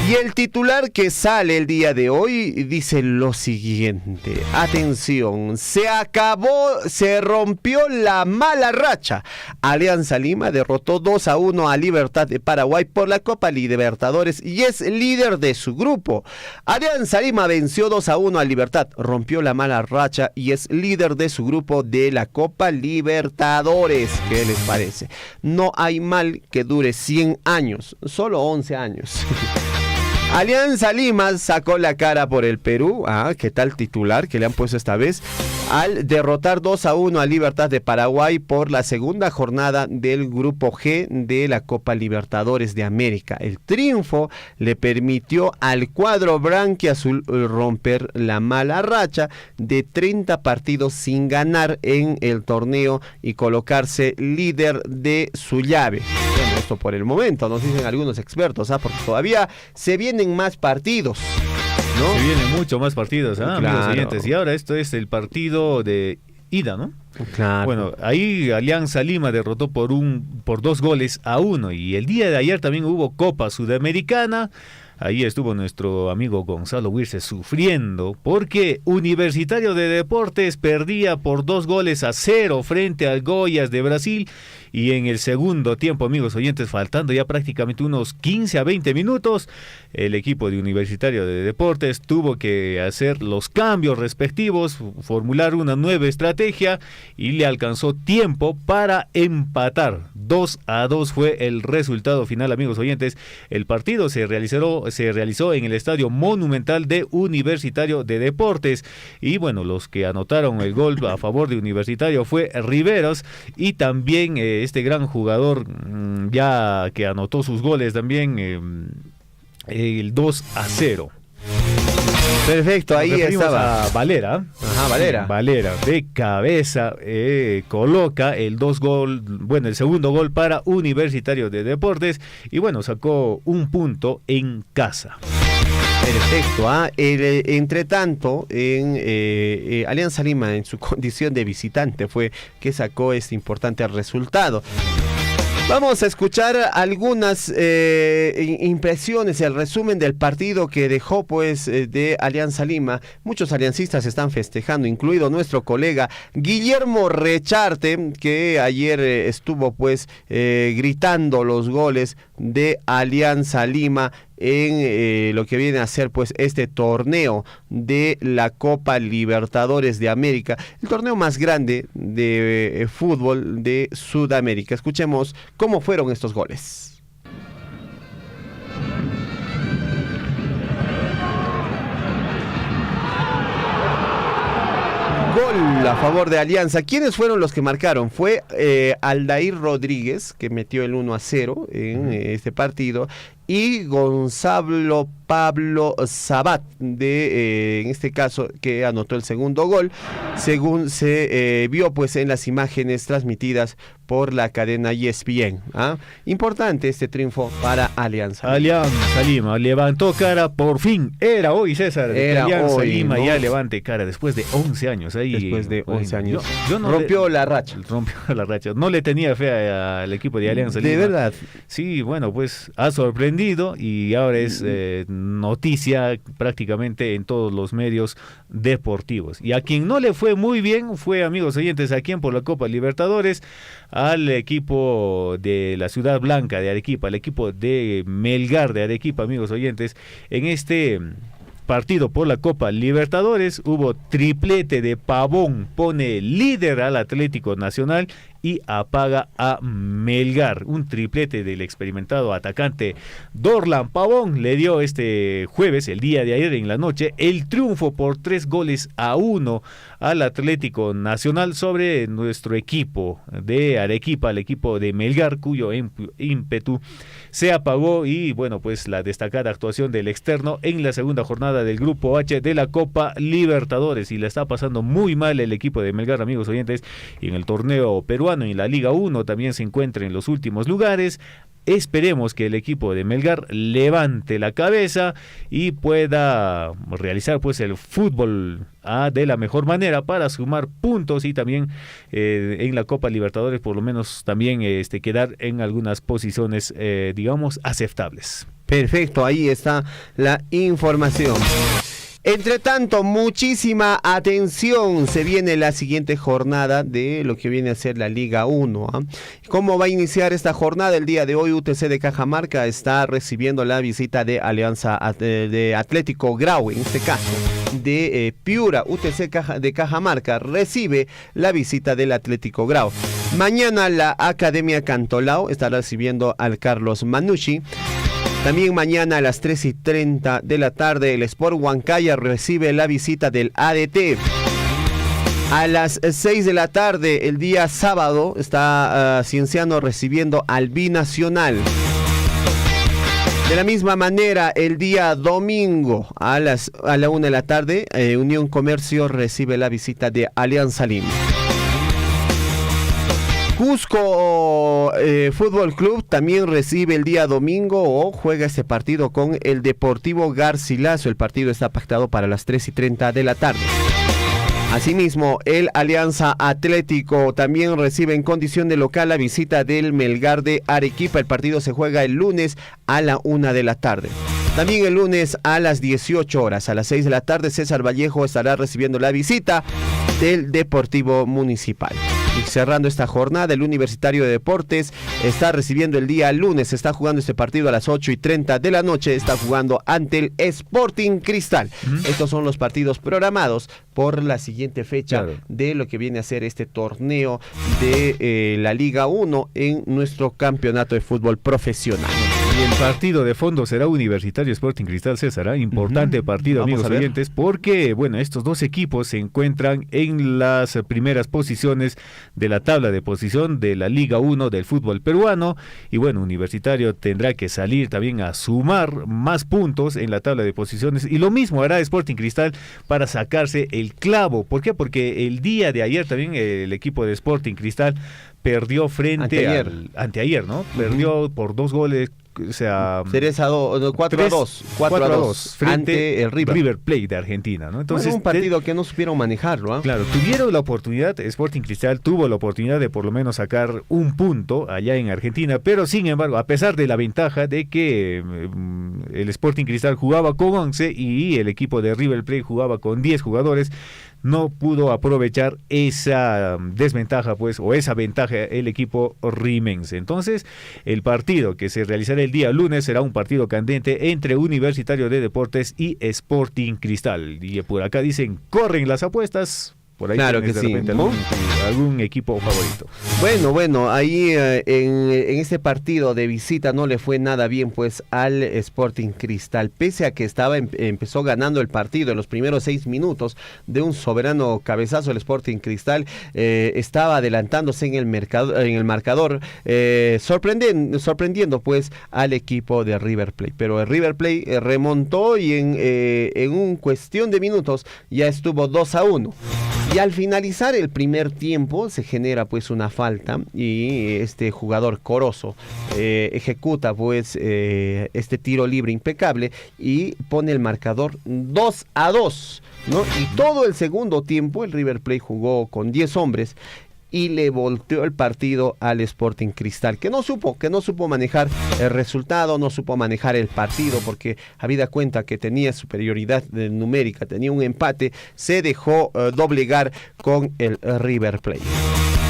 Y el titular que sale el día de hoy dice lo siguiente. Atención, se rompió la mala racha. Alianza Lima derrotó 2-1 a Libertad de Paraguay por la Copa Libertadores y es líder de su grupo. Alianza Lima venció 2-1 a Libertad, rompió la mala racha y es líder de su grupo de la Copa Libertadores. ¿Qué les parece? No hay mal que dure 100 años, solo 11 años. Alianza Lima sacó la cara por el Perú. ¿Qué tal titular que le han puesto esta vez? Al derrotar 2-1 a Libertad de Paraguay por la segunda jornada del Grupo G de la Copa Libertadores de América. El triunfo le permitió al cuadro branquiazul romper la mala racha de 30 partidos sin ganar en el torneo y colocarse líder de su llave. Bueno, esto por el momento, nos dicen algunos expertos, porque todavía se vienen más partidos, ¿no? Se vienen mucho más partidos, claro. Amigos oyentes. Y ahora esto es el partido de ida, ¿no? Claro. Bueno, ahí Alianza Lima derrotó por 2-1 y el día de ayer también hubo Copa Sudamericana. Ahí estuvo nuestro amigo Gonzalo Wirce sufriendo porque Universitario de Deportes perdía por 2-0 frente al Goiás de Brasil. Y en el segundo tiempo, amigos oyentes, faltando ya prácticamente unos 15 a 20 minutos, el equipo de Universitario de Deportes tuvo que hacer los cambios respectivos, formular una nueva estrategia y le alcanzó tiempo para empatar. 2-2 fue el resultado final, amigos oyentes. El partido se realizó en el Estadio Monumental de Universitario de Deportes. Y bueno, los que anotaron el gol a favor de Universitario fue Riveros y también este gran jugador ya que anotó sus goles también, el 2-0. Perfecto, ahí estaba Valera. Valera de cabeza coloca el segundo gol para Universitario de Deportes y bueno, sacó un punto en casa. Perfecto. Entre tanto, en Alianza Lima, en su condición de visitante, fue que sacó este importante resultado. Vamos a escuchar algunas impresiones, el resumen del partido que dejó pues de Alianza Lima. Muchos aliancistas están festejando, incluido nuestro colega Guillermo Recharte, que ayer estuvo pues gritando los goles de Alianza Lima en lo que viene a ser pues este torneo de la Copa Libertadores de América, el torneo más grande de fútbol de Sudamérica. Escuchemos cómo fueron estos goles. Gol a favor de Alianza. ¿Quiénes fueron los que marcaron? Fue Aldair Rodríguez, que metió el 1-0 en este partido, y Gonzalo Pablo Sabat, en este caso, que anotó el segundo gol, según se vio pues en las imágenes transmitidas por la cadena ESPN. Importante este triunfo para Alianza. Alianza Lima levantó cara por fin. Era hoy, César. Alianza Lima, ¿no? Ya levante cara después de 11 años. Después de 11 años. Yo no rompió la racha. No le tenía fe al equipo de Alianza Lima. De verdad. Sí, bueno, pues ha sorprendido y ahora es noticia prácticamente en todos los medios deportivos. Y a quien no le fue muy bien fue, amigos oyentes, a quien por la Copa Libertadores, al equipo de la Ciudad Blanca de Arequipa, al equipo de Melgar de Arequipa, amigos oyentes. En este partido por la Copa Libertadores hubo triplete de Pavón, pone líder al Atlético Nacional y apaga a Melgar. Un triplete del experimentado atacante Dorlan Pavón le dio este jueves, el día de ayer en la noche, el triunfo por 3-1 al Atlético Nacional sobre nuestro equipo de Arequipa, el equipo de Melgar, cuyo ímpetu se apagó. Y bueno, pues la destacada actuación del externo en la segunda jornada del Grupo H de la Copa Libertadores, y la está pasando muy mal el equipo de Melgar, amigos oyentes, y en el torneo peruano, en la Liga 1 también se encuentra en los últimos lugares. Esperemos que el equipo de Melgar levante la cabeza y pueda realizar pues el fútbol de la mejor manera para sumar puntos y también en la Copa Libertadores por lo menos también quedar en algunas posiciones digamos aceptables. Perfecto, ahí está la información. Entre tanto, muchísima atención, se viene la siguiente jornada de lo que viene a ser la Liga 1. ¿Cómo va a iniciar esta jornada? El día de hoy UTC de Cajamarca está recibiendo la visita de Alianza de Atlético Grau, en este caso de Piura. UTC de Cajamarca recibe la visita del Atlético Grau. Mañana la Academia Cantolao estará recibiendo al Carlos Manucci. También mañana a las 3:30 de la tarde el Sport Huancaya recibe la visita del ADT. A las 6 de la tarde el día sábado está Cienciano recibiendo al Binacional. De la misma manera el día domingo a la 1 de la tarde Unión Comercio recibe la visita de Alianza Lima. Cusco Fútbol Club también recibe el día domingo o juega este partido con el Deportivo Garcilaso. El partido está pactado para las 3:30 de la tarde. Asimismo, el Alianza Atlético también recibe en condición de local la visita del Melgar de Arequipa. El partido se juega el lunes a la 1 de la tarde. También el lunes a las 18 horas, a las 6 de la tarde, César Vallejo estará recibiendo la visita del Deportivo Municipal. Y cerrando esta jornada, el Universitario de Deportes está recibiendo el día lunes, está jugando este partido a las 8:30 de la noche, está jugando ante el Sporting Cristal. Estos son los partidos programados por la siguiente fecha de lo que viene a ser este torneo de la Liga 1 en nuestro campeonato de fútbol profesional. Y el partido de fondo será Universitario Sporting Cristal, César. Importante partido, amigos oyentes, porque bueno, estos dos equipos se encuentran en las primeras posiciones de la tabla de posición de la Liga 1 del fútbol peruano. Y bueno, Universitario tendrá que salir también a sumar más puntos en la tabla de posiciones. Y lo mismo hará Sporting Cristal para sacarse el clavo. ¿Por qué? Porque el día de ayer también el equipo de Sporting Cristal perdió frente anteayer, ¿no? Perdió por 2 goles. O sea, 4-2 frente al River Plate de Argentina, ¿no? Entonces, un partido que no supieron manejarlo. Claro, tuvieron la oportunidad, Sporting Cristal tuvo la oportunidad de por lo menos sacar un punto allá en Argentina, pero sin embargo, a pesar de la ventaja de que el Sporting Cristal jugaba con 11 y el equipo de River Plate jugaba con 10 jugadores, no pudo aprovechar esa desventaja, pues, o esa ventaja el equipo rimense. Entonces, el partido que se realizará el día lunes será un partido candente entre Universitario de Deportes y Sporting Cristal. Y por acá dicen, corren las apuestas. Por ahí claro que sí, algún equipo favorito. Bueno, ahí en este partido de visita no le fue nada bien pues al Sporting Cristal, pese a que empezó ganando el partido en los primeros 6 minutos de un soberano cabezazo. El Sporting Cristal estaba adelantándose en el marcador, sorprendiendo pues al equipo de River Plate, pero el River Plate remontó y en un cuestión de minutos ya estuvo 2-1. Y al finalizar el primer tiempo se genera pues una falta y este jugador Corozo ejecuta pues este tiro libre impecable y pone el marcador 2-2, ¿no? Y todo el segundo tiempo el River Plate jugó con 10 hombres y le volteó el partido al Sporting Cristal, que no supo manejar el resultado, no supo manejar el partido, porque habida cuenta que tenía superioridad numérica, tenía un empate, se dejó doblegar con el River Plate.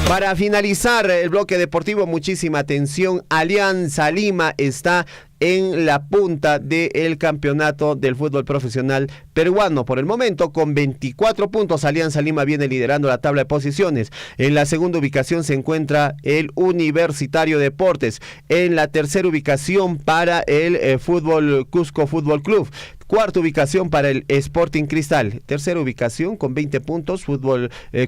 Para finalizar el bloque deportivo, muchísima atención, Alianza Lima está en la punta del campeonato del fútbol profesional peruano. Por el momento, con 24 puntos, Alianza Lima viene liderando la tabla de posiciones. En la segunda ubicación se encuentra el Universitario Deportes. En la tercera ubicación para el Cusco Fútbol Club. Cuarta ubicación para el Sporting Cristal. Tercera ubicación con 20 puntos,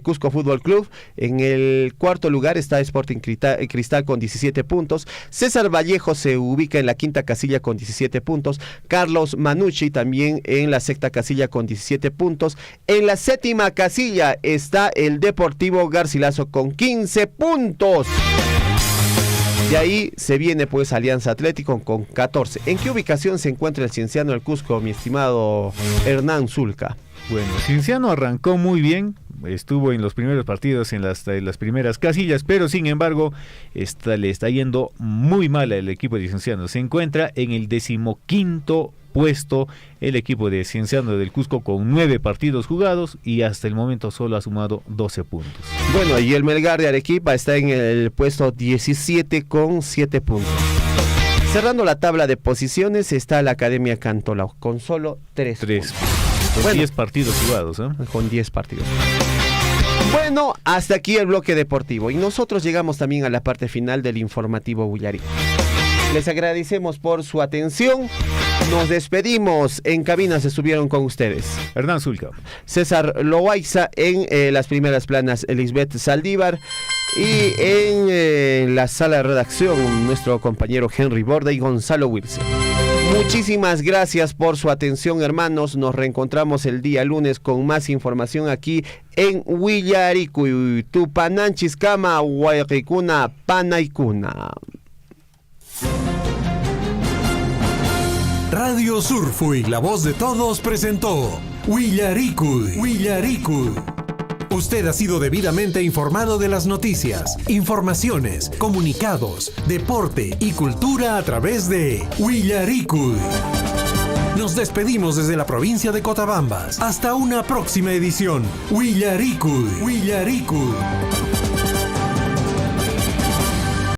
Cusco Fútbol Club. En el cuarto lugar está Sporting Cristal con 17 puntos. César Vallejo se ubica en la quinta casilla con 17 puntos. Carlos Manucci también en la sexta casilla con 17 puntos. En la séptima casilla está el Deportivo Garcilaso con 15 puntos. De ahí se viene pues Alianza Atlético con 14. ¿En qué ubicación se encuentra el Cienciano del Cusco, mi estimado Hernán Zulca? Bueno, Cienciano arrancó muy bien, estuvo en los primeros partidos en las primeras casillas, pero sin embargo le está yendo muy mal al equipo de Cienciano. Se encuentra en el 15º puesto el equipo de Cienciano del Cusco con 9 partidos jugados y hasta el momento solo ha sumado 12 puntos. Bueno, y el Melgar de Arequipa está en el puesto 17 con 7 puntos. Cerrando la tabla de posiciones está la Academia Cantolao con solo 3 puntos. Con 10 partidos jugados, ¿eh? Con 10 partidos. Bueno, hasta aquí el bloque deportivo y nosotros llegamos también a la parte final del informativo Huillarí. Les agradecemos por su atención. Nos despedimos. En cabina se estuvieron con ustedes Hernán Zulca, César Loaiza, en las primeras planas Elisbeth Saldívar y en la sala de redacción nuestro compañero Henry Borda y Gonzalo Wilson. Muchísimas gracias por su atención, hermanos. Nos reencontramos el día lunes con más información aquí en Huillaricui, Tupananchis Kama, Huayquicuna, Panaicuna. Radio Surfui, la voz de todos, presentó Huillaricui. Usted ha sido debidamente informado de las noticias, informaciones, comunicados, deporte y cultura a través de Huillaricui. Nos despedimos desde la provincia de Cotabambas. Hasta una próxima edición. Huillaricui.